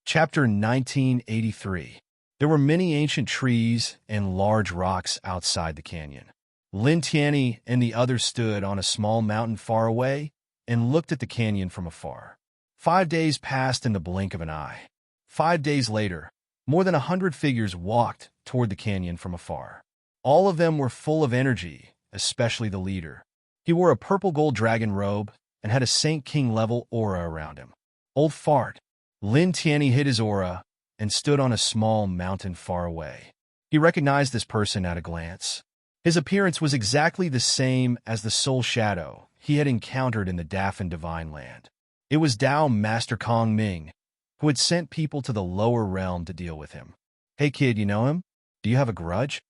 Chapter 1983. There were many ancient trees and large rocks outside the canyon. Lin Tianyi and the others stood on a small mountain far away and looked at the canyon from afar. 5 days passed in the blink of an eye. 5 days later, more than 100 figures walked toward the canyon from afar. All of them were full of energy, especially the leader. He wore a purple gold dragon robe and had a Saint King level aura around him. Old fart. Lin Tianyi hid his aura and stood on a small mountain far away. He recognized this person at a glance. His appearance was exactly the same as the soul shadow he had encountered in the Dafan Divine Land. It was Dao Master Kong Ming, who had sent people to the lower realm to deal with him. Hey kid, you know him? Do you have a grudge?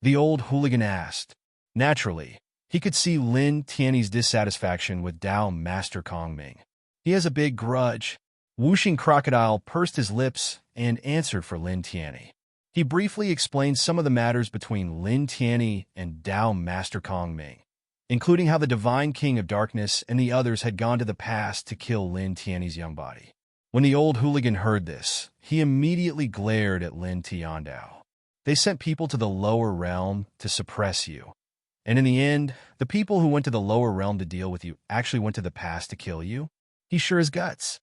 The old hooligan asked. Naturally, he could see Lin Tianyi's dissatisfaction with Dao Master Kong Ming. He has a big grudge. Whooshing Crocodile pursed his lips and answered for Lin Tianyi. He briefly explained some of the matters between Lin Tianyi and Dao Master Kong Ming, including how the Divine King of Darkness and the others had gone to the past to kill Lin Tianyi's young body. When the old hooligan heard this, he immediately glared at Lin Tiandao. They sent people to the lower realm to suppress you. And in the end, the people who went to the lower realm to deal with you actually went to the past to kill you? He sure is guts.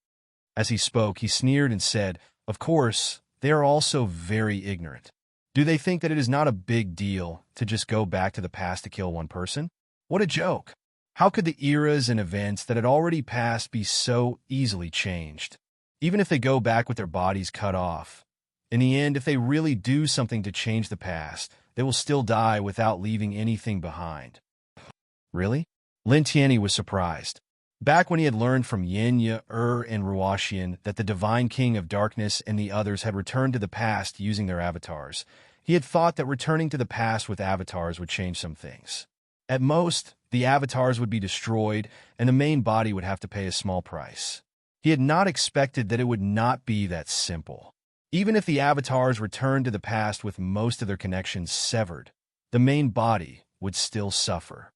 As he spoke, he sneered and said, of course, they are also very ignorant. Do they think that it is not a big deal to just go back to the past to kill one person? What a joke. How could the eras and events that had already passed be so easily changed? Even if they go back with their bodies cut off. In the end, if they really do something to change the past, they will still die without leaving anything behind. Really? Lin Tianyi was surprised. Back when he had learned from Yin Ya, and Ruoxian that the Divine King of Darkness and the others had returned to the past using their avatars, he had thought that returning to the past with avatars would change some things. At most, the avatars would be destroyed and the main body would have to pay a small price. He had not expected that it would not be that simple. Even if the avatars returned to the past with most of their connections severed, the main body would still suffer.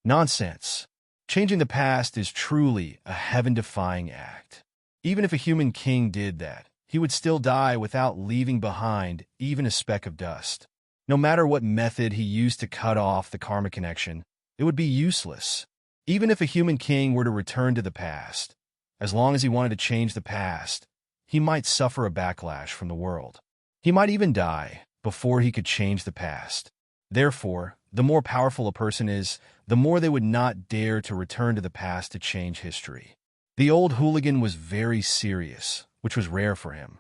Nonsense. Changing the past is truly a heaven-defying act. Even if a human king did that, he would still die without leaving behind even a speck of dust. No matter what method he used to cut off the karma connection, it would be useless. Even if a human king were to return to the past, as long as he wanted to change the past, he might suffer a backlash from the world. He might even die before he could change the past. Therefore, the more powerful a person is, the more they would not dare to return to the past to change history. The old hooligan was very serious, which was rare for him.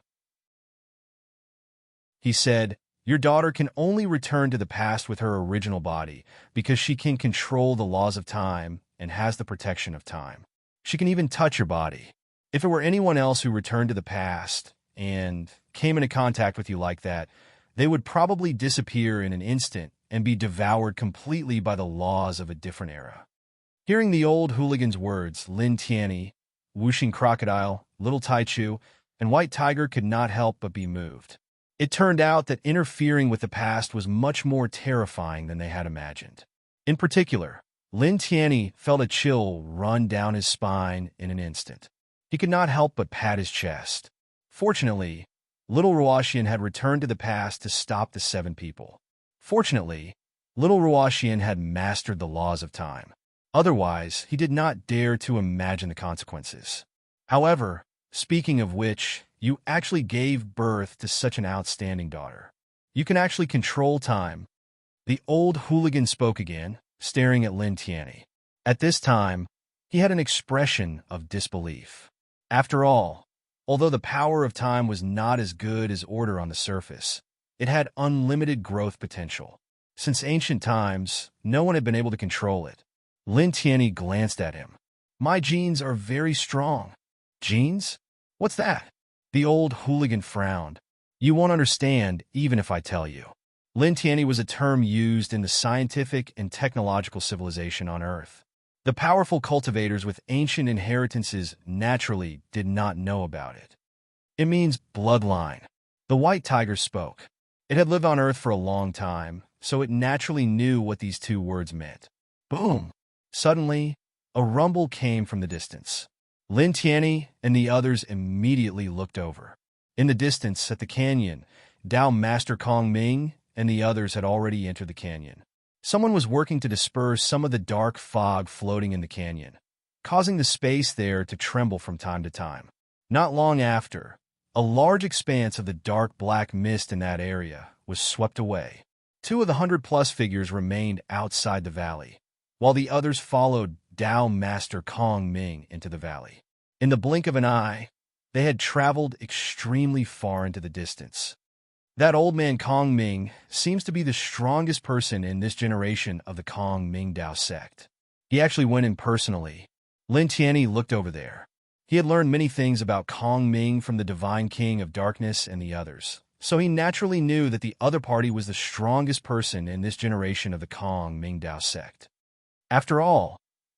He said, "Your daughter can only return to the past with her original body because she can control the laws of time and has the protection of time. She can even touch your body. If it were anyone else who returned to the past and came into contact with you like that, they would probably disappear in an instant and be devoured completely by the laws of a different era." Hearing the old hooligan's words, Lin Tianyi, Wuxing Crocodile, Little Taichu, and White Tiger could not help but be moved. It turned out that interfering with the past was much more terrifying than they had imagined. In particular, Lin Tianyi felt a chill run down his spine in an instant. He could not help but pat his chest. Fortunately, Little Ruoxian had returned to the past to stop the 7 people. Fortunately, Little Ruoxian had mastered the laws of time. Otherwise, he did not dare to imagine the consequences. However, speaking of which, you actually gave birth to such an outstanding daughter. You can actually control time. The old hooligan spoke again, staring at Lin Tianyi. At this time, he had an expression of disbelief. After all, although the power of time was not as good as order on the surface, it had unlimited growth potential. Since ancient times, no one had been able to control it. Lin Tianyi glanced at him. "My genes are very strong." "Genes? What's that?" The old hooligan frowned. "You won't understand even if I tell you." Lin Tianyi was a term used in the scientific and technological civilization on Earth. The powerful cultivators with ancient inheritances naturally did not know about it. "It means bloodline." The white tiger spoke. It had lived on Earth for a long time, so it naturally knew what these 2 words meant. Boom! Suddenly, a rumble came from the distance. Lin Tianyi and the others immediately looked over. In the distance, at the canyon, Dao Master Kong Ming and the others had already entered the canyon. Someone was working to disperse some of the dark fog floating in the canyon, causing the space there to tremble from time to time. Not long after, a large expanse of the dark black mist in that area was swept away. 2 of the 100-plus figures remained outside the valley, while the others followed Dao Master Kong Ming into the valley. In the blink of an eye, they had traveled extremely far into the distance. That old man Kong Ming seems to be the strongest person in this generation of the Kong Ming Dao sect. He actually went in personally. Lin Tianyi looked over there. He had learned many things about Kong Ming from the Divine King of Darkness and the others, so he naturally knew that the other party was the strongest person in this generation of the Kong Ming Dao sect. After all,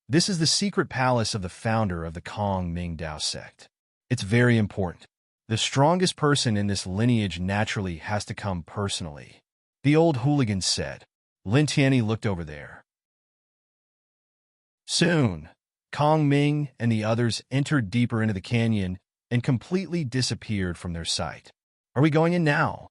this is the secret palace of the founder of the Kong Ming Dao sect. It's very important. The strongest person in this lineage naturally has to come personally, the old hooligan said. Lin Tianyi looked over there. Soon, Kong Ming and the others entered deeper into the canyon and completely disappeared from their sight. "Are we going in now?"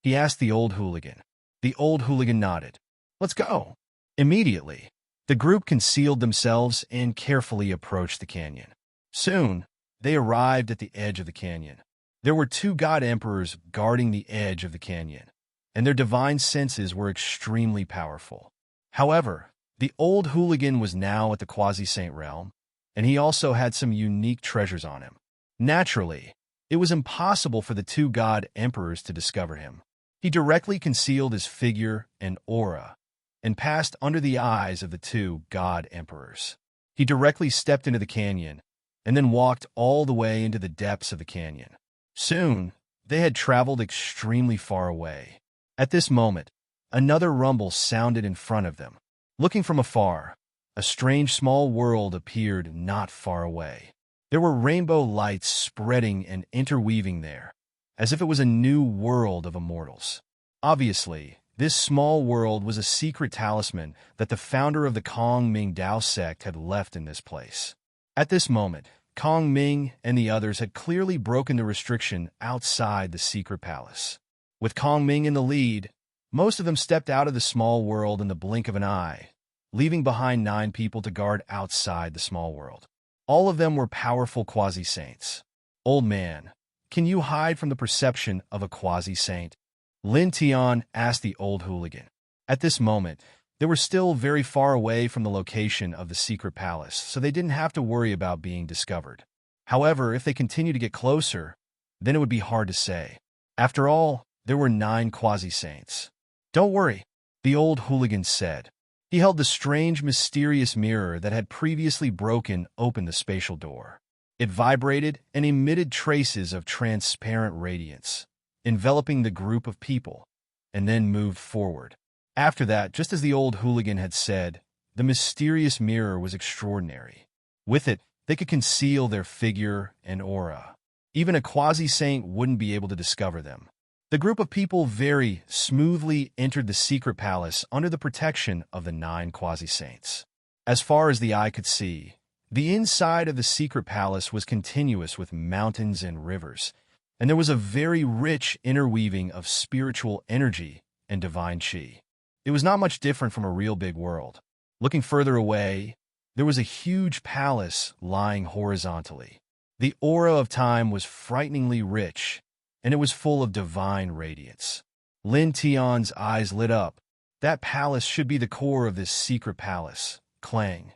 he asked the old hooligan. The old hooligan nodded. "Let's go." Immediately, the group concealed themselves and carefully approached the canyon. Soon, they arrived at the edge of the canyon. There were 2 god emperors guarding the edge of the canyon, and their divine senses were extremely powerful. However, the old hooligan was now at the quasi-saint realm, and he also had some unique treasures on him. Naturally, it was impossible for the 2 god emperors to discover him. He directly concealed his figure and aura, and passed under the eyes of the 2 god emperors. He directly stepped into the canyon, and then walked all the way into the depths of the canyon. Soon, they had traveled extremely far away. At this moment, another rumble sounded in front of them. Looking from afar, a strange small world appeared not far away. There were rainbow lights spreading and interweaving there, as if it was a new world of immortals. Obviously, This small world was a secret talisman that the founder of the Kong Ming Dao sect had left in this place. At this moment, Kong Ming and the others had clearly broken the restriction outside the secret palace. With Kong Ming in the lead, most of them stepped out of the small world in the blink of an eye, leaving behind 9 people to guard outside the small world. All of them were powerful quasi-saints. Old man, can you hide from the perception of a quasi-saint? Lin Tian asked the old hooligan. At this moment, they were still very far away from the location of the secret palace, so they didn't have to worry about being discovered. However, if they continued to get closer, then it would be hard to say. After all, there were 9 quasi-saints. Don't worry, the old hooligan said. He held the strange, mysterious mirror that had previously broken open the spatial door. It vibrated and emitted traces of transparent radiance, enveloping the group of people, and then moved forward. After that, just as the old hooligan had said, the mysterious mirror was extraordinary. With it, they could conceal their figure and aura. Even a quasi-saint wouldn't be able to discover them. The group of people very smoothly entered the secret palace under the protection of the 9 quasi-saints. As far as the eye could see, the inside of the secret palace was continuous with mountains and rivers, and there was a very rich interweaving of spiritual energy and divine qi. It was not much different from a real big world. Looking further away, there was a huge palace lying horizontally. The aura of time was frighteningly rich, and it was full of divine radiance. Lin Tian's eyes lit up. That palace should be the core of this secret palace. Clang.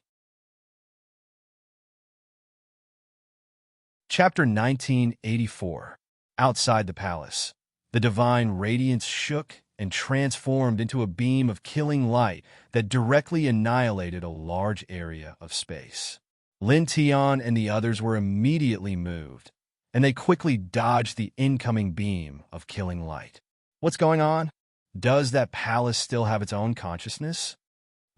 Chapter 1984. Outside the palace, the divine radiance shook and transformed into a beam of killing light that directly annihilated a large area of space. Lin Tian and the others were immediately moved, and they quickly dodged the incoming beam of killing light. What's going on? Does that palace still have its own consciousness?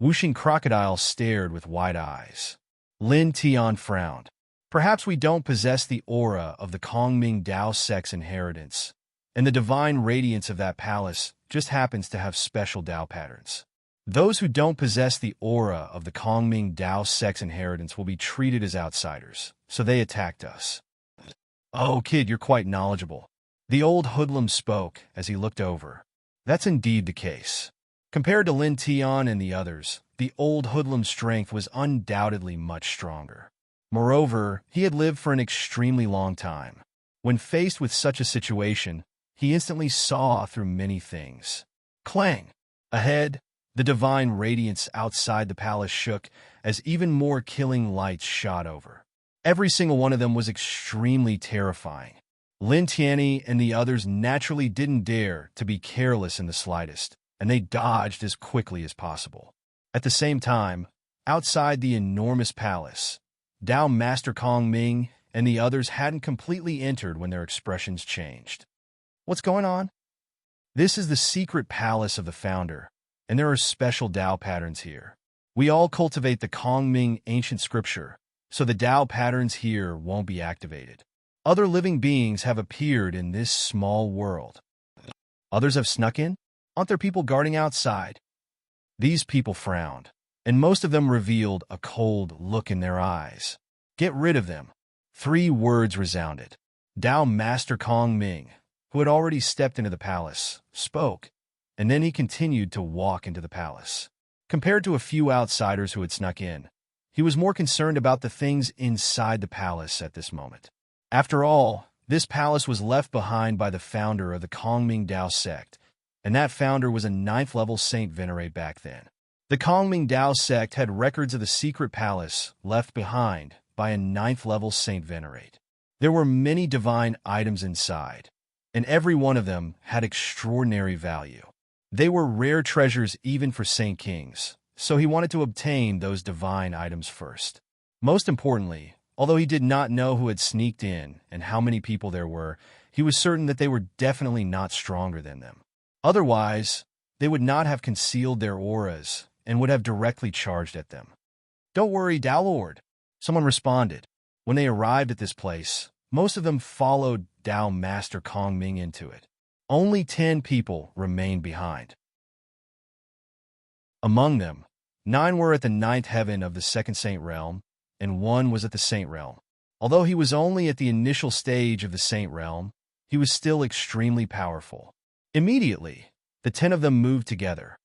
Wuxing Crocodile stared with wide eyes. Lin Tian frowned. Perhaps we don't possess the aura of the Kongming Dao sect's inheritance, and the divine radiance of that palace just happens to have special Dao patterns. Those who don't possess the aura of the Kongming Dao sect's inheritance will be treated as outsiders, so they attacked us. Oh, kid, you're quite knowledgeable. The old hoodlum spoke as he looked over. That's indeed the case. Compared to Lin Tian and the others, the old hoodlum's strength was undoubtedly much stronger. Moreover, he had lived for an extremely long time. When faced with such a situation, he instantly saw through many things. Clang! Ahead, the divine radiance outside the palace shook as even more killing lights shot over. Every single one of them was extremely terrifying. Lin Tianyi and the others naturally didn't dare to be careless in the slightest, and they dodged as quickly as possible. At the same time, outside the enormous palace, Dao Master Kong Ming and the others hadn't completely entered when their expressions changed. What's going on? This is the secret palace of the founder, and there are special Dao patterns here. We all cultivate the Kong Ming ancient scripture, so the Dao patterns here won't be activated. Other living beings have appeared in this small world. Others have snuck in? Aren't there people guarding outside? These people frowned, and most of them revealed a cold look in their eyes. Get rid of them. 3 words resounded. Dao Master Kong Ming, who had already stepped into the palace, spoke, and then he continued to walk into the palace. Compared to a few outsiders who had snuck in, he was more concerned about the things inside the palace at this moment. After all, this palace was left behind by the founder of the Kongming Dao sect, and that founder was a 9th-level Saint Venerate back then. The Kongming Dao sect had records of the secret palace left behind by a 9th-level Saint Venerate. There were many divine items inside, and every one of them had extraordinary value. They were rare treasures even for Saint Kings, so he wanted to obtain those divine items first. Most importantly, although he did not know who had sneaked in and how many people there were, he was certain that they were definitely not stronger than them. Otherwise, they would not have concealed their auras and would have directly charged at them. Don't worry, Dao Lord, someone responded. When they arrived at this place, most of them followed Dao Master Kong Ming into it. Only 10 people remained behind. Among them, 9 were at the ninth heaven of the second saint realm, and 1 was at the saint realm. Although he was only at the initial stage of the saint realm, he was still extremely powerful. Immediately, the 10 of them moved together,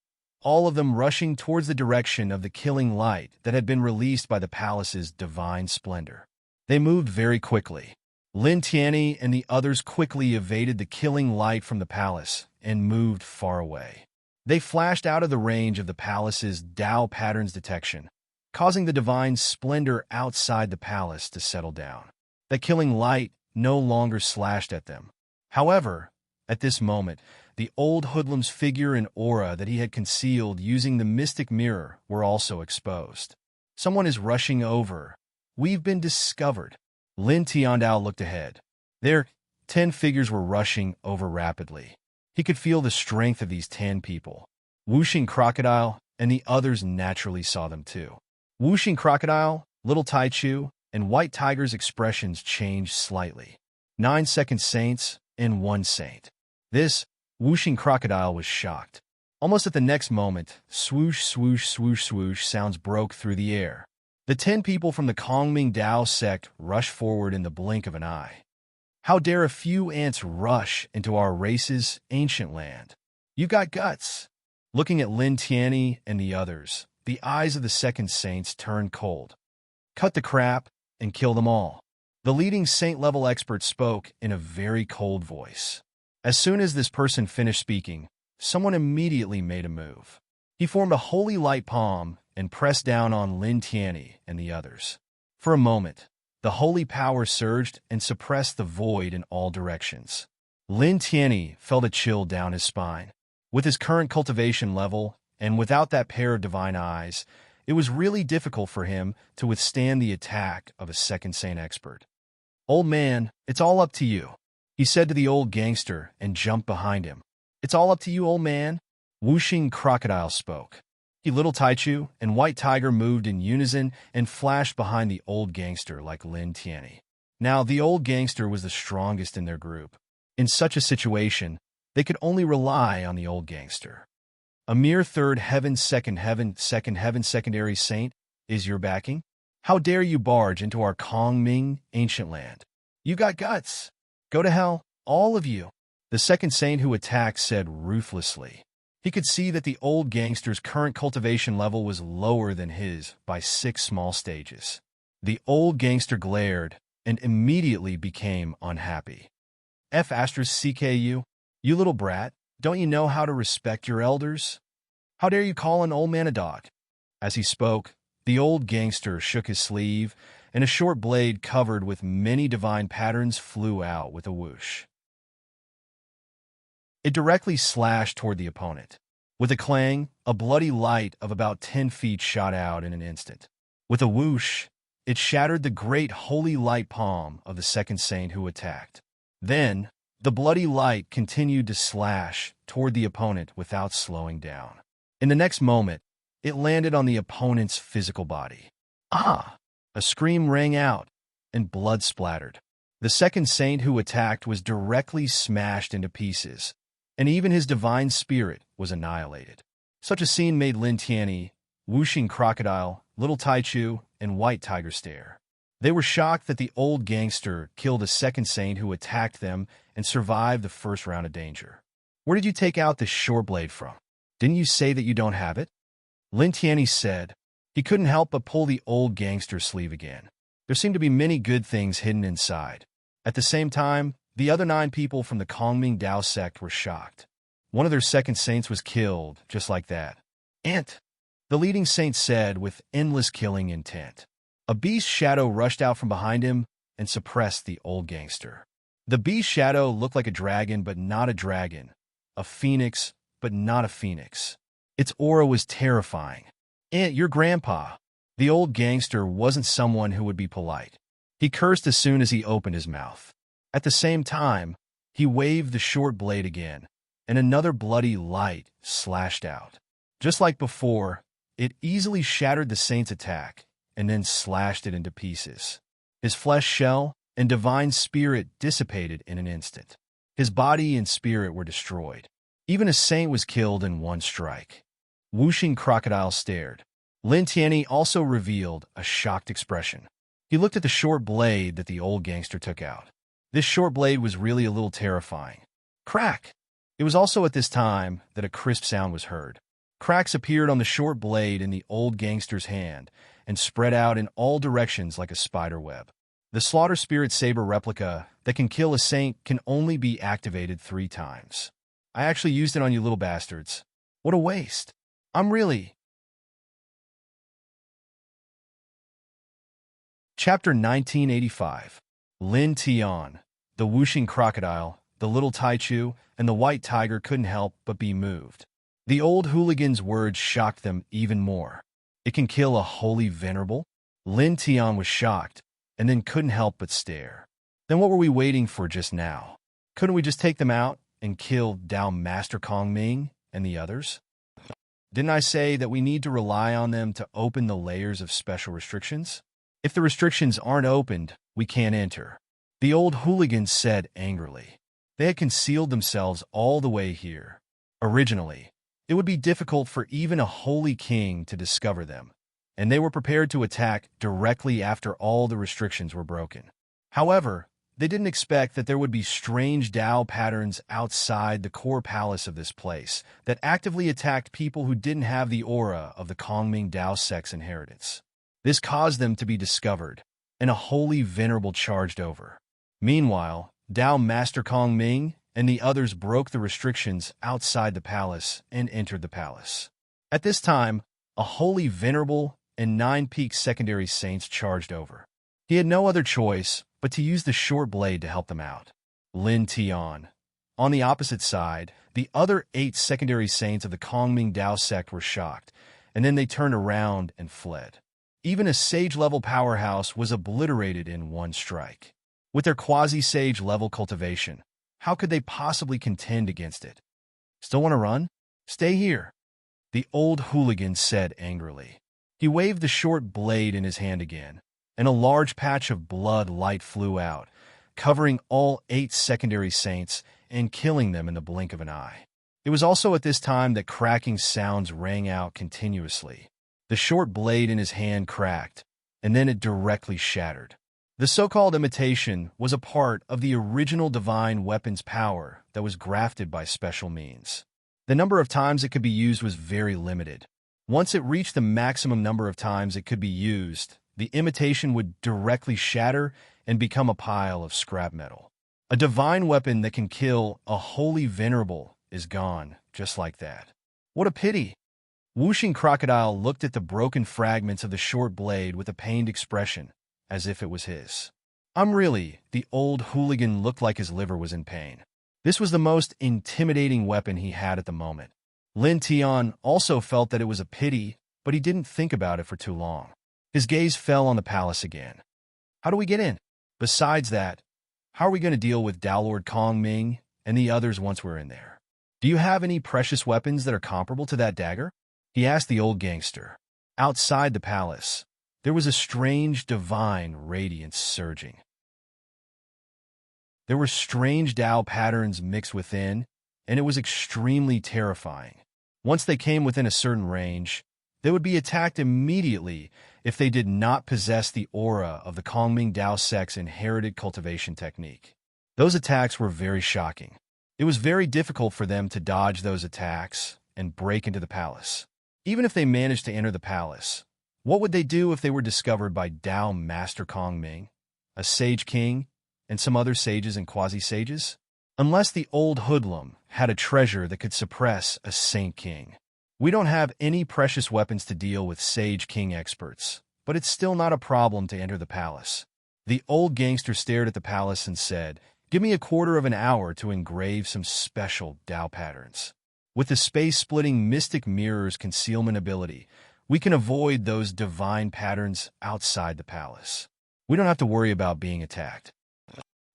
all of them rushing towards the direction of the killing light that had been released by the palace's divine splendor. They moved very quickly. Lin Tianyi and the others quickly evaded the killing light from the palace and moved far away. They flashed out of the range of the palace's Dao patterns detection, causing the divine splendor outside the palace to settle down. The killing light no longer slashed at them. However, at this moment, the old hoodlum's figure and aura that he had concealed using the mystic mirror were also exposed. Someone is rushing over. We've been discovered. Lin Tiandao looked ahead. There, 10 figures were rushing over rapidly. He could feel the strength of these 10 people. Whooshing Crocodile and the others naturally saw them too. Whooshing Crocodile, Little Taichu, and White Tiger's expressions changed slightly. 9 second saints and 1 saint. This Whooshing Crocodile was shocked. Almost at the next moment, swoosh, swoosh, swoosh, swoosh sounds broke through the air. The 10 people from the Kongming Dao sect rushed forward in the blink of an eye. How dare a few ants rush into our race's ancient land? You've got guts. Looking at Lin Tianyi and the others, the eyes of the second saints turned cold. Cut the crap and kill them all. The leading saint-level expert spoke in a very cold voice. As soon as this person finished speaking, someone immediately made a move. He formed a holy light palm and pressed down on Lin Tianyi and the others. For a moment, the holy power surged and suppressed the void in all directions. Lin Tianyi felt a chill down his spine. With his current cultivation level, and without that pair of divine eyes, it was really difficult for him to withstand the attack of a second saint expert. "Old man, it's all up to you," he said to the old gangster and jumped behind him. "It's all up to you, old man." Whooshing Crocodile spoke. Little Taichu and White Tiger moved in unison and flashed behind the old gangster like Lin Tianyi. Now, the old gangster was the strongest in their group. In such a situation, they could only rely on the old gangster. A mere third heaven, second heaven, secondary saint is your backing? How dare you barge into our Kongming ancient land? You got guts. Go to hell, all of you. The second saint who attacked said ruthlessly. He could see that the old gangster's current cultivation level was lower than his by 6 small stages. The old gangster glared and immediately became unhappy. "CKU, you little brat, don't you know how to respect your elders? How dare you call an old man a dog?" As he spoke, the old gangster shook his sleeve, and a short blade covered with many divine patterns flew out with a whoosh. It directly slashed toward the opponent. With a clang, a bloody light of about 10 feet shot out in an instant. With a whoosh, it shattered the great holy light palm of the second saint who attacked. Then, the bloody light continued to slash toward the opponent without slowing down. In the next moment, it landed on the opponent's physical body. "Ah!" A scream rang out, and blood splattered. The second saint who attacked was directly smashed into pieces, and even his divine spirit was annihilated. Such a scene made Lin Tianyi, Whooshing Crocodile, Little Taichu, and White Tiger stare. They were shocked that the old gangster killed a second saint who attacked them and survived the first round of danger. "Where did you take out this short blade from? Didn't you say that you don't have it?" Lin Tianyi said. He couldn't help but pull the old gangster's sleeve again. There seemed to be many good things hidden inside. At the same time, the other 9 people from the Kongming Dao sect were shocked. One of their second saints was killed, just like that. "Ant," the leading saint said with endless killing intent. A beast shadow rushed out from behind him and suppressed the old gangster. The beast shadow looked like a dragon, but not a dragon. A phoenix, but not a phoenix. Its aura was terrifying. "Ant, your grandpa." The old gangster wasn't someone who would be polite. He cursed as soon as he opened his mouth. At the same time, he waved the short blade again, and another bloody light slashed out. Just like before, it easily shattered the saint's attack, and then slashed it into pieces. His flesh shell and divine spirit dissipated in an instant. His body and spirit were destroyed. Even a saint was killed in one strike. Whooshing crocodile stared. Lin Tianyi also revealed a shocked expression. He looked at the short blade that the old gangster took out. This short blade was really a little terrifying. Crack! It was also at this time that a crisp sound was heard. Cracks appeared on the short blade in the old gangster's hand and spread out in all directions like a spider web. The Slaughter Spirit Saber replica that can kill a saint can only be activated 3 times. I actually used it on you little bastards. What a waste. I'm really... Chapter 1985. Lin Tian, the whooshing crocodile, the little Taichu, and the white tiger couldn't help but be moved. The old hooligan's words shocked them even more. It can kill a holy venerable? Lin Tian was shocked, and then couldn't help but stare. Then what were we waiting for just now? Couldn't we just take them out and kill Dao Master Kong Ming and the others? Didn't I say that we need to rely on them to open the layers of special restrictions? If the restrictions aren't opened, we can't enter. The old hooligans said angrily. They had concealed themselves all the way here. Originally, it would be difficult for even a holy king to discover them, and they were prepared to attack directly after all the restrictions were broken. However, they didn't expect that there would be strange Dao patterns outside the core palace of this place that actively attacked people who didn't have the aura of the Kongming Dao sect's inheritance. This caused them to be discovered, and a holy venerable charged over. Meanwhile, Dao Master Kong Ming and the others broke the restrictions outside the palace and entered the palace. At this time, a holy venerable and 9 peak secondary saints charged over. He had no other choice but to use the short blade to help them out. Lin Tian. On the opposite side, the other 8 secondary saints of the Kongming Dao sect were shocked, and then they turned around and fled. Even a sage-level powerhouse was obliterated in one strike. With their quasi-sage level cultivation, how could they possibly contend against it? Still want to run? Stay here, the old hooligan said angrily. He waved the short blade in his hand again, and a large patch of blood light flew out, covering all 8 secondary saints and killing them in the blink of an eye. It was also at this time that cracking sounds rang out continuously. The short blade in his hand cracked, and then it directly shattered. The so-called imitation was a part of the original divine weapon's power that was grafted by special means. The number of times it could be used was very limited. Once it reached the maximum number of times it could be used, the imitation would directly shatter and become a pile of scrap metal. A divine weapon that can kill a holy venerable is gone, just like that. What a pity! Whooshing Crocodile looked at the broken fragments of the short blade with a pained expression, as if it was his. The old hooligan looked like his liver was in pain. This was the most intimidating weapon he had at the moment. Lin Tian also felt that it was a pity, but he didn't think about it for too long. His gaze fell on the palace again. How do we get in? Besides that, how are we going to deal with Dao Lord Kong Ming and the others once we're in there? Do you have any precious weapons that are comparable to that dagger? He asked the old gangster. Outside the palace, there was a strange divine radiance surging. There were strange Dao patterns mixed within, and it was extremely terrifying. Once they came within a certain range, they would be attacked immediately if they did not possess the aura of the Kongming Dao sect's inherited cultivation technique. Those attacks were very shocking. It was very difficult for them to dodge those attacks and break into the palace. Even if they managed to enter the palace, what would they do if they were discovered by Dao Master Kong Ming, a sage king, and some other sages and quasi-sages? Unless the old hoodlum had a treasure that could suppress a saint king. We don't have any precious weapons to deal with sage king experts, but it's still not a problem to enter the palace. The old gangster stared at the palace and said, "Give me a quarter of an hour to engrave some special Dao patterns. With the space-splitting mystic mirror's concealment ability, we can avoid those divine patterns outside the palace. We don't have to worry about being attacked."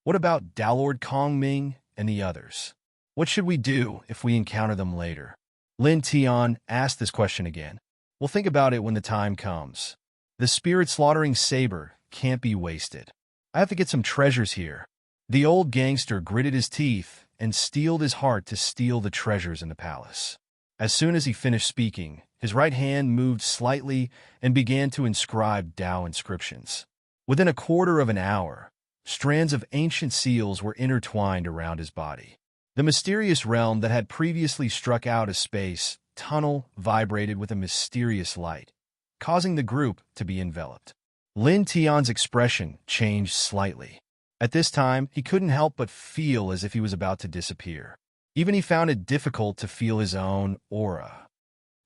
What about Dao Lord Kong Ming and the others? What should we do if we encounter them later? Lin Tian asked this question again. We'll think about it when the time comes. The spirit-slaughtering saber can't be wasted. I have to get some treasures here. The old gangster gritted his teeth and steeled his heart to steal the treasures in the palace. As soon as he finished speaking, his right hand moved slightly and began to inscribe Tao inscriptions. Within a quarter of an hour, strands of ancient seals were intertwined around his body. The mysterious realm that had previously struck out a space tunnel vibrated with a mysterious light, causing the group to be enveloped. Lin Tian's expression changed slightly. At this time, he couldn't help but feel as if he was about to disappear. Even he found it difficult to feel his own aura.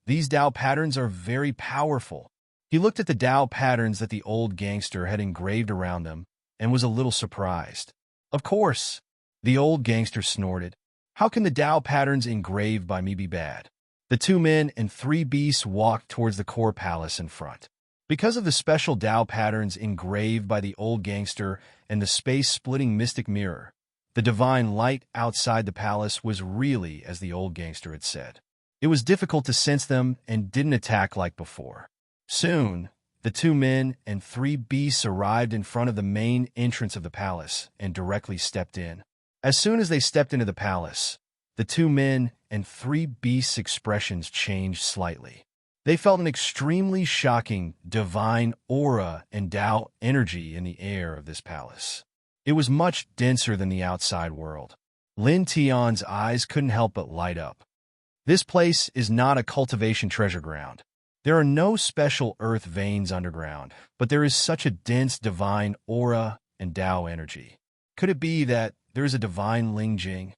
These Tao patterns are very powerful. He looked at the Tao patterns that the old gangster had engraved around them and was a little surprised. Of course, the old gangster snorted. How can the Tao patterns engraved by me be bad? The 2 men and 3 beasts walked towards the core palace in front. Because of the special Tao patterns engraved by the old gangster and the space-splitting mystic mirror, the divine light outside the palace was really as the old gangster had said. It was difficult to sense them and didn't attack like before. Soon, the 2 men and 3 beasts arrived in front of the main entrance of the palace and directly stepped in. As soon as they stepped into the palace, the 2 men and 3 beasts' expressions changed slightly. They felt an extremely shocking divine aura and Tao energy in the air of this palace. It was much denser than the outside world. Lin Tian's eyes couldn't help but light up. This place is not a cultivation treasure ground. There are no special earth veins underground, but there is such a dense divine aura and Tao energy. Could it be that there is a divine Lingjing?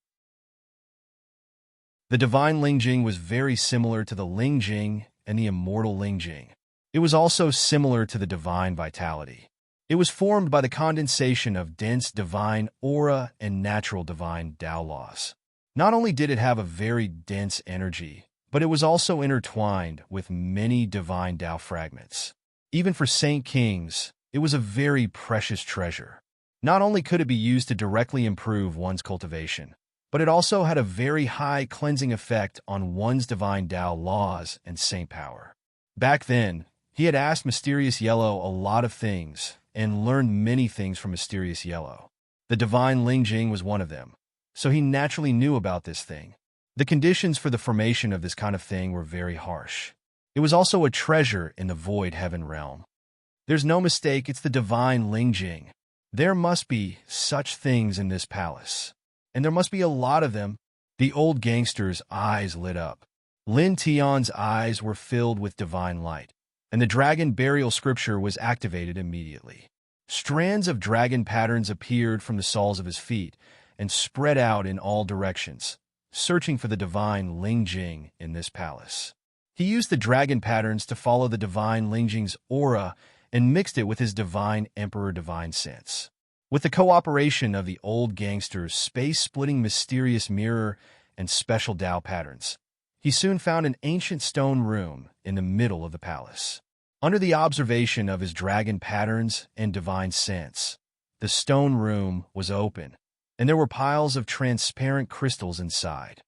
The divine Lingjing was very similar to the Lingjing and the immortal Lingjing. It was also similar to the divine vitality. It was formed by the condensation of dense divine aura and natural divine Tao laws. Not only did it have a very dense energy, but it was also intertwined with many divine Tao fragments. Even for Saint Kings, it was a very precious treasure. Not only could it be used to directly improve one's cultivation, but it also had a very high cleansing effect on one's divine Tao laws and saint power. Back then, he had asked Mysterious Yellow a lot of things and learned many things from Mysterious Yellow. The divine Lingjing was one of them, so he naturally knew about this thing. The conditions for the formation of this kind of thing were very harsh. It was also a treasure in the void heaven realm. There's no mistake, it's the divine Lingjing. There must be such things in this palace. And there must be a lot of them. The old gangster's eyes lit up. Lin Tian's eyes were filled with divine light, and the dragon burial scripture was activated immediately. Strands of dragon patterns appeared from the soles of his feet and spread out in all directions, searching for the divine Lingjing in this palace. He used the dragon patterns to follow the divine Lingjing's aura and mixed it with his divine emperor divine sense. With the cooperation of the old gangster's space-splitting mysterious mirror and special Tao patterns, he soon found an ancient stone room in the middle of the palace. Under the observation of his dragon patterns and divine sense, the stone room was open, and there were piles of transparent crystals inside.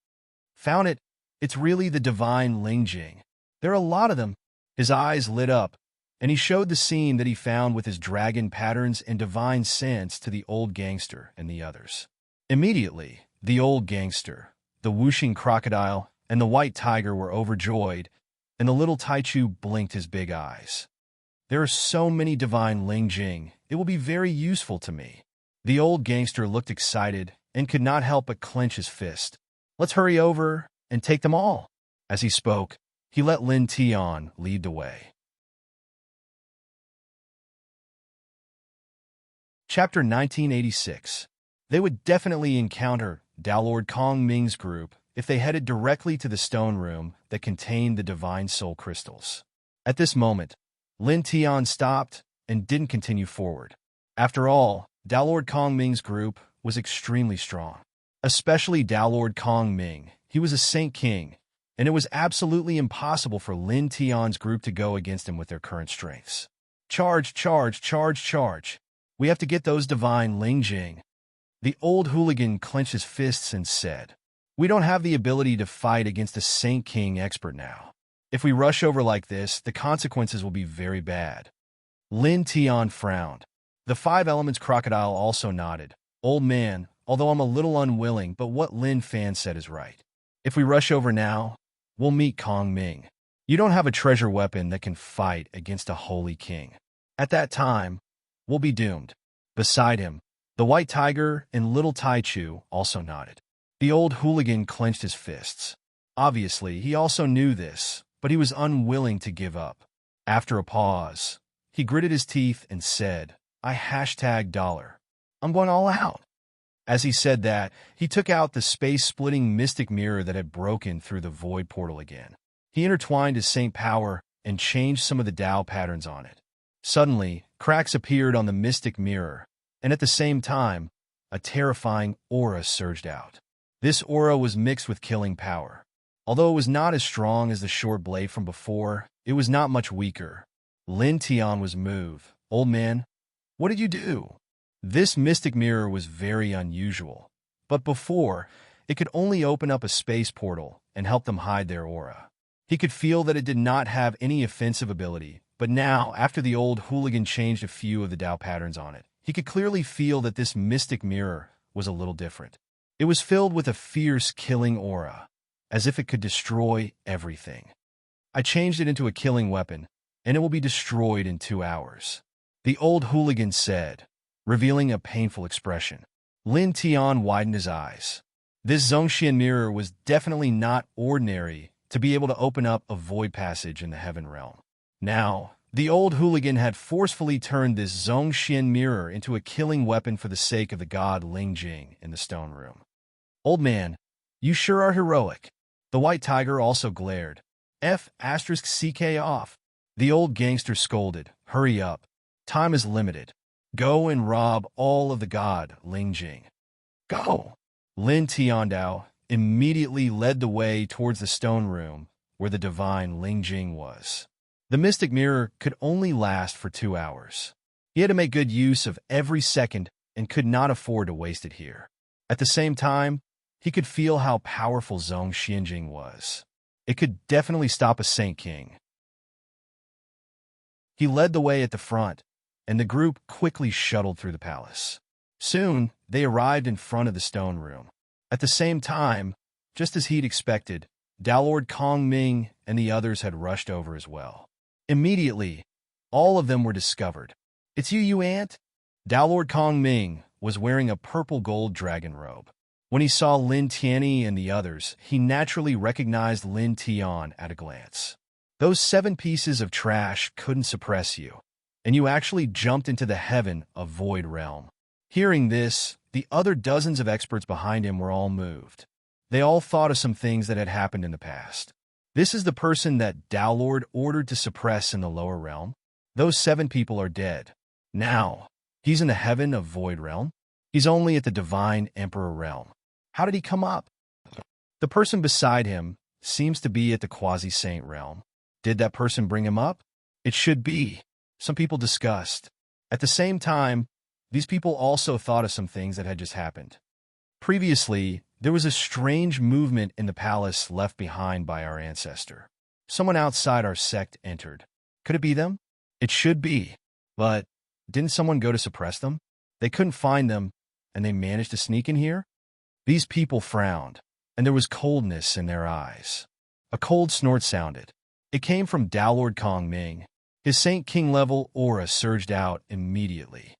Found it? It's really the divine Lingjing. There are a lot of them. His eyes lit up, and he showed the scene that he found with his dragon patterns and divine sense to the old gangster and the others. Immediately, the old gangster, the whooshing crocodile, and the white tiger were overjoyed, and the little Taichu blinked his big eyes. There are so many divine Lingjing, it will be very useful to me. The old gangster looked excited and could not help but clench his fist. Let's hurry over and take them all. As he spoke, he let Lin Tian lead the way. Chapter 1986. They would definitely encounter Tao Lord Kong Ming's group if they headed directly to the stone room that contained the divine soul crystals. At this moment, Lin Tian stopped and didn't continue forward. After all, Tao Lord Kong Ming's group was extremely strong. Especially Tao Lord Kong Ming. He was a Saint King, and it was absolutely impossible for Lin Tian's group to go against him with their current strengths. Charge, charge, charge, charge. We have to get those divine Lingjing. The old hooligan clenched his fists and said, we don't have the ability to fight against a Saint King expert now. If we rush over like this, the consequences will be very bad. Lin Tian frowned. The 5 Elements crocodile also nodded. Old man, although I'm a little unwilling, but what Lin Fan said is right. If we rush over now, we'll meet Kong Ming. You don't have a treasure weapon that can fight against a holy king. At that time, we'll be doomed." Beside him, the white tiger and little Tai Chu also nodded. The old hooligan clenched his fists. Obviously, he also knew this, but he was unwilling to give up. After a pause, he gritted his teeth and said, "I $. I'm going all out." As he said that, he took out the space-splitting mystic mirror that had broken through the void portal again. He intertwined his Saint Power and changed some of the Tao patterns on it. Suddenly, cracks appeared on the mystic mirror, and at the same time, a terrifying aura surged out. This aura was mixed with killing power. Although it was not as strong as the short blade from before, it was not much weaker. Lin Tian was moved. "Old man, what did you do?" This mystic mirror was very unusual, but before, it could only open up a space portal and help them hide their aura. He could feel that it did not have any offensive ability, but now, after the old hooligan changed a few of the Tao patterns on it, he could clearly feel that this mystic mirror was a little different. It was filled with a fierce killing aura, as if it could destroy everything. "I changed it into a killing weapon, and it will be destroyed in 2 hours," the old hooligan said, revealing a painful expression. Lin Tian widened his eyes. This Zhongxian mirror was definitely not ordinary to be able to open up a void passage in the heaven realm. Now, the old hooligan had forcefully turned this Zhongxian mirror into a killing weapon for the sake of the god Ling Jing in the stone room. "Old man, you sure are heroic." The white tiger also glared. "F***CK off." The old gangster scolded. "Hurry up. Time is limited. Go and rob all of the god Ling Jing." "Go!" Lin Tiandao immediately led the way towards the stone room where the divine Ling Jing was. The mystic mirror could only last for 2 hours. He had to make good use of every second and could not afford to waste it here. At the same time, he could feel how powerful Zhong Xianjing was. It could definitely stop a Saint King. He led the way at the front, and the group quickly shuttled through the palace. Soon, they arrived in front of the stone room. At the same time, just as he'd expected, Lord Kong Ming and the others had rushed over as well. Immediately, all of them were discovered. "It's you aunt?" Lord Kong Ming was wearing a purple gold dragon robe. When he saw Lin Tianyi and the others, he naturally recognized Lin Tian at a glance. "Those 7 pieces of trash couldn't suppress you, and you actually jumped into the heaven of void realm." Hearing this, the other dozens of experts behind him were all moved. They all thought of some things that had happened in the past. This is the person that Tao Lord ordered to suppress in the lower realm. Those 7 people are dead. Now, he's in the heaven of void realm. He's only at the divine emperor realm. How did he come up? The person beside him seems to be at the quasi-saint realm. Did that person bring him up? It should be. Some people discussed. At the same time, these people also thought of some things that had just happened. Previously, there was a strange movement in the palace left behind by our ancestor. Someone outside our sect entered. Could it be them? It should be. But didn't someone go to suppress them? They couldn't find them, and they managed to sneak in here? These people frowned, and there was coldness in their eyes. A cold snort sounded. It came from Lord Kong Ming. His Saint King level aura surged out immediately.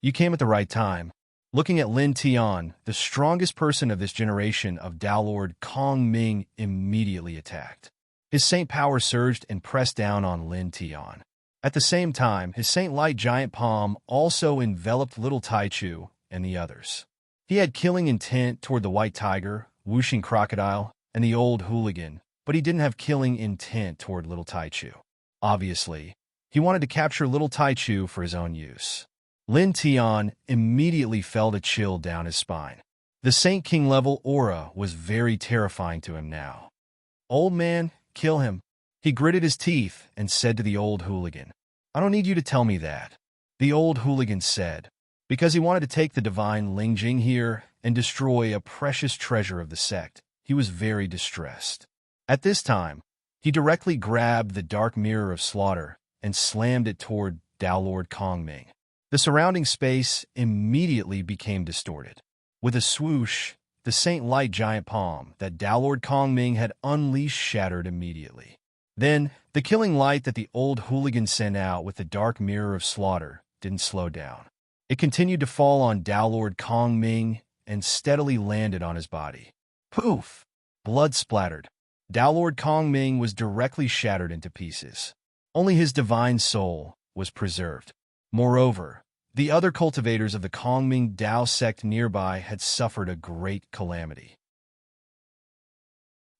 "You came at the right time." Looking at Lin Tian, the strongest person of this generation of Lord Kong Ming immediately attacked. His Saint Power surged and pressed down on Lin Tian. At the same time, his Saint Light Giant Palm also enveloped little Tai Chu and the others. He had killing intent toward the white tiger, whooshing crocodile, and the old hooligan, but he didn't have killing intent toward little Tai Chu. Obviously, he wanted to capture little Tai Chu for his own use. Lin Tian immediately felt a chill down his spine. The Saint King level aura was very terrifying to him now. "Old man, kill him." He gritted his teeth and said to the old hooligan, "I don't need you to tell me that." The old hooligan said, because he wanted to take the divine Ling Jing here and destroy a precious treasure of the sect. He was very distressed. At this time, he directly grabbed the dark mirror of slaughter and slammed it toward Lord Kong Ming. The surrounding space immediately became distorted. With a swoosh, the Saint Light giant palm that Tao Lord Kong Ming had unleashed shattered immediately. Then, the killing light that the old hooligan sent out with the dark mirror of slaughter didn't slow down. It continued to fall on Tao Lord Kong Ming and steadily landed on his body. Poof! Blood splattered. Tao Lord Kong Ming was directly shattered into pieces. Only his divine soul was preserved. Moreover, the other cultivators of the Kongming Dao sect nearby had suffered a great calamity.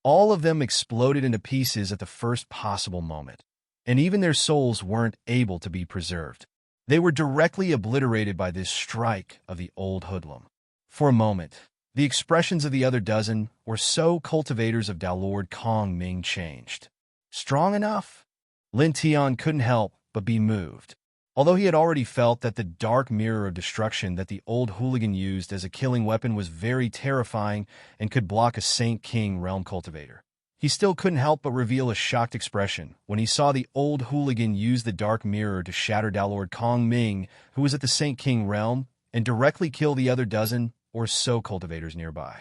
All of them exploded into pieces at the first possible moment, and even their souls weren't able to be preserved. They were directly obliterated by this strike of the old hoodlum. For a moment, the expressions of the other dozen or so cultivators of Tao Lord Kong Ming changed. Strong enough? Lin Tian couldn't help but be moved. Although he had already felt that the dark mirror of destruction that the old hooligan used as a killing weapon was very terrifying and could block a Saint King realm cultivator, he still couldn't help but reveal a shocked expression when he saw the old hooligan use the dark mirror to shatter Tao Lord Kong Ming, who was at the Saint King realm, and directly kill the other dozen or so cultivators nearby.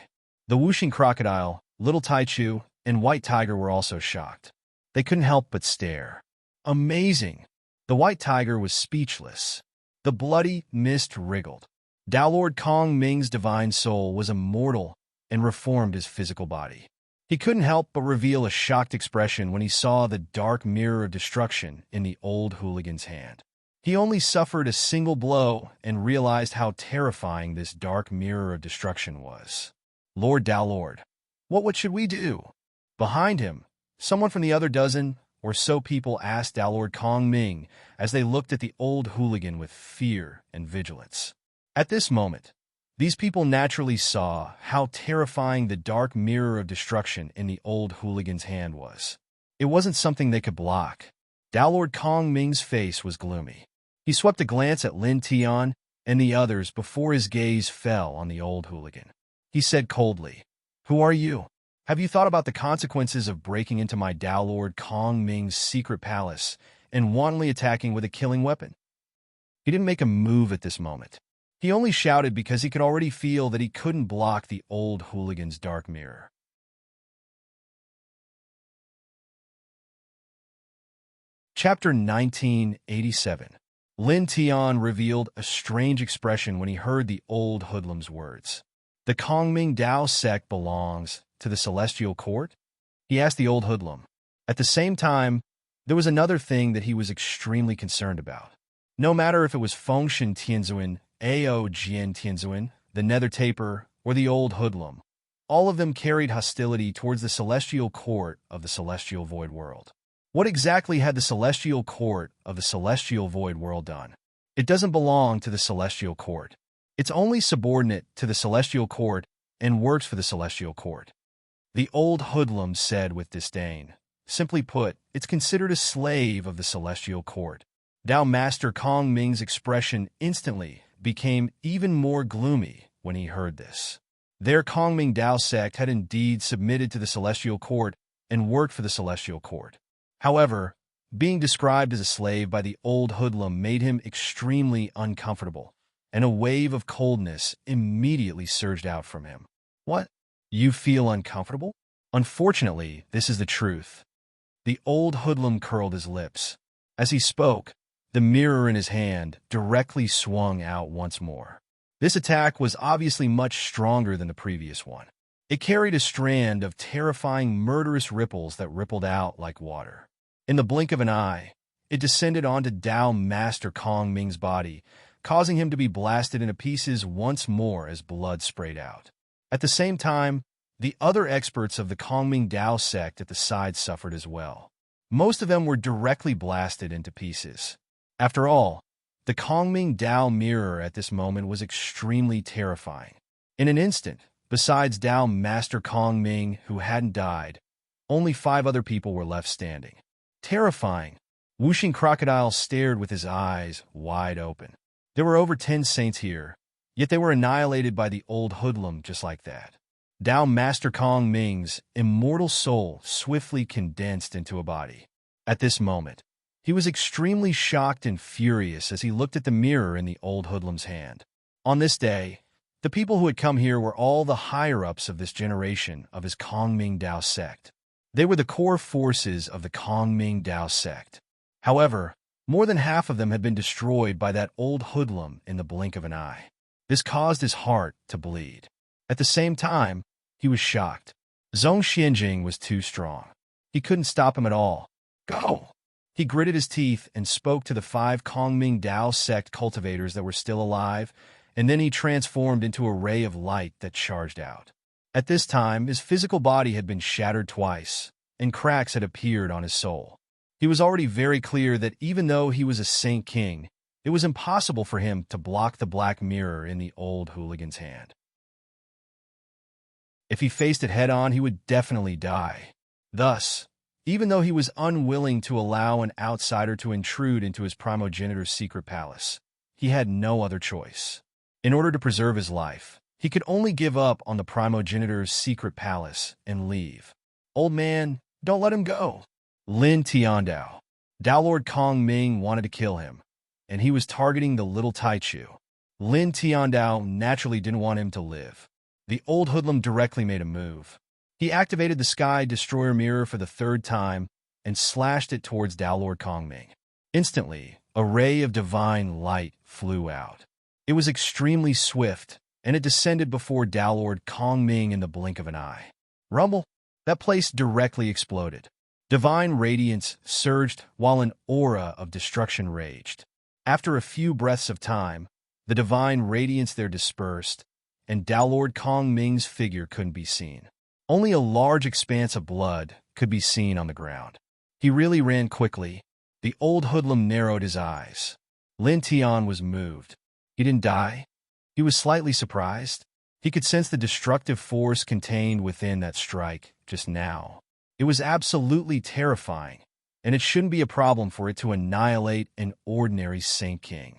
The whooshing crocodile, little Taichu, and white tiger were also shocked. They couldn't help but stare. Amazing! The white tiger was speechless. The bloody mist wriggled. Tao Lord Kong Ming's divine soul was immortal and reformed his physical body. He couldn't help but reveal a shocked expression when he saw the dark mirror of destruction in the old hooligan's hand. He only suffered a single blow and realized how terrifying this dark mirror of destruction was. Lord Tao Lord, what should we do? Behind him, someone from the other dozen or so people asked Tao Lord Kong Ming as they looked at the old hooligan with fear and vigilance. At this moment, these people naturally saw how terrifying the dark mirror of destruction in the old hooligan's hand was. It wasn't something they could block. Tao Lord Kong Ming's face was gloomy. He swept a glance at Lin Tian and the others before his gaze fell on the old hooligan. He said coldly, "Who are you? Have you thought about the consequences of breaking into my Tao Lord Kong Ming's secret palace and wantonly attacking with a killing weapon?" He didn't make a move at this moment. He only shouted because he could already feel that he couldn't block the old hooligan's dark mirror. Chapter 1987. Lin Tian revealed a strange expression when he heard the old hoodlum's words. "The Kongming Dao sect belongs to the Celestial Court?" he asked the old hoodlum. At the same time, there was another thing that he was extremely concerned about. No matter if it was Fengshen Tianzuan, Ao Jian Tianzuan, the Nether Taper, or the old hoodlum, all of them carried hostility towards the Celestial Court of the Celestial Void World. What exactly had the Celestial Court of the Celestial Void World done? It doesn't belong to the Celestial Court. It's only subordinate to the Celestial Court and works for the Celestial Court. The old hoodlum said with disdain. Simply put, it's considered a slave of the Celestial Court. Dao Master Kong Ming's expression instantly became even more gloomy when he heard this. Their Kongming Dao sect had indeed submitted to the Celestial Court and worked for the Celestial Court. However, being described as a slave by the old hoodlum made him extremely uncomfortable, and a wave of coldness immediately surged out from him. "What? You feel uncomfortable?" "Unfortunately, this is the truth." The old hoodlum curled his lips. As he spoke, the mirror in his hand directly swung out once more. This attack was obviously much stronger than the previous one. It carried a strand of terrifying, murderous ripples that rippled out like water. In the blink of an eye, it descended onto Dao Master Kong Ming's body, causing him to be blasted into pieces once more as blood sprayed out. At the same time, the other experts of the Kongming Dao sect at the side suffered as well. Most of them were directly blasted into pieces. After all, the Kongming Dao mirror at this moment was extremely terrifying. In an instant, besides Dao Master Kong Ming, who hadn't died, only 5 other people were left standing. Terrifying. Whooshing Crocodile stared with his eyes wide open. There were over 10 saints here, yet they were annihilated by the old hoodlum just like that. Dao Master Kong Ming's immortal soul swiftly condensed into a body. At this moment, he was extremely shocked and furious as he looked at the mirror in the old hoodlum's hand. On this day, The people who had come here were all the higher-ups of this generation of his Kongming Dao sect. They were the core forces of the Kongming Dao sect. However, more than half of them had been destroyed by that old hoodlum in the blink of an eye. This caused his heart to bleed. At the same time, he was shocked. Zhong Xianjing was too strong. He couldn't stop him at all. Go! He gritted his teeth and spoke to the 5 Kongming Dao sect cultivators that were still alive, and then he transformed into a ray of light that charged out. At this time, his physical body had been shattered twice, and cracks had appeared on his soul. He was already very clear that even though he was a Saint King, it was impossible for him to block the black mirror in the old hooligan's hand. If he faced it head-on, he would definitely die. Thus, even though he was unwilling to allow an outsider to intrude into his primogenitor's secret palace, he had no other choice. In order to preserve his life, he could only give up on the primogenitor's secret palace and leave. Old man, don't let him go. Lin Tiandao. Dao Lord Kong Ming wanted to kill him, and he was targeting the little Taichu. Lin Tiandao naturally didn't want him to live. The old hoodlum directly made a move. He activated the Sky Destroyer Mirror for the 3rd time and slashed it towards Dao Lord Kong Ming. Instantly, a ray of divine light flew out. It was extremely swift, and it descended before Dao Lord Kong Ming in the blink of an eye. Rumble! That place directly exploded. Divine radiance surged while an aura of destruction raged. After a few breaths of time, the divine radiance there dispersed, and Dao Lord Kong Ming's figure couldn't be seen. Only a large expanse of blood could be seen on the ground. He really ran quickly. The old hoodlum narrowed his eyes. Lin Tian was moved. He didn't die. He was slightly surprised. He could sense the destructive force contained within that strike just now. It was absolutely terrifying, and it shouldn't be a problem for it to annihilate an ordinary Saint King.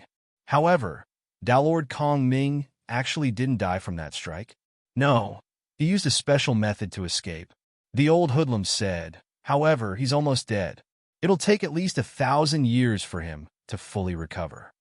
However, Dao Lord Kong Ming actually didn't die from that strike. No, he used a special method to escape. The old hoodlum said, however, he's almost dead. It'll take at least 1,000 years for him to fully recover.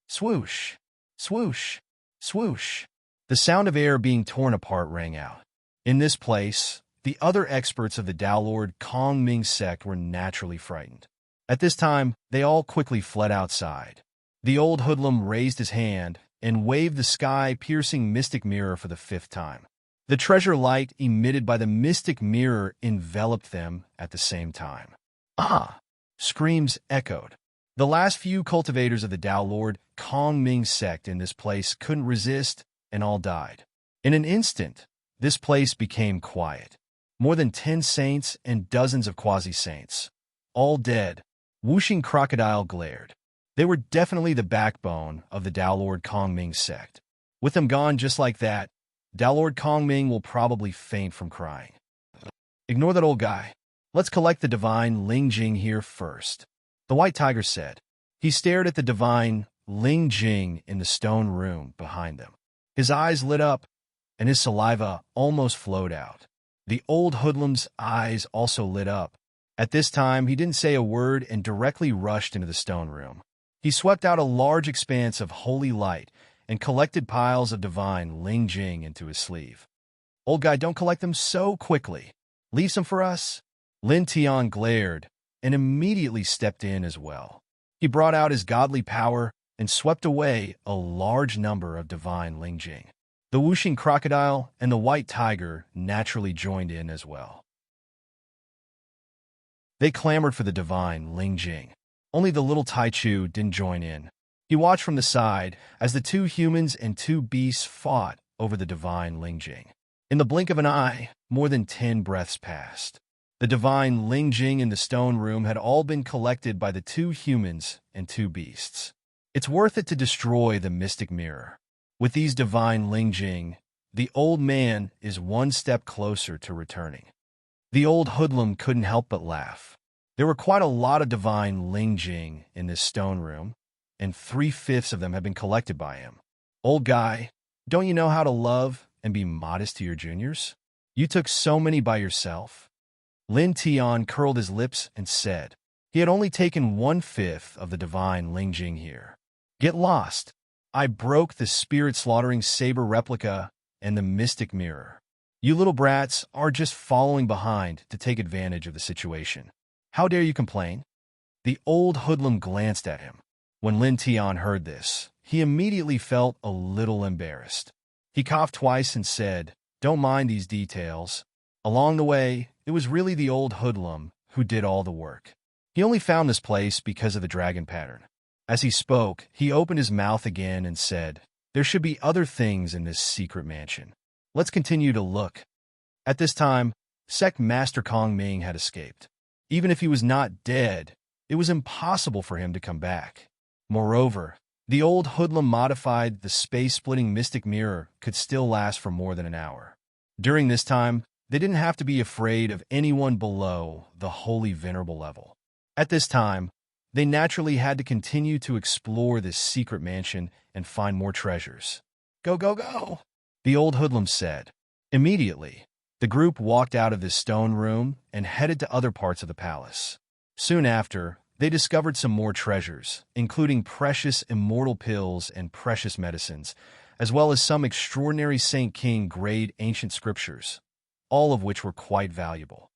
Swoosh, swoosh, swoosh. The sound of air being torn apart rang out. In this place, the other experts of the Dao Lord Kong Ming sect were naturally frightened. At this time, they all quickly fled outside. The old hoodlum raised his hand and waved the sky-piercing mystic mirror for the 5th time. The treasure light emitted by the mystic mirror enveloped them at the same time. Ah! Screams echoed. The last few cultivators of the Dao Lord Kong Ming sect in this place couldn't resist, and all died. In an instant, this place became quiet. More than 10 saints and dozens of quasi-saints. All dead. Whooshing crocodile glared. They were definitely the backbone of the Dao Lord Kong Ming sect. With them gone just like that, Dao Lord Kong Ming will probably faint from crying. Ignore that old guy. Let's collect the divine Ling Jing here first. The white tiger said. He stared at the divine Ling Jing in the stone room behind them. His eyes lit up, and his saliva almost flowed out. The old hoodlum's eyes also lit up. At this time, he didn't say a word and directly rushed into the stone room. He swept out a large expanse of holy light and collected piles of divine Ling Jing into his sleeve. Old guy, don't collect them so quickly. Leave some for us. Lin Tian glared and immediately stepped in as well. He brought out his godly power and swept away a large number of divine Ling Jing. The whooshing crocodile and the white tiger naturally joined in as well. They clamored for the divine Ling Jing. Only the little Taichu didn't join in. He watched from the side as the 2 humans and 2 beasts fought over the divine Ling Jing. In the blink of an eye, more than 10 breaths passed. The divine Ling Jing in the stone room had all been collected by the 2 humans and 2 beasts. It's worth it to destroy the mystic mirror. With these divine Ling Jing, the old man is 1 step closer to returning. The old hoodlum couldn't help but laugh. There were quite a lot of divine Ling Jing in this stone room, and 3/5 of them had been collected by him. Old guy, don't you know how to love and be modest to your juniors? You took so many by yourself. Lin Tian curled his lips and said, he had only taken 1/5 of the divine Ling Jing here. Get lost. I broke the spirit-slaughtering saber replica and the mystic mirror. You little brats are just following behind to take advantage of the situation. How dare you complain?" The old hoodlum glanced at him. When Lin Tian heard this, he immediately felt a little embarrassed. He coughed twice and said, "Don't mind these details. Along the way, it was really the old hoodlum who did all the work. He only found this place because of the dragon pattern." As he spoke, he opened his mouth again and said, "There should be other things in this secret mansion. Let's continue to look." At this time, Sect Master Kong Ming had escaped. Even if he was not dead, it was impossible for him to come back. Moreover, the old hoodlum modified the space-splitting mystic mirror could still last for more than an hour. During this time, they didn't have to be afraid of anyone below the holy venerable level. At this time, they naturally had to continue to explore this secret mansion and find more treasures. "Go, go, go," the old hoodlum said. Immediately, the group walked out of this stone room and headed to other parts of the palace. Soon after, they discovered some more treasures, including precious immortal pills and precious medicines, as well as some extraordinary Saint King grade ancient scriptures, all of which were quite valuable.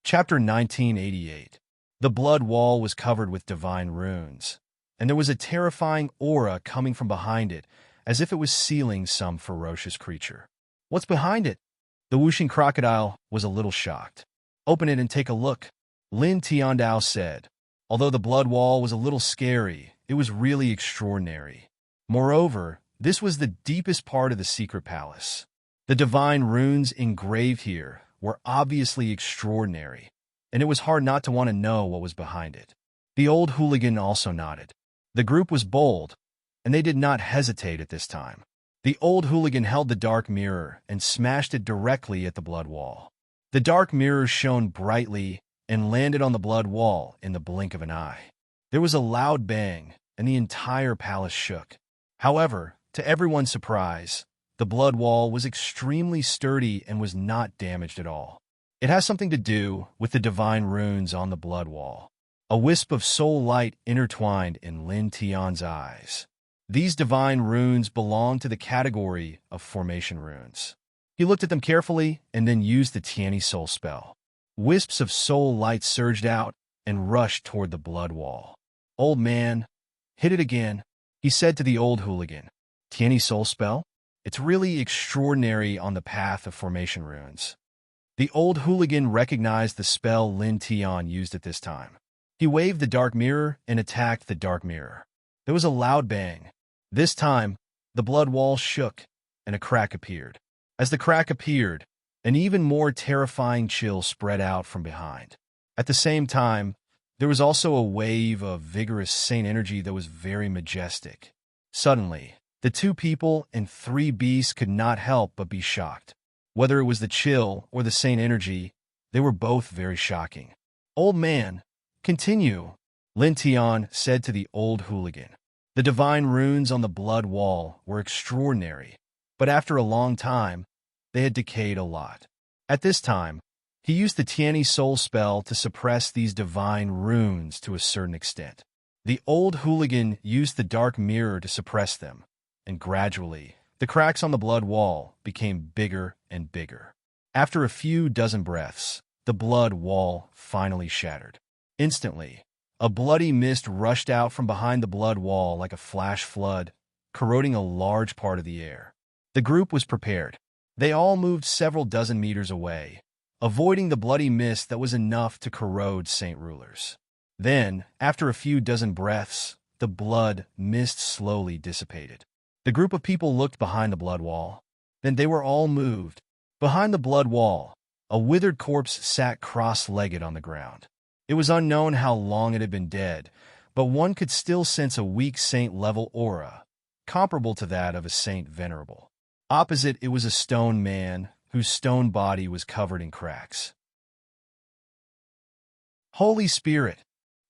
Chapter 1988. The blood wall was covered with divine runes, and there was a terrifying aura coming from behind it, as if it was sealing some ferocious creature. "What's behind it?" The whooshing crocodile was a little shocked. "Open it and take a look," Lin Tiandao said. Although the blood wall was a little scary, it was really extraordinary. Moreover, this was the deepest part of the secret palace. The divine runes engraved here were obviously extraordinary, and it was hard not to want to know what was behind it. The old hooligan also nodded. The group was bold, and they did not hesitate at this time. The old hooligan held the dark mirror and smashed it directly at the blood wall. The dark mirror shone brightly and landed on the blood wall in the blink of an eye. There was a loud bang, and the entire palace shook. However, to everyone's surprise, the blood wall was extremely sturdy and was not damaged at all. It has something to do with the divine runes on the blood wall. A wisp of soul light intertwined in Lin Tian's eyes. These divine runes belong to the category of formation runes. He looked at them carefully and then used the Tianyi soul spell. Wisps of soul light surged out and rushed toward the blood wall. "Old man, hit it again," he said to the old hooligan. "Tianyi soul spell? It's really extraordinary on the path of formation runes." The old hooligan recognized the spell Lin Tian used at this time. He waved the dark mirror and attacked the dark mirror. There was a loud bang. This time, the blood wall shook, and a crack appeared. As the crack appeared, an even more terrifying chill spread out from behind. At the same time, there was also a wave of vigorous saint energy that was very majestic. Suddenly, the two people and three beasts could not help but be shocked. Whether it was the chill or the saint energy, they were both very shocking. "Old man, continue," Lin Tian said to the old hooligan. The divine runes on the blood wall were extraordinary, but after a long time, they had decayed a lot. At this time, he used the Tianyi soul spell to suppress these divine runes to a certain extent. The old hooligan used the dark mirror to suppress them, and gradually, the cracks on the blood wall became bigger and bigger. After a few dozen breaths, the blood wall finally shattered. Instantly, a bloody mist rushed out from behind the blood wall like a flash flood, corroding a large part of the air. The group was prepared. They all moved several dozen meters away, avoiding the bloody mist that was enough to corrode saint rulers. Then, after a few dozen breaths, the blood mist slowly dissipated. The group of people looked behind the blood wall. Then they were all moved. Behind the blood wall, a withered corpse sat cross-legged on the ground. It was unknown how long it had been dead, but one could still sense a weak saint-level aura, comparable to that of a saint venerable. Opposite, it was a stone man, whose stone body was covered in cracks. Holy Spirit!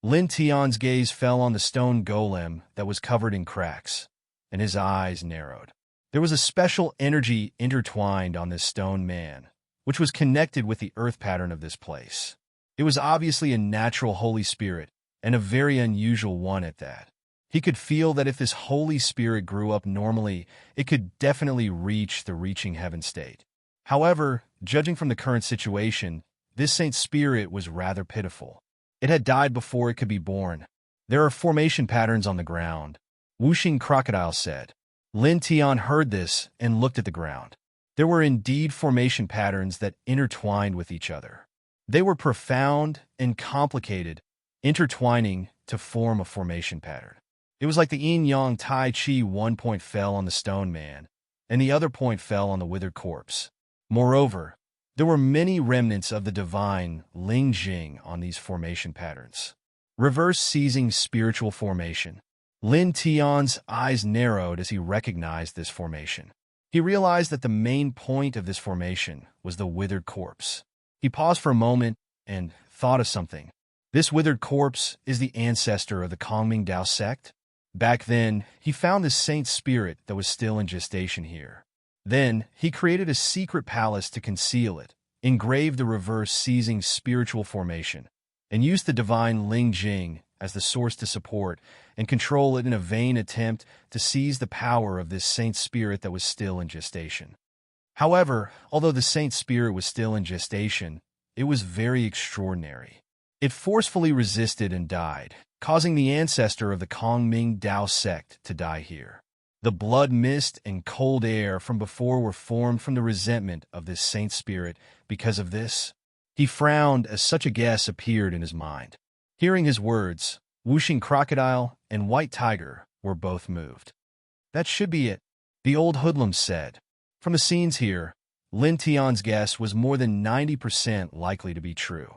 Lin Tian's gaze fell on the stone golem that was covered in cracks, and his eyes narrowed. There was a special energy intertwined on this stone man, which was connected with the earth pattern of this place. It was obviously a natural Holy Spirit, and a very unusual one at that. He could feel that if this Holy Spirit grew up normally, it could definitely reach the reaching heaven state. However, judging from the current situation, this Saint Spirit was rather pitiful. It had died before it could be born. There are formation patterns on the ground, Whooshing Crocodile said. Lin Tian heard this and looked at the ground. There were indeed formation patterns that intertwined with each other. They were profound and complicated, intertwining to form a formation pattern. It was like the yin-yang Tai Chi. One point fell on the stone man, and the other point fell on the withered corpse. Moreover, there were many remnants of the divine Ling Jing on these formation patterns. Reverse seizing spiritual formation. Lin Tian's eyes narrowed as he recognized this formation. He realized that the main point of this formation was the withered corpse. He paused for a moment and thought of something. This withered corpse is the ancestor of the Kongming Dao sect. Back then, he found this saint spirit that was still in gestation here. Then, he created a secret palace to conceal it, engraved the reverse seizing spiritual formation, and used the divine Ling Jing as the source to support and control it in a vain attempt to seize the power of this saint spirit that was still in gestation. However, although the saint spirit was still in gestation, it was very extraordinary. It forcefully resisted and died, causing the ancestor of the Kongming Dao sect to die here. The blood mist and cold air from before were formed from the resentment of this saint spirit. Because of this, he frowned as such a guess appeared in his mind. Hearing his words, Whooshing Crocodile and White Tiger were both moved. That should be it, the old hoodlum said. From the scenes here, Lin Tian's guess was more than 90% likely to be true.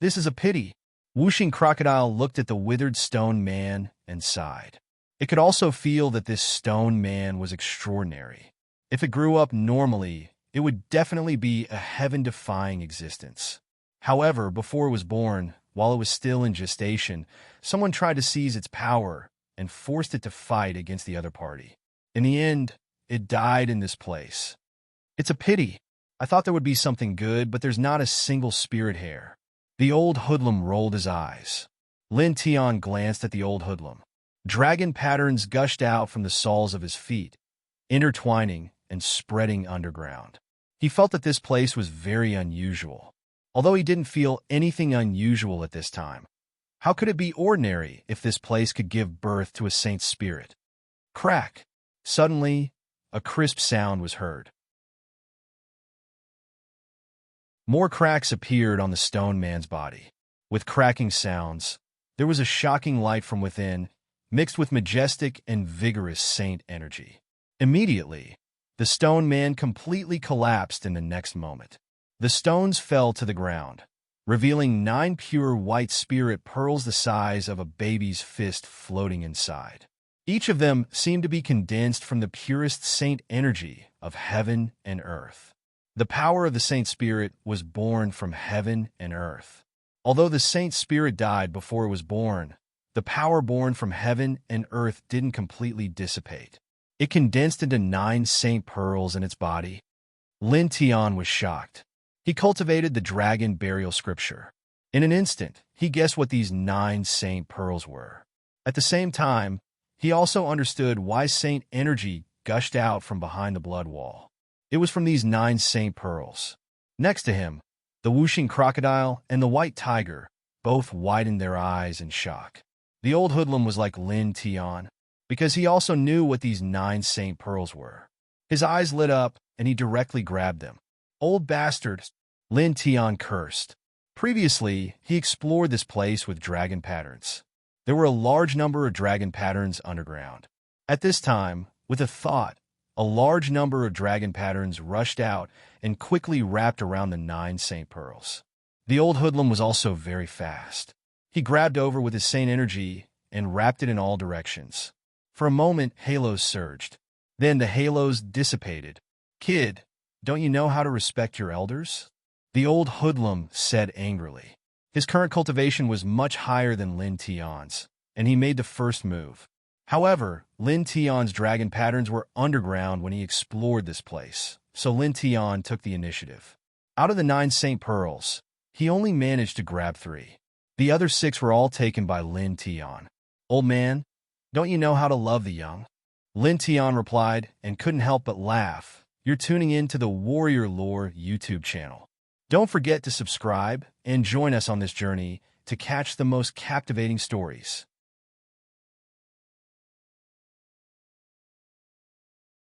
This is a pity. Whooshing Crocodile looked at the withered stone man and sighed. It could also feel that this stone man was extraordinary. If it grew up normally, it would definitely be a heaven-defying existence. However, before it was born, while it was still in gestation, someone tried to seize its power and forced it to fight against the other party. In the end, it died in this place. It's a pity. I thought there would be something good, but there's not a single spirit hair. The old hoodlum rolled his eyes. Lin Tian glanced at the old hoodlum. Dragon patterns gushed out from the soles of his feet, intertwining and spreading underground. He felt that this place was very unusual. Although he didn't feel anything unusual at this time, how could it be ordinary if this place could give birth to a saint spirit? Crack! Suddenly, a crisp sound was heard. More cracks appeared on the stone man's body. With cracking sounds, there was a shocking light from within, mixed with majestic and vigorous saint energy. Immediately, the stone man completely collapsed in the next moment. The stones fell to the ground, revealing 9 pure white spirit pearls the size of a baby's fist floating inside. Each of them seemed to be condensed from the purest saint energy of heaven and earth. The power of the saint spirit was born from heaven and earth. Although the saint spirit died before it was born, the power born from heaven and earth didn't completely dissipate. It condensed into 9 saint pearls in its body. Lin Tian was shocked. He cultivated the dragon burial scripture. In an instant, he guessed what these 9 saint pearls were. At the same time, he also understood why saint energy gushed out from behind the blood wall. It was from these 9 saint pearls. Next to him, the Whooshing Crocodile and the White Tiger both widened their eyes in shock. The old hoodlum was like Lin Tian, because he also knew what these 9 saint pearls were. His eyes lit up, and he directly grabbed them. Old bastard, Lin Tian cursed. Previously, he explored this place with dragon patterns. There were a large number of dragon patterns underground. At this time, with a thought, a large number of dragon patterns rushed out and quickly wrapped around the 9 saint pearls. The old hoodlum was also very fast. He grabbed over with his saint energy and wrapped it in all directions. For a moment, halos surged. Then the halos dissipated. Kid, don't you know how to respect your elders? The old hoodlum said angrily. His current cultivation was much higher than Lin Tian's, and he made the first move. However, Lin Tian's dragon patterns were underground when he explored this place, so Lin Tian took the initiative. Out of the 9 saint pearls, he only managed to grab 3. The other 6 were all taken by Lin Tian. "Old man, don't you know how to love the young?" Lin Tian replied and couldn't help but laugh. "You're tuning in to the Warrior Lore YouTube channel. Don't forget to subscribe and join us on this journey to catch the most captivating stories.